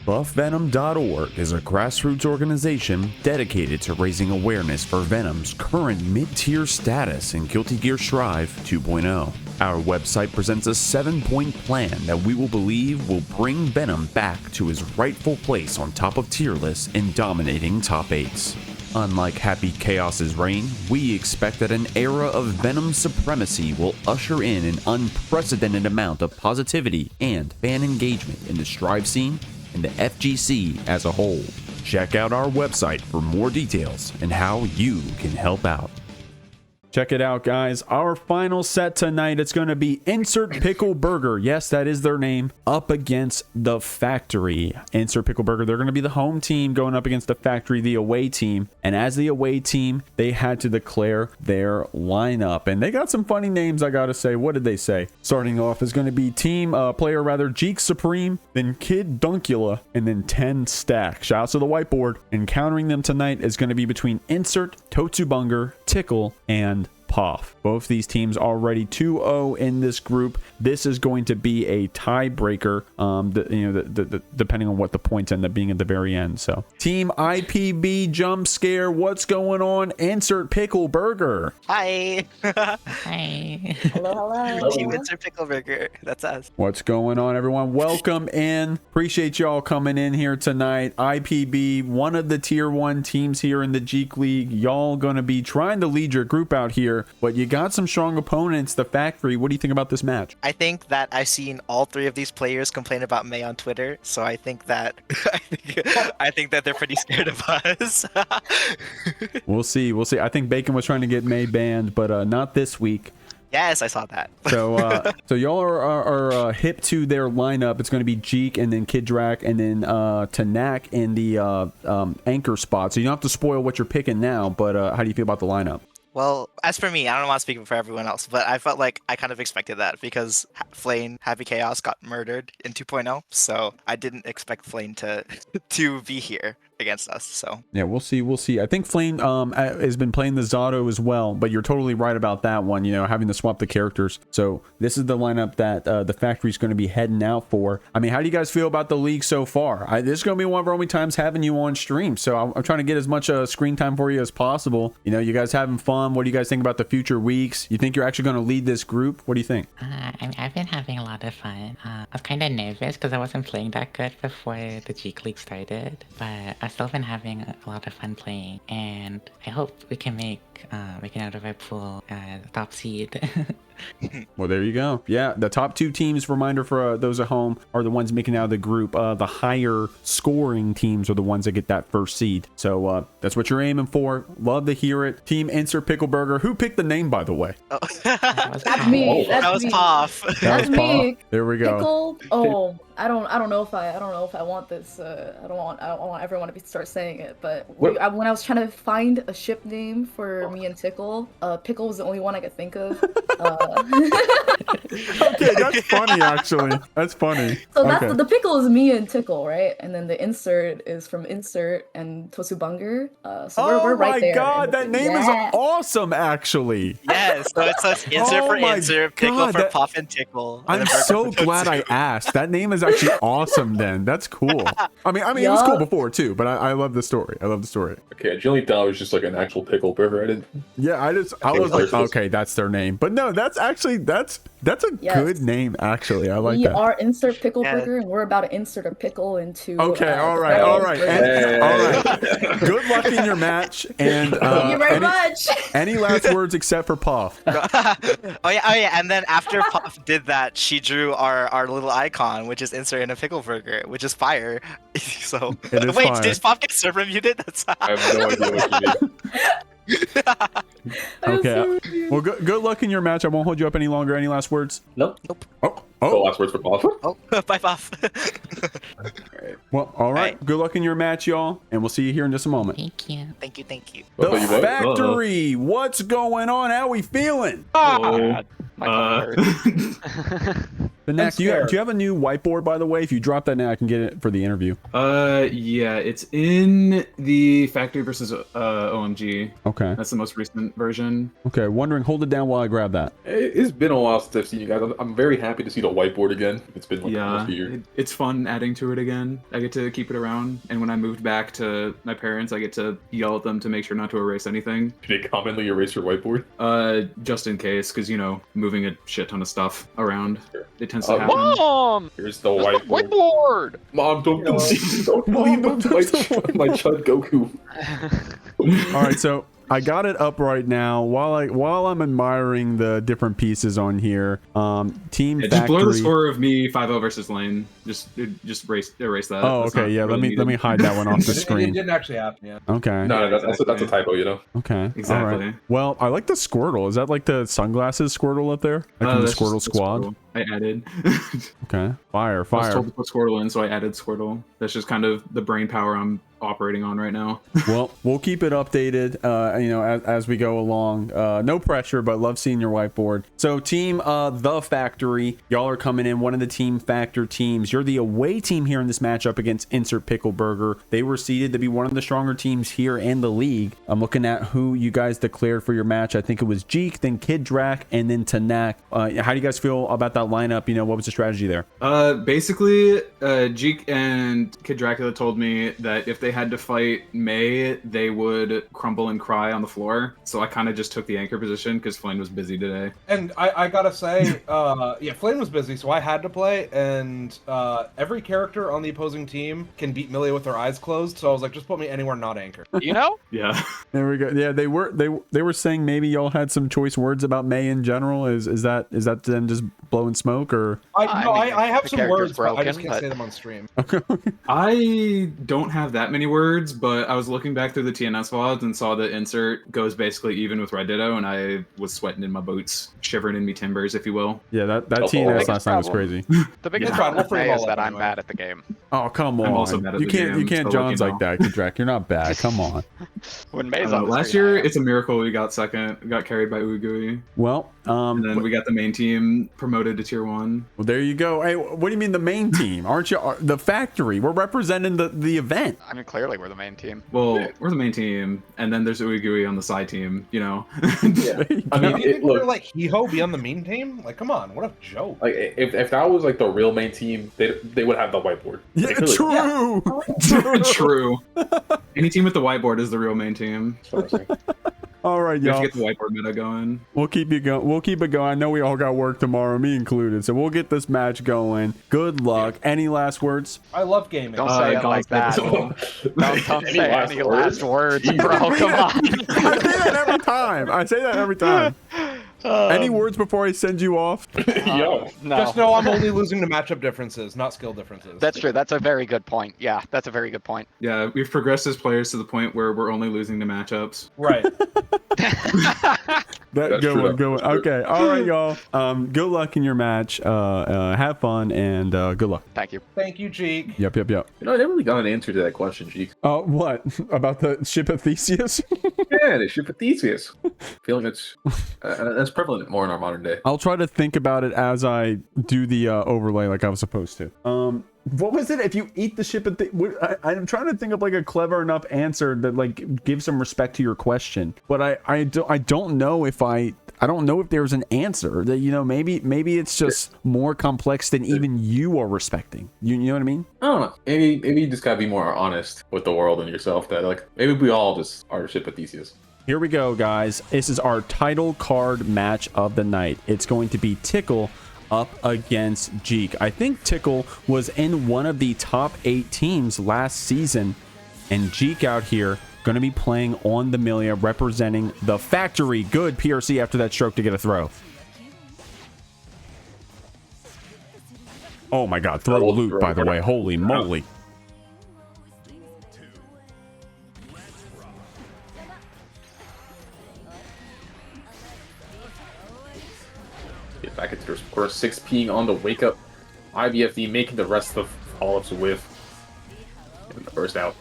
BuffVenom.org is a grassroots organization dedicated to raising awareness for Venom's current mid-tier status in Guilty Gear Strive 2.0. Our website presents a 7-point plan that we will believe will bring Venom back to his rightful place on top of tier lists and dominating top 8s. Unlike Happy Chaos's reign, we expect that an era of Venom supremacy will usher in an unprecedented amount of positivity and fan engagement in the Strive scene and the FGC as a whole. Check out our website for more details and how you can help out. Check it out, guys. Our final set tonight, it's going to be Insert Pickle Burger. Yes, that is their name. Up against the Factory. Insert Pickle Burger. They're going to be the home team going up against the Factory, the away team. And as the away team, they had to declare their lineup. And they got some funny names, I got to say. What did they say? Starting off is going to be player Jikh Supreme, then KidDracula, and then 10 Stack. Shouts to the whiteboard. And countering them tonight is going to be between Insert, Totsubunger, Tickle, and Poff. Both these teams already 2-0 in this group. This is going to be a tiebreaker, depending on what the points end up being at the very end. So, Team IPB Jump Scare, what's going on? Insert Pickle Burger. Hi. Hi. Hello. Team Insert Pickle Burger. That's us. What's going on, everyone? Welcome in. Appreciate y'all coming in here tonight. IPB, one of the tier 1 teams here in the JeekLeague. Y'all gonna be trying to lead your group out here, but you got some strong opponents, the Factory. What do you think about this match? I think that I've seen all 3 of these players complain about May on Twitter, so I think that I think that they're pretty scared of us. We'll see. I think Baiken was trying to get May banned, but not this week. Yes, I saw that. So y'all are hip to their lineup. It's going to be Jikh and then KidDracula and then Tenack in the anchor spot. So you don't have to spoil what you're picking now, but how do you feel about the lineup? Well, as for me, I don't want to speak for everyone else, but I felt like I kind of expected that because Flame Happy Chaos got murdered in 2.0, so I didn't expect Flame to be here against us. So yeah, we'll see. I think Flame has been playing the Zato as well, but you're totally right about that one, having to swap the characters. So this is the lineup that the Factory's going to be heading out for. I mean, how do you guys feel about the league so far? This is going to be one of our only times having you on stream, so I'm trying to get as much screen time for you as possible. You guys having fun? What do you guys think about the future weeks? You think you're actually going to lead this group? What do you think? I've been having a lot of fun. I was kind of nervous because I wasn't playing that good before the JeekLeague started, but still been having a lot of fun playing, and I hope we can make it out of our pool the top seed. Well, there you go. Yeah, the top 2 teams, reminder for those at home, are the ones making out of the group. The higher scoring teams are the ones that get that first seed. So that's what you're aiming for. Love to hear it. Team Insert Pickleburger. Who picked the name, by the way? That's me. That was Poff. That's me. There we go. Pickle. Oh, I don't know if I want this. I don't want everyone to start saying it. But when I was trying to find a ship name for me and Tickle, Pickle was the only one I could think of. Okay, that's funny actually. That's funny. So that's okay. the Pickle is me and Tickle, right? And then the Insert is from Insert and Tosubanger. So we're right there. Oh my god, that name is awesome actually. Yes, so it says Insert for Insert, Pickle for Poff and Tickle. I'm so glad I asked. That name is actually awesome then. That's cool. I mean it was cool before too, but I love the story. I love the story. Okay, I generally thought it was just like an actual pickle burger. I didn't. Yeah, I was like, okay, that's their name. But no, that's actually that's a good name actually. I like we that. We are Insert Pickle Burger, and we're about to insert a pickle into. Okay, all right. All right. Good luck in your match. And thank you very much. Any last words except for Poff? Oh yeah. And then after Poff did that, she drew our little icon, which is Insert in a pickle burger, which is fire. So wait, fire. did Poff get server muted? That's I have no idea what you mean. Okay. Well, good luck in your match. I won't hold you up any longer. Any last words? Nope. Oh. Last words for Poff. Oh, bye, Poff. Well, all right. Good luck in your match, y'all, and we'll see you here in just a moment. Thank you. Thank you. The factory. What's going on? How we feeling? Tenack, do you have a new whiteboard, by the way? If you drop that now, I can get it for the interview. Yeah, it's in the Factory versus OMG. Okay. That's the most recent version. Okay, wondering, hold it down while I grab that. It's been a while since I've seen you guys. I'm very happy to see the whiteboard again. It's been like almost a year. It's fun adding to it again. I get to keep it around, and when I moved back to my parents, I get to yell at them to make sure not to erase anything. Do they commonly erase your whiteboard? Just in case, because moving a shit ton of stuff around, it tends to happen. Mom! Here's the whiteboard. Whiteboard! Mom, don't leave my Chud Goku. All right, so I got it up right now while I'm admiring the different pieces on here. Team Factory. Just blur the score of me 5-0 versus Lane. Just erase that. Oh, okay, yeah. Let me hide that one off the screen. It didn't actually happen yet. Okay. No, that's a typo, Okay. Exactly. All right. Well, I like the Squirtle. Is that like the sunglasses Squirtle up there? Like from the Squirtle Squad? Squirtle. I added. Okay. Fire. I was told to put Squirtle in, so I added Squirtle. That's just kind of the brain power I'm operating on right now. Well, we'll keep it updated, as we go along. No pressure, but love seeing your whiteboard. So team The Factory, y'all are coming in, one of the Team Factor teams. You're the away team here in this matchup against Insert Pickle Burger. They were seeded to be one of the stronger teams here in the league. I'm looking at who you guys declared for your match. I think it was Jikh, then KidDracula, and then Tenack. How do you guys feel about that lineup? What was the strategy there? Basically, Jikh and KidDracula told me that if they had to fight May, they would crumble and cry on the floor. So I kind of just took the anchor position because Flynn was busy today. And I gotta say, Flynn was busy, so I had to play. And every character on the opposing team can beat Millia with their eyes closed. So I was like, just put me anywhere not anchor. Yeah. There we go. Yeah, they were saying maybe y'all had some choice words about May in general. Is that them just blowing smoke or? I have some words, but I just can't say them on stream. I don't have that many words, but I was looking back through the TNS VODs and saw that Insert goes basically even with Red Ditto, and I was sweating in my boots, shivering in me timbers, if you will. Yeah, that TNS last night was crazy. The biggest problem for me is that I'm bad at the game. Oh, come on. I'm also bad at you the can't game, you can't so Johns like that, KidDracula. You're not bad. Come on. When May's on the last screen, year, it's a miracle we got second. We got carried by Uigui. Well, and then we got the main team promoted to tier 1. Well, there you go. Hey, what do you mean the main team? Aren't you the factory? We're representing the event. I mean, clearly we're the main team. Well, we're the main team, and then there's Uigui on the side team. Yeah. I mean, look, like Hiho be on the main team. Like, come on, what a joke. Like, if that was like the real main team, they would have the whiteboard. Yeah, true. True. Any team with the whiteboard is the real main team. All right, We have y'all. to get the whiteboard meta going. We'll keep it going. I know we all got work tomorrow, me included. So we'll get this match going. Good luck. Any last words? I love gaming. Don't say it like that. Don't say any last words, bro. Come on. I say that every time. Any words before I send you off? Yo. No. Just know I'm only losing to matchup differences, not skill differences. That's true. That's a very good point. Yeah, that's a very good point. Yeah, we've progressed as players to the point where we're only losing to matchups. Right. Good one. Okay. All right, y'all. Good luck in your match. Have fun and good luck. Thank you. Thank you, Jeek. Yep. You know, I never really got an answer to that question, Jeek. What? About the ship of Theseus? Yeah, the ship of Theseus. I feel like that's prevalent more in our modern day. I'll try to think about it as I do the overlay like I was supposed to. What was it? If you eat the ship of I'm trying to think of like a clever enough answer that like gives some respect to your question. But I don't know if I don't know if there's an answer that, you know, maybe it's just more complex than even you are respecting. You know what I mean? I don't know. Maybe you just gotta be more honest with the world and yourself. That like maybe we all just are ship of Theseus. Here we go, guys. This is our title card match of the night. It's going to be Tickle up against Jikh. I think Tickle was in one of the top 8 teams last season, and Jikh out here going to be playing on the Millia, representing the factory. Good PRC after that stroke to get a throw. Oh my god, throw loot, by the way. Holy moly. Get back into their score. 6P on the wake up. IBFD making the rest of Olives whiff. Getting the first out.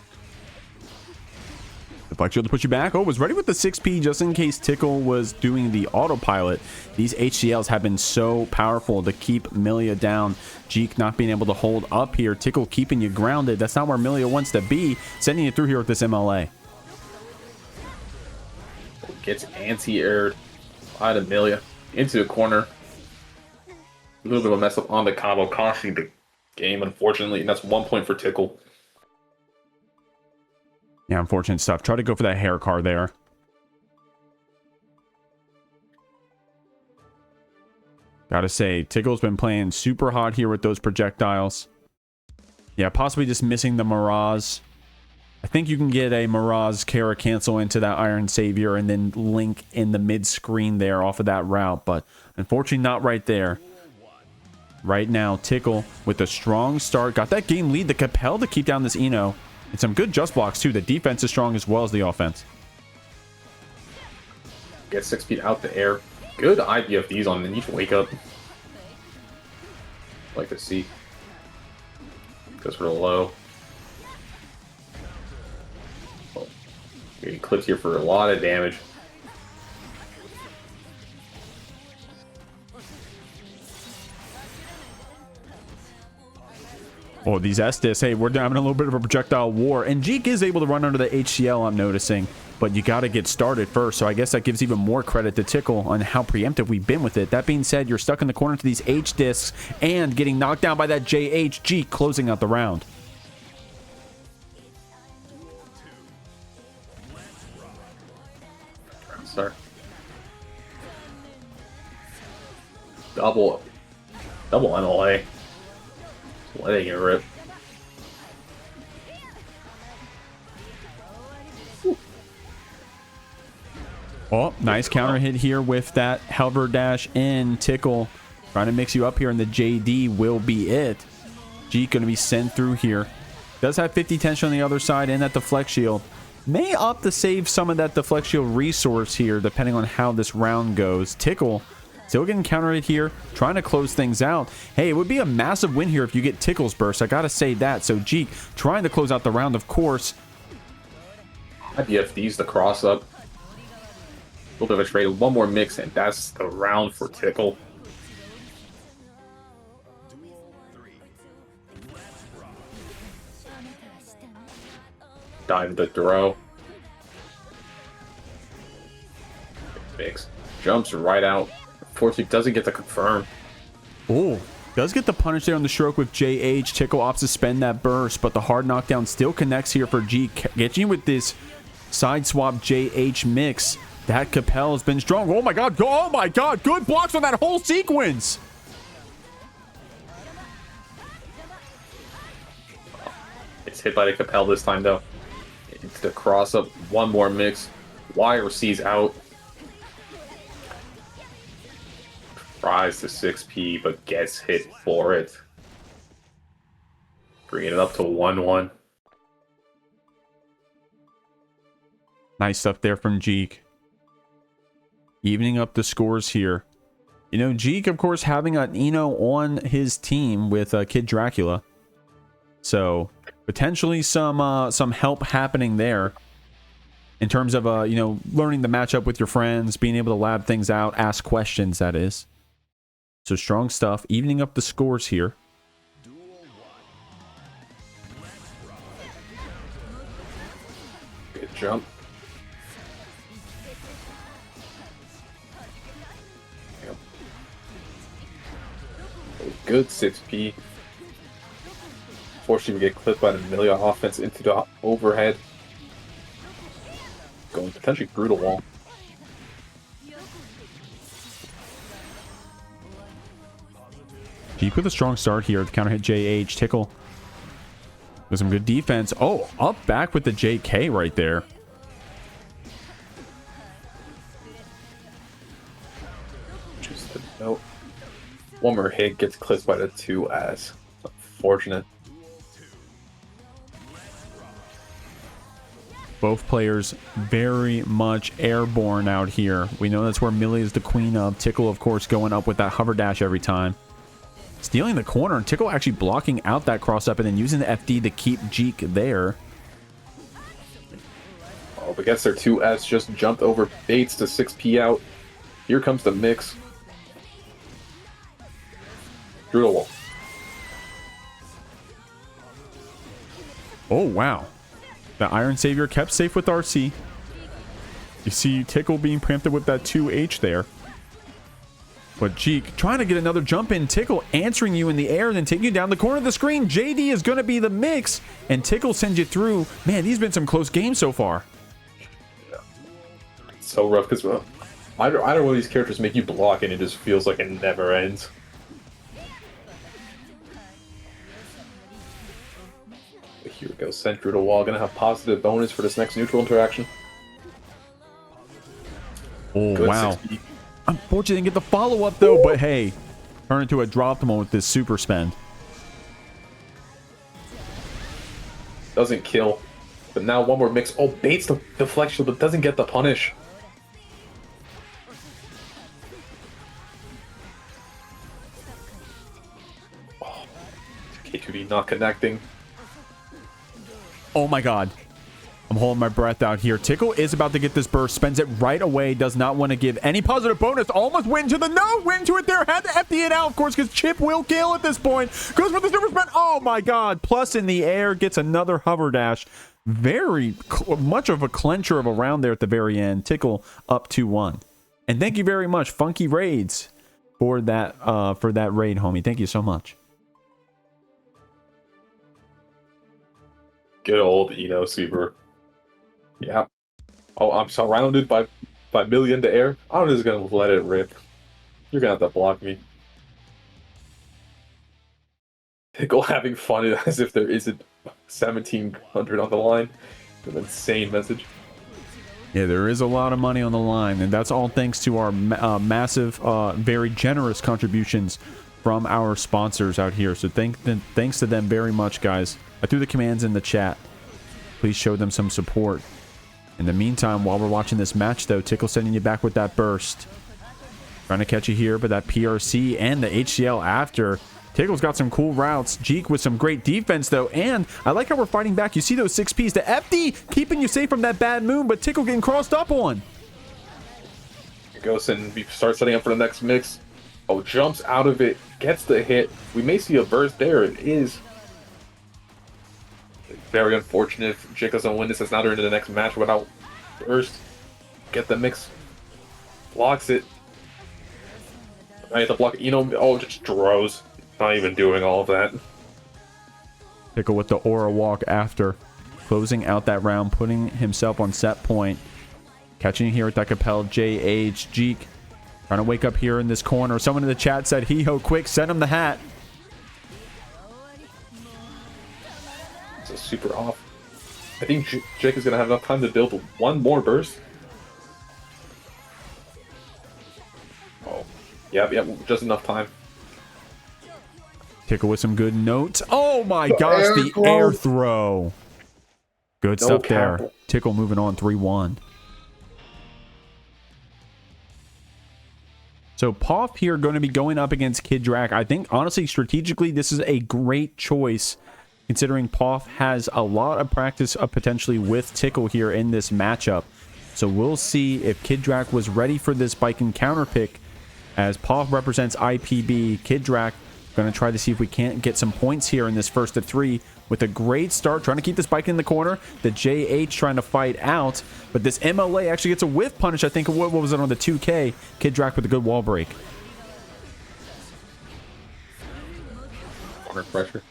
The Black Shield to put you back. Oh, was ready with the 6P just in case Tickle was doing the autopilot. These HCLs have been so powerful to keep Millia down. Jikh not being able to hold up here. Tickle keeping you grounded. That's not where Millia wants to be. Sending you through here with this MLA. Gets anti-aired by the Millia into the corner. A little bit of a mess up on the combo, costing the game, unfortunately, and that's 1 point for Tickle. Yeah, unfortunate stuff. Try to go for that hair car there. Gotta say, Tickle's been playing super hot here with those projectiles. Yeah, possibly just missing the Mirage. I think you can get a Mirage Kara cancel into that Iron Savior and then link in the mid-screen there off of that route, but unfortunately not right there. Right now, Tickle with a strong start. Got that game lead, the Capel to keep down this Eno. And some good just blocks, too. The defense is strong as well as the offense. Get 6 feet out the air. Good IBFDs on the need to wake up. Like to see. Goes real low. Oh, getting clipped here for a lot of damage. Oh, these Estes. Hey, we're having a little bit of a projectile war. And Jikh is able to run under the HCL, I'm noticing. But you got to get started first. So I guess that gives even more credit to Tickle on how preemptive we've been with it. That being said, you're stuck in the corner to these H discs and getting knocked down by that JH. Jikh closing out the round. Sir. Double MLA. Letting it rip. Oh, nice counter hit here with that Helver dash in. Tickle trying to mix you up here, and the JD will be it. Jikh going to be sent through here. Does have 50 tension on the other side and that deflect shield. May opt to save some of that deflect shield resource here, depending on how this round goes. Tickle still getting counter hit here, trying to close things out. Hey, it would be a massive win here if you get Tickle's burst. I gotta say that. So Jikh trying to close out the round, of course. IBFD's the cross up. A little bit of a trade, one more mix, and that's the round for Tickle. Dive the throw. Mix. Jumps right out. Unfortunately, doesn't get to confirm. Oh, does get the punish there on the stroke with JH. Tickle opts to spend that burst, but the hard knockdown still connects here for Jikh. Getting you with this side swap JH mix. That Capel has been strong. Oh my god. Oh my god. Good blocks on that whole sequence. It's hit by the Capel this time, though. It's the cross up. One more mix. Wire sees out. Tries to 6P, but gets hit for it. Bringing it up to 1-1. Nice stuff there from Jikh. Evening up the scores here. You know, Jikh, of course, having an Eno on his team with KidDracula. So, potentially some help happening there. In terms of, you know, learning the matchup with your friends, being able to lab things out, ask questions, that is. So, strong stuff. Evening up the scores here. Good jump. Yep. Good 6P. Fortunately, we get clipped by the Millia offense into the overhead. Going potentially through the wall. Jikh with a strong start here to counter hit JH. Tickle with some good defense. Oh, up back with the JK right there. Just a note. One more hit gets clipped by the 2S. Unfortunate. Both players very much airborne out here. We know that's where Millia is the queen of. Tickle, of course, going up with that hover dash every time. Stealing the corner, and Tickle actually blocking out that cross up and then using the FD to keep Jikh there. Oh, but gets their 2S, just jumped over Bates to 6P out. Here comes the mix. Through the wall. Oh, wow. The Iron Savior kept safe with RC. You see Tickle being preempted with that 2H there. But Jikh trying to get another jump in. Tickle answering you in the air, then taking you down the corner of the screen. JD is going to be the mix, and Tickle sends you through. Man, these been some close games so far. Yeah. It's so rough because either one of these characters make you block, and it just feels like it never ends. Here we go, sent through the wall. Gonna have positive bonus for this next neutral interaction. Oh, Good wow. 6P. Unfortunately, didn't get the follow-up, though, but hey, turn into a drop them with this super spend. Doesn't kill. But now one more mix. Oh, baits the deflection, but doesn't get the punish. Oh, K2D not connecting. Oh my god. I'm holding my breath out here. Tickle is about to get this burst. Spends it right away. Does not want to give any positive bonus. Almost went to the no. Went to it there. Had to FD it out, of course, because Chipp will kill at this point. Goes for the super spend. Oh my god. Plus in the air. Gets another hover dash. Very much of a clencher of a round there at the very end. Tickle up 2-1. And thank you very much, Funky Raids, for that raid, homie. Thank you so much. Good old Eno Super. Yeah. Oh, I'm surrounded by Millia in the air. I'm just gonna let it rip. You're gonna have to block me. Tickle having fun as if there isn't 1,700 on the line. An insane message. Yeah, there is a lot of money on the line, and that's all thanks to our massive, very generous contributions from our sponsors out here. So thanks to them very much, guys. I threw the commands in the chat. Please show them some support. In the meantime, while we're watching this match, though, Tickle sending you back with that burst. Trying to catch you here, but that PRC and the HCL after. Tickle's got some cool routes. Jikh with some great defense, though. And I like how we're fighting back. You see those 6Ps. The FD keeping you safe from that bad moon, but Tickle getting crossed up on. Goes and we start setting up for the next mix. Oh, jumps out of it. Gets the hit. We may see a burst there. It is. Very unfortunate if Jikh doesn't win this. It's now into the next match without burst. Get the mix. Blocks it. I have to block. You know, oh, just throws. Not even doing all of that. Tickle with the aura walk after. Closing out that round, putting himself on set point. Catching you here with that Capel, JH, Jikh. Trying to wake up here in this corner. Someone in the chat said, hee-ho, quick, send him the hat. It's a super off. I think Jikh is going to have enough time to build one more burst. Oh, yep, just enough time. Tickle with some good notes. Oh my gosh, the air throw. Good stuff there. Tickle moving on 3-1. So Poff here going to be going up against KidDracula. I think, honestly, strategically, this is a great choice, considering Poff has a lot of practice potentially with Tickle here in this matchup. So we'll see if KidDracula was ready for this Baiken counter pick, as Poff represents IPB. KidDracula going to try to see if we can't get some points here in this first of 3 with a great start, trying to keep this Baiken in the corner. The JH trying to fight out, but this MLA actually gets a whiff punish. I think, what was it on the 2K? KidDracula with a good wall break. Corner pressure.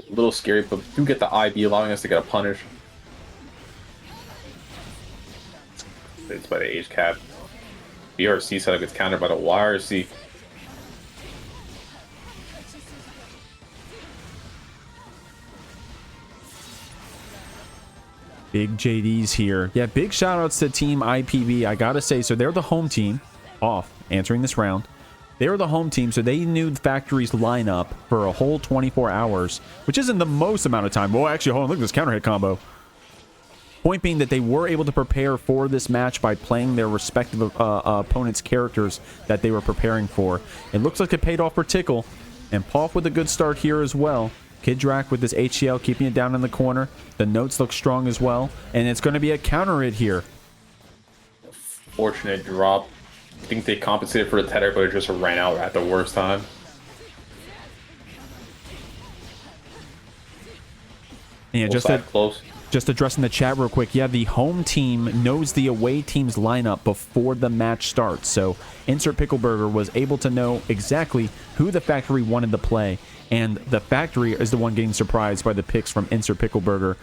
A little scary, but do get the IB, allowing us to get a punish. It's by the H cap. BRC setup gets countered by the YRC. Big JDs here. Yeah, big shout outs to Team IPB. I gotta say, so they're the home team. Off answering this round. They were the home team, so they knew the factory's lineup for a whole 24 hours, which isn't the most amount of time. Well, actually, hold on, look at this counter hit combo. Point being that they were able to prepare for this match by playing their respective opponents' characters that they were preparing for. It looks like it paid off for Tickle, and Poff with a good start here as well. KidDracula with this HCL keeping it down in the corner. The notes look strong as well, and it's going to be a counter hit here. Fortunate drop. I think they compensated for the tether, but it just ran out at the worst time. Yeah, just addressing the chat real quick. Yeah, the home team knows the away team's lineup before the match starts. So Insert Pickleburger was able to know exactly who the factory wanted to play. And the factory is the one getting surprised by the picks from Insert Pickleburger.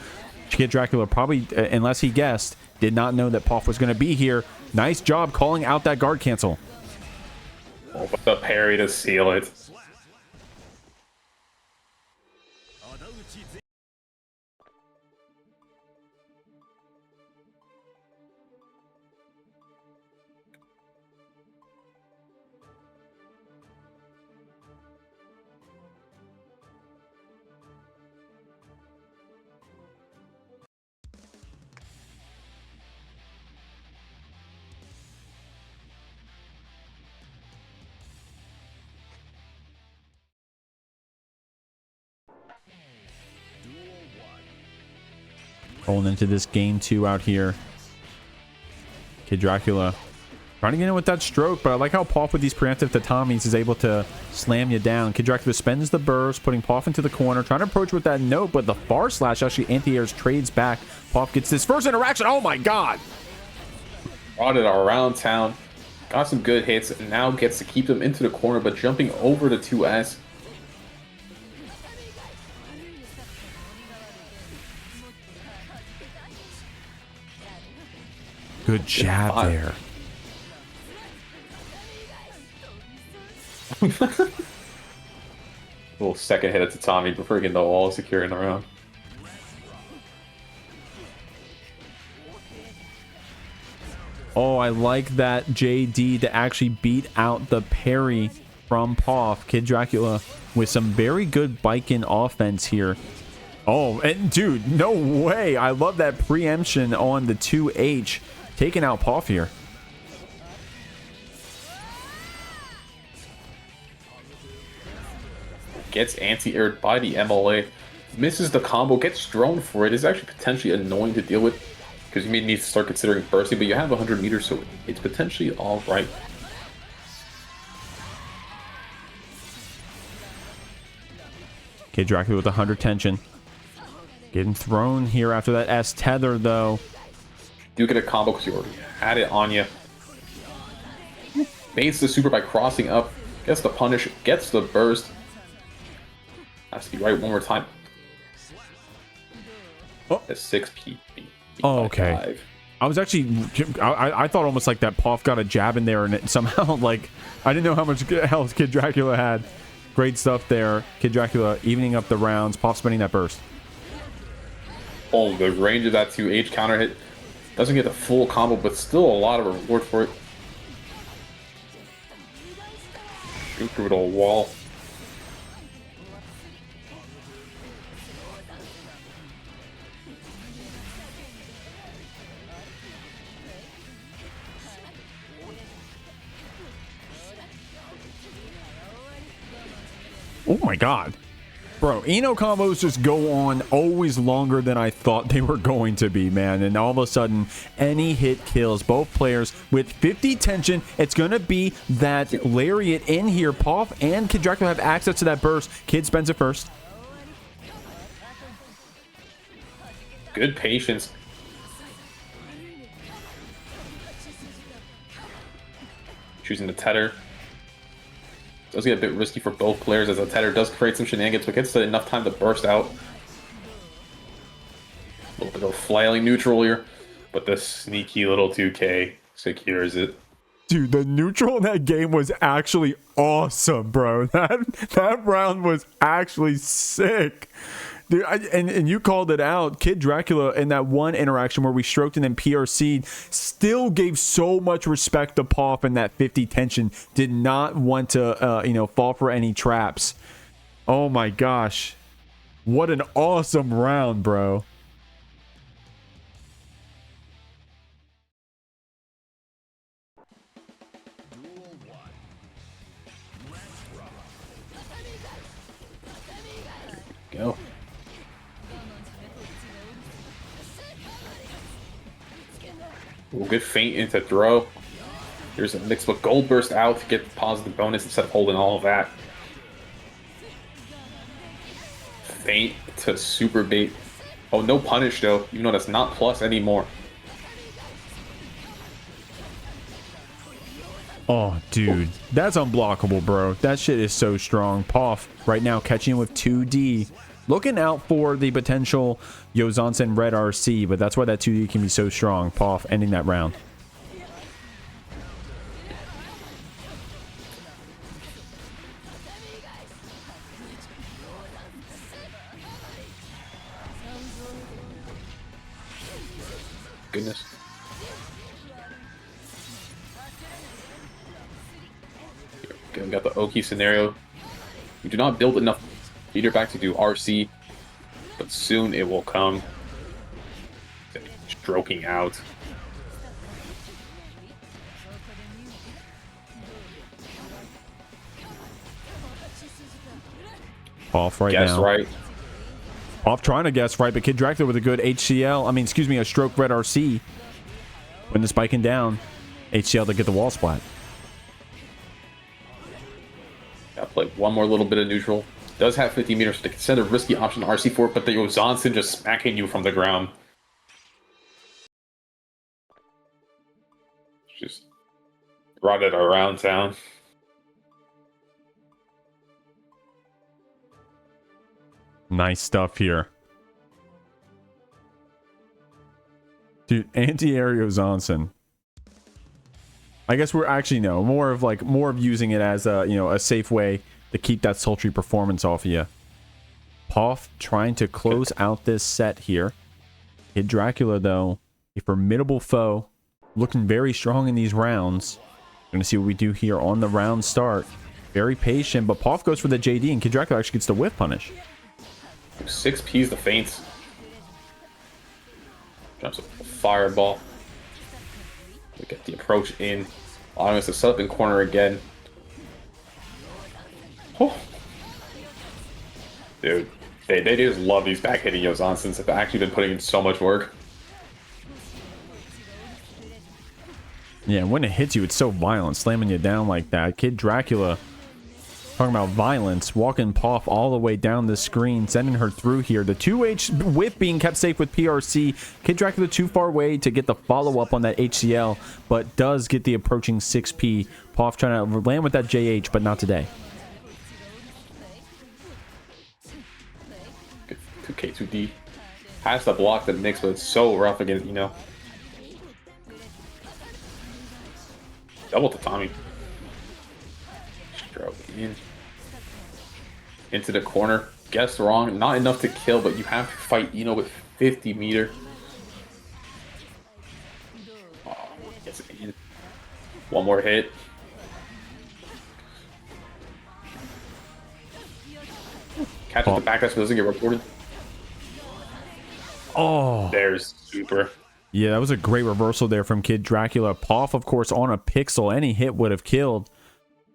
KidDracula probably, unless he guessed, did not know that Poff was going to be here. Nice job calling out that guard cancel. Oh, but the parry to seal it. Rolling into this game 2 out here. KidDracula trying to get in with that stroke, but I like how Poff with these preemptive tatamis is able to slam you down. KidDracula spends the burst, putting Poff into the corner, trying to approach with that note, but the far slash actually anti-airs trades back. Poff gets this first interaction. Oh my god! Brought it around town. Got some good hits, and now gets to keep them into the corner, but jumping over the 2S. Good jab there. Little second hit at Tatami before getting the wall secure in the round. Oh, I like that JD to actually beat out the parry from Poff. KidDracula with some very good Baiken offense here. Oh, and dude, no way. I love that preemption on the 2H. Taking out Poff here. Gets anti-aired by the MLA. Misses the combo, gets thrown for it. It's actually potentially annoying to deal with because you may need to start considering bursting, but you have 100 meters, so it's potentially all right. KidDracula with 100 tension. Getting thrown here after that S tether, though. Do get a combo because you already had it on you. Baits the super by crossing up. Gets the punish. Gets the burst. Has to be right one more time. Oh. A 6 PP. Oh, okay. I was actually, I thought almost like that Poff got a jab in there and it somehow, like, I didn't know how much health KidDracula had. Great stuff there. KidDracula evening up the rounds. Poff spinning that burst. Oh, the range of that 2H counter hit. Doesn't get the full combo, but still a lot of reward for it. Shoot through the wall. Oh my god. Bro, Eno combos just go on always longer than I thought they were going to be, man. And all of a sudden, any hit kills both players with 50 tension. It's going to be that lariat in here. Poff and KidDracula have access to that burst. Kid spends it first. Good patience. Choosing the tether. Does get a bit risky for both players as the tether does create some shenanigans, but gets enough time to burst out. A little bit of flailing neutral here, but the sneaky little 2K secures it. Dude, the neutral in that game was actually awesome, bro. That round was actually sick. Dude, and you called it out. KidDracula in that one interaction where we stroked and then PRC'd still gave so much respect to Poff in that 50 tension. Did not want to, fall for any traps. Oh my gosh. What an awesome round, bro. Go. Ooh, good feint into throw. There's a mix with gold burst out to get the positive bonus instead of holding all of that. Feint to super bait. Oh, no punish though, even though that's not plus anymore. Oh, dude. That's unblockable, bro. That shit is so strong. Poff right now catching with 2D. Looking out for the potential Yozansen red RC, but that's why that 2D can be so strong. Poff ending that round. Goodness. Okay, we got the Oki scenario. We do not build enough leader back to do RC, but soon it will come. Stroking out. Poff right Guess now. right. Poff trying to guess right, but KidDracula with a good HCL. I mean, excuse me, a stroke red RC. When the spiking down, HCL to get the wall splat. Got to play one more little bit of neutral. Does have 50 meters, so they can send a risky option to RC for it, but the Yozansen just smacking you from the ground. Just run it around town. Nice stuff here. Dude, anti-air Yozansen. I guess we're actually more of using it as a a safe way to keep that sultry performance off of you. Poff trying to close out this set here. KidDracula though, a formidable foe, looking very strong in these rounds. Gonna see what we do here on the round start. Very patient, but Poff goes for the JD and KidDracula actually gets the whiff punish. 6 P's the feints. Jumps a fireball. We get the approach in. Almost a set up in corner again. Oh. Dude, they just love these back hitting Yozansens. They've actually been putting in so much work. Yeah, when it hits you, it's so violent, slamming you down like that. KidDracula, talking about violence, walking Poff all the way down the screen, sending her through here. The 2H whip being kept safe with PRC. KidDracula too far away to get the follow-up on that HCL, but does get the approaching 6P. Poff trying to land with that JH, but not today. 2K, 2D. Has to block the mix, but it's so rough against, Double Tatami. Stroke in. Into the corner. Guess wrong. Not enough to kill, but you have to fight with 50 meter. Oh, gets it in. One more hit. Catches the backdash, but doesn't get reported. Oh, there's super. Yeah, that was a great reversal there from KidDracula. Poff, of course, on a pixel. Any hit would have killed.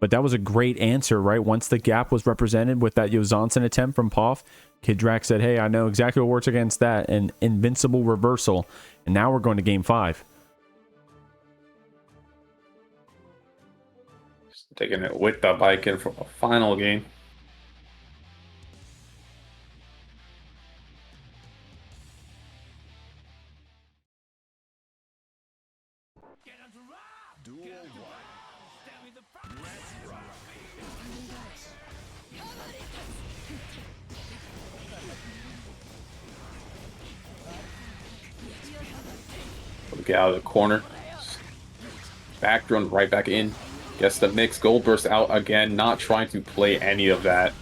But that was a great answer, right? Once the gap was represented with that Yozansen attempt from Poff, KidDrac said, hey, I know exactly what works against that. An invincible reversal. And now we're going to game 5. Taking it with the Baiken for a final game. Get out of the corner. Back run right back in. Gets the mix. Gold burst out again. Not trying to play any of that.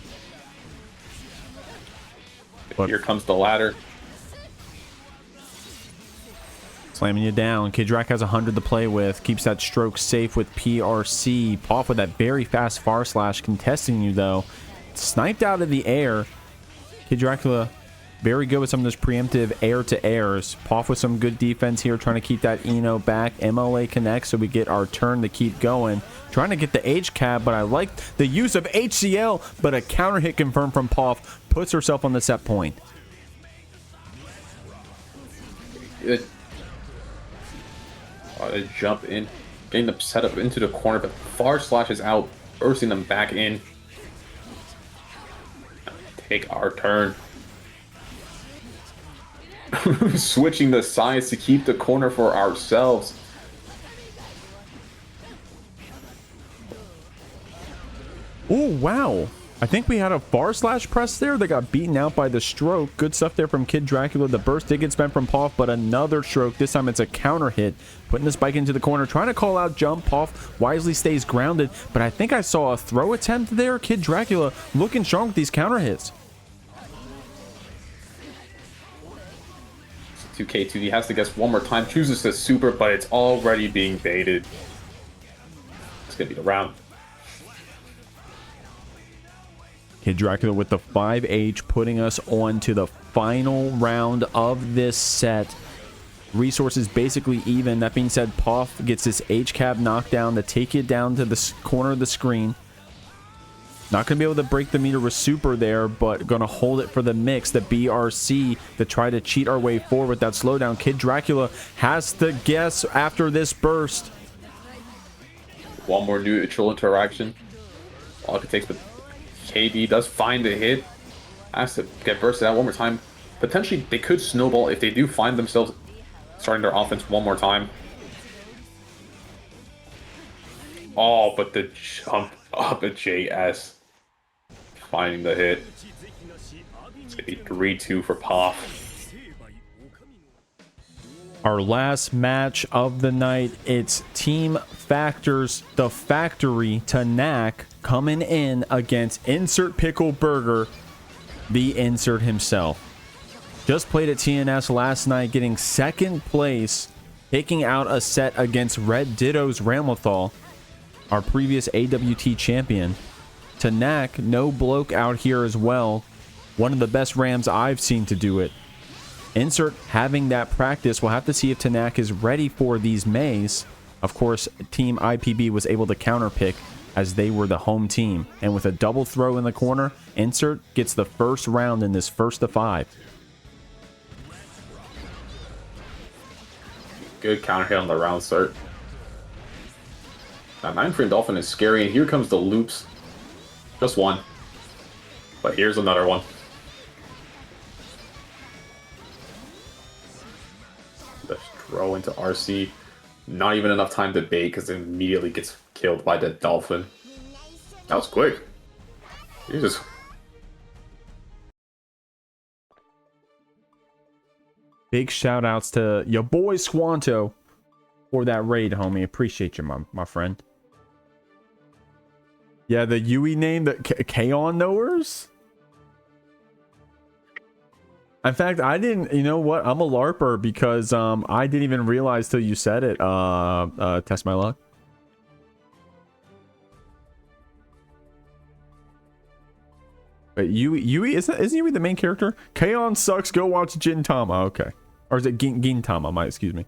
But here comes the ladder. Slamming you down. KidDrac has 100 to play with. Keeps that stroke safe with PRC. Poff with that very fast far slash. Contesting you though. Sniped out of the air. KidDracula very good with some of those preemptive air-to-airs. Poff with some good defense here, trying to keep that Eno back. MLA connects, so we get our turn to keep going. Trying to get the ACAD, but I like the use of HCL, but a counter hit confirmed from Poff. Puts herself on the set point. Good. They jump in, getting them set up into the corner, but far slashes out, bursting them back in. Take our turn. Switching the sides to keep the corner for ourselves. Oh, wow. I think we had a far slash press there. They got beaten out by the stroke. Good stuff there from KidDracula. The burst did get spent from Poff, but another stroke. This time it's a counter hit. Putting this bike into the corner. Trying to call out jump. Poff wisely stays grounded, but I think I saw a throw attempt there. KidDracula looking strong with these counter hits. 2K2, he has to guess one more time, chooses the super, but it's already being baited. It's gonna be the round. KidDracula with the 5H, putting us on to the final round of this set. Resources basically even. That being said, Poff gets this HCAB knockdown to take you down to the corner of the screen. Not going to be able to break the meter with super there, but going to hold it for the mix, the BRC, to try to cheat our way forward with that slowdown. KidDracula has to guess after this burst. One more neutral interaction. All it takes, but KD does find the hit. Has to get bursted out one more time. Potentially, they could snowball if they do find themselves starting their offense one more time. Oh, but the jump up at JS. Finding the hit. It's going to be 3-2 for Poff. Our last match of the night, it's Team Factors, the Factory, Tenack, coming in against Insert Pickle Burger, the Insert himself. Just played at TNS last night, getting second place, taking out a set against Red Ditto's Ramlethal, our previous AWT champion. Tenack, no bloke out here as well. One of the best Rams I've seen to do it. Insert having that practice. We'll have to see if Tenack is ready for these Mays. Of course, Team IPB was able to counterpick as they were the home team. And with a double throw in the corner, Insert gets the first round in this first of 5. Good counter hit on the round start. That 9-frame Dolphin is scary, and here comes the loops. Just one. But here's another one. The throw into RC. Not even enough time to bait because it immediately gets killed by the Dolphin. That was quick. Jesus. Big shout outs to your boy Squanto for that raid, homie. Appreciate you, my friend. Yeah, the Yui name, the Kaon knowers. In fact, I didn't. You know what? I'm a LARPer because I didn't even realize till you said it. Test my luck. Wait, Yui isn't Yui the main character? Kaon sucks. Go watch Gintama. Okay, or is it Gintama? Excuse me.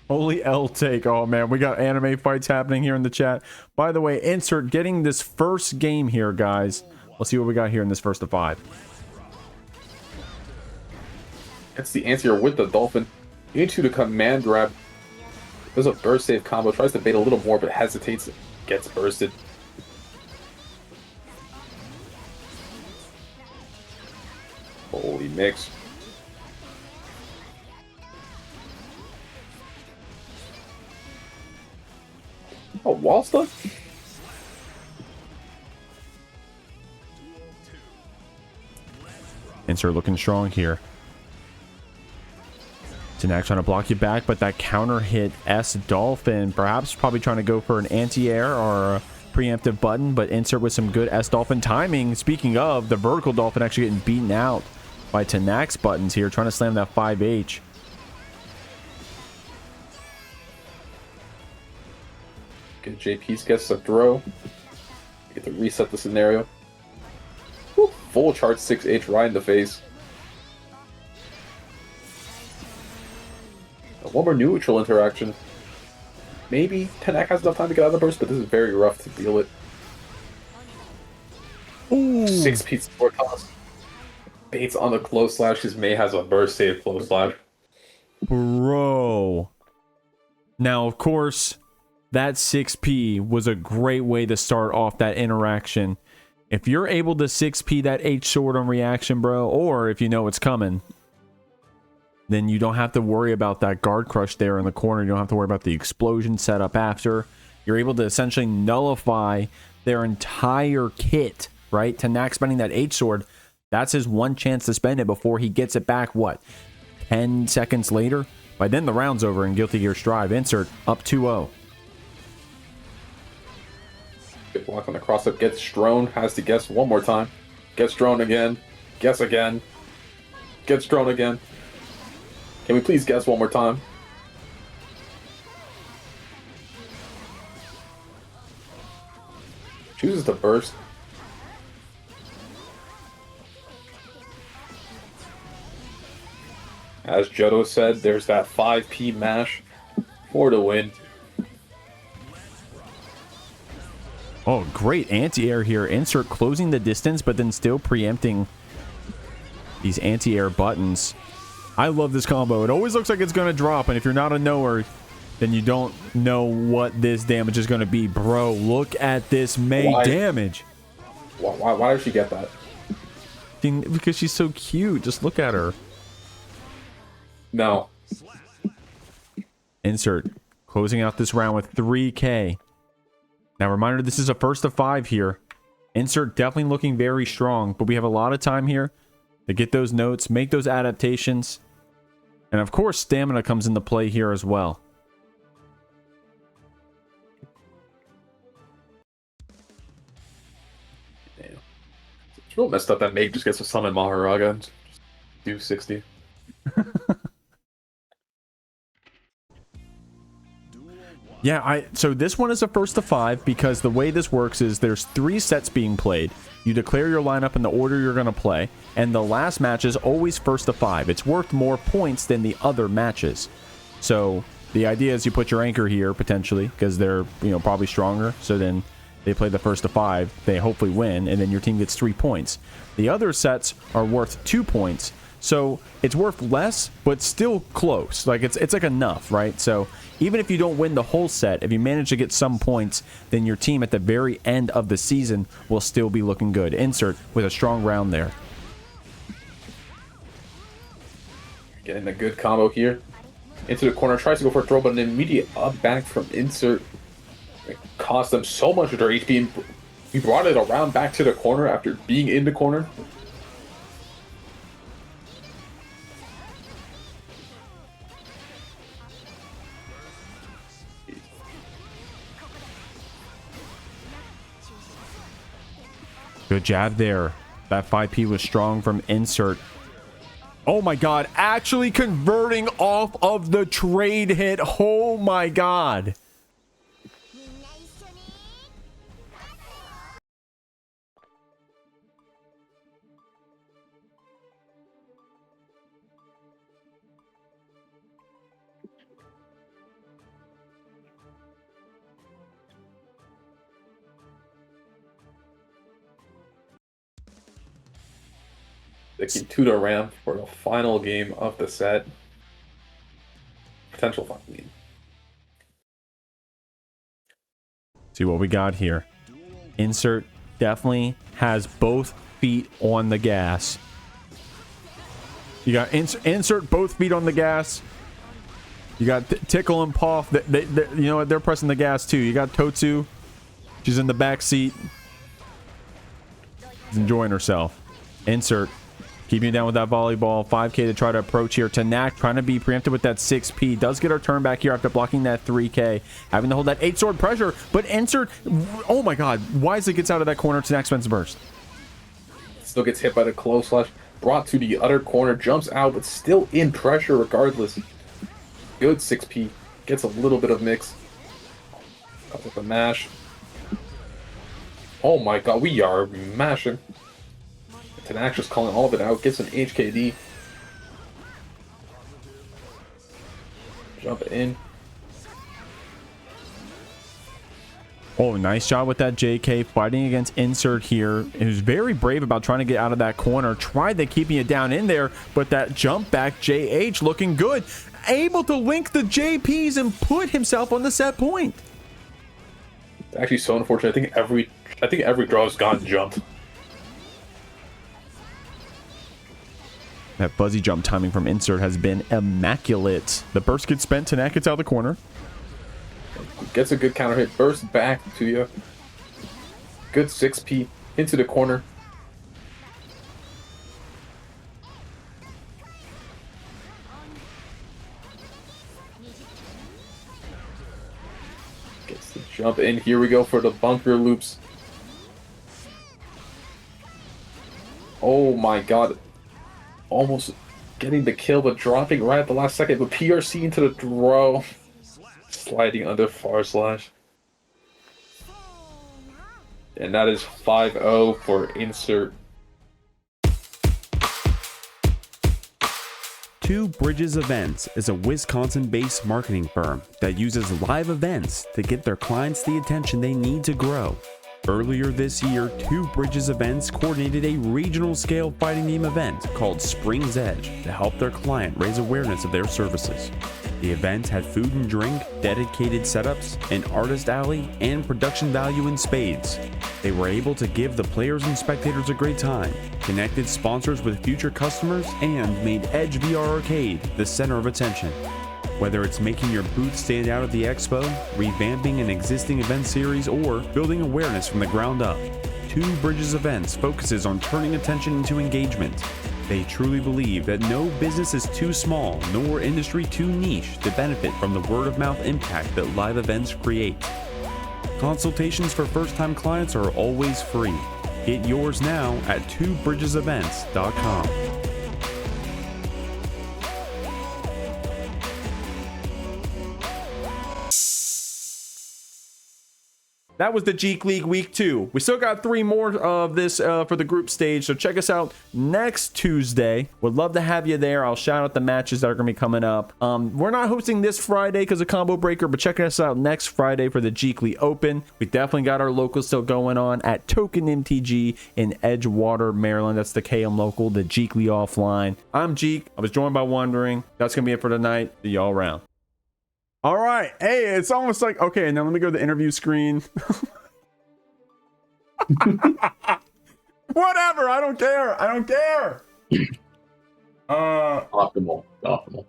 Holy L take. Oh man, we got anime fights happening here in the chat. By the way, Insert getting this first game here, guys. Let's see what we got here in this first of 5. It's the anti-air with the dolphin. You need to command grab. There's a burst save combo. Tries to bait a little more, but hesitates. Gets bursted. Holy mix. Oh, wall stuck? Insert looking strong here. Tenack trying to block you back, but that counter hit S Dolphin. Perhaps probably trying to go for an anti-air or a preemptive button, but Insert with some good S Dolphin timing. Speaking of, the vertical Dolphin actually getting beaten out by Tenack's buttons here, trying to slam that 5H. Get JP's gets a throw. Get to reset the scenario. Woo, full charge 6H right in the face. One more neutral interaction. Maybe Tenack has enough time to get out of the burst, but this is very rough to deal with. Ooh. 6P support toss. Baits on the close slash because May has a burst save close slash. Bro. Now, of course, that 6P was a great way to start off that interaction. If you're able to 6P that H sword on reaction, bro, or if you know it's coming, then you don't have to worry about that guard crush there in the corner. You don't have to worry about the explosion setup after. You're able to essentially nullify their entire kit, right? Tenack spending that H sword, that's his one chance to spend it before he gets it back, what, 10 seconds later? By then the round's over in Guilty Gear Strive. Insert up 2-0. Good block on the cross up. Gets drone. Has to guess one more time. Gets drone again. Guess again. Gets drone again. Can we please guess one more time? Chooses to burst. As Jodo said, there's that 5P mash for the win. Oh, great anti-air here. Insert closing the distance, but then still preempting these anti-air buttons. I love this combo. It always looks like it's going to drop, and if you're not a knower, then you don't know what this damage is going to be. Bro, look at this May damage. Why does she get that? Because she's so cute. Just look at her. No. Insert closing out this round with 3K. Now, reminder, this is a first of 5 here. Insert definitely looking very strong, but we have a lot of time here to get those notes, make those adaptations. And of course, stamina comes into play here as well. Damn. It's real messed up that Meg just gets to summon Maharaga and do 60. Yeah, so this one is a first of 5 because the way this works is there's 3 sets being played. You declare your lineup in the order you're going to play, and the last match is always first of 5. It's worth more points than the other matches. So the idea is you put your anchor here potentially because they're probably stronger. So then they play the first of 5. They hopefully win, and then your team gets 3 points. The other sets are worth 2 points. So it's worth less, but still close. Like it's like enough, right? So even if you don't win the whole set, if you manage to get some points, then your team at the very end of the season will still be looking good. Insert with a strong round there. Getting a good combo here. Into the corner, tries to go for a throw, but an immediate up back from Insert. It cost them so much of their HP. He brought it around back to the corner after being in the corner. Good jab there. That 5P was strong from insert. Oh my god, actually converting off of the trade hit. Oh my god. Sticking to the ramp for the final game of the set. Potential final game. See what we got here. Insert definitely has both feet on the gas. You got insert both feet on the gas. You got Tickle and Poff. You know what? They're pressing the gas too. You got Totsu. She's in the back seat. She's enjoying herself. Insert. Keeping you down with that volleyball. 5K to try to approach here. Tenack trying to be preempted with that 6P. Does get her turn back here after blocking that 3K. Having to hold that 8 sword pressure. But insert. Oh my god. Wisely gets out of that corner. Tenack spends burst. Still gets hit by the close slash. Brought to the other corner. Jumps out, but still in pressure regardless. Good 6P. Gets a little bit of mix. Comes with the mash. Oh my god. We are mashing. Tenack just calling all of it out, gets an HKD. Jump in. Oh, nice job with that JK fighting against insert here. He was very brave about trying to get out of that corner. Tried to keeping it down in there, but that jump back JH looking good. Able to link the JPs and put himself on the set point. It's actually so unfortunate. I think every draw has gotten jumped. That fuzzy jump timing from insert has been immaculate. The burst gets spent. Tenack gets out of the corner. Gets a good counter hit. Burst back to you. Good 6P into the corner. Gets the jump in. Here we go for the bunker loops. Oh my god. Almost getting the kill, but dropping right at the last second. But PRC into the throw. Sliding under far slash. And that is 5-0 for insert. Two Bridges Events is a Wisconsin-based marketing firm that uses live events to get their clients the attention they need to grow. Earlier this year, Two Bridges Events coordinated a regional scale fighting game event called Spring's Edge to help their client raise awareness of their services. The event had food and drink, dedicated setups, an artist alley, and production value in spades. They were able to give the players and spectators a great time, connected sponsors with future customers, and made Edge VR Arcade the center of attention. Whether it's making your booth stand out at the expo, revamping an existing event series, or building awareness from the ground up, Two Bridges Events focuses on turning attention into engagement. They truly believe that no business is too small nor industry too niche to benefit from the word-of-mouth impact that live events create. Consultations for first-time clients are always free. Get yours now at twobridgesevents.com. That was the JeekLeague Week 2. We still got 3 more of this for the group stage, so check us out next Tuesday. Would love to have you there. I'll shout out the matches that are going to be coming up. We're not hosting this Friday because of Combo Breaker, but check us out next Friday for the JeekLeague Open. We definitely got our locals still going on at Token MTG in Edgewater, Maryland. That's the KM local, the JeekLeague offline. I'm Jeekh. I was joined by Wondering. That's going to be it for tonight. See y'all around. All right. Hey, it's almost like, okay, now let me go to the interview screen. Whatever. I don't care. I don't care. Optimal. Am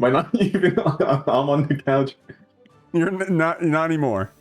I not even? I'm on the couch. You're not anymore.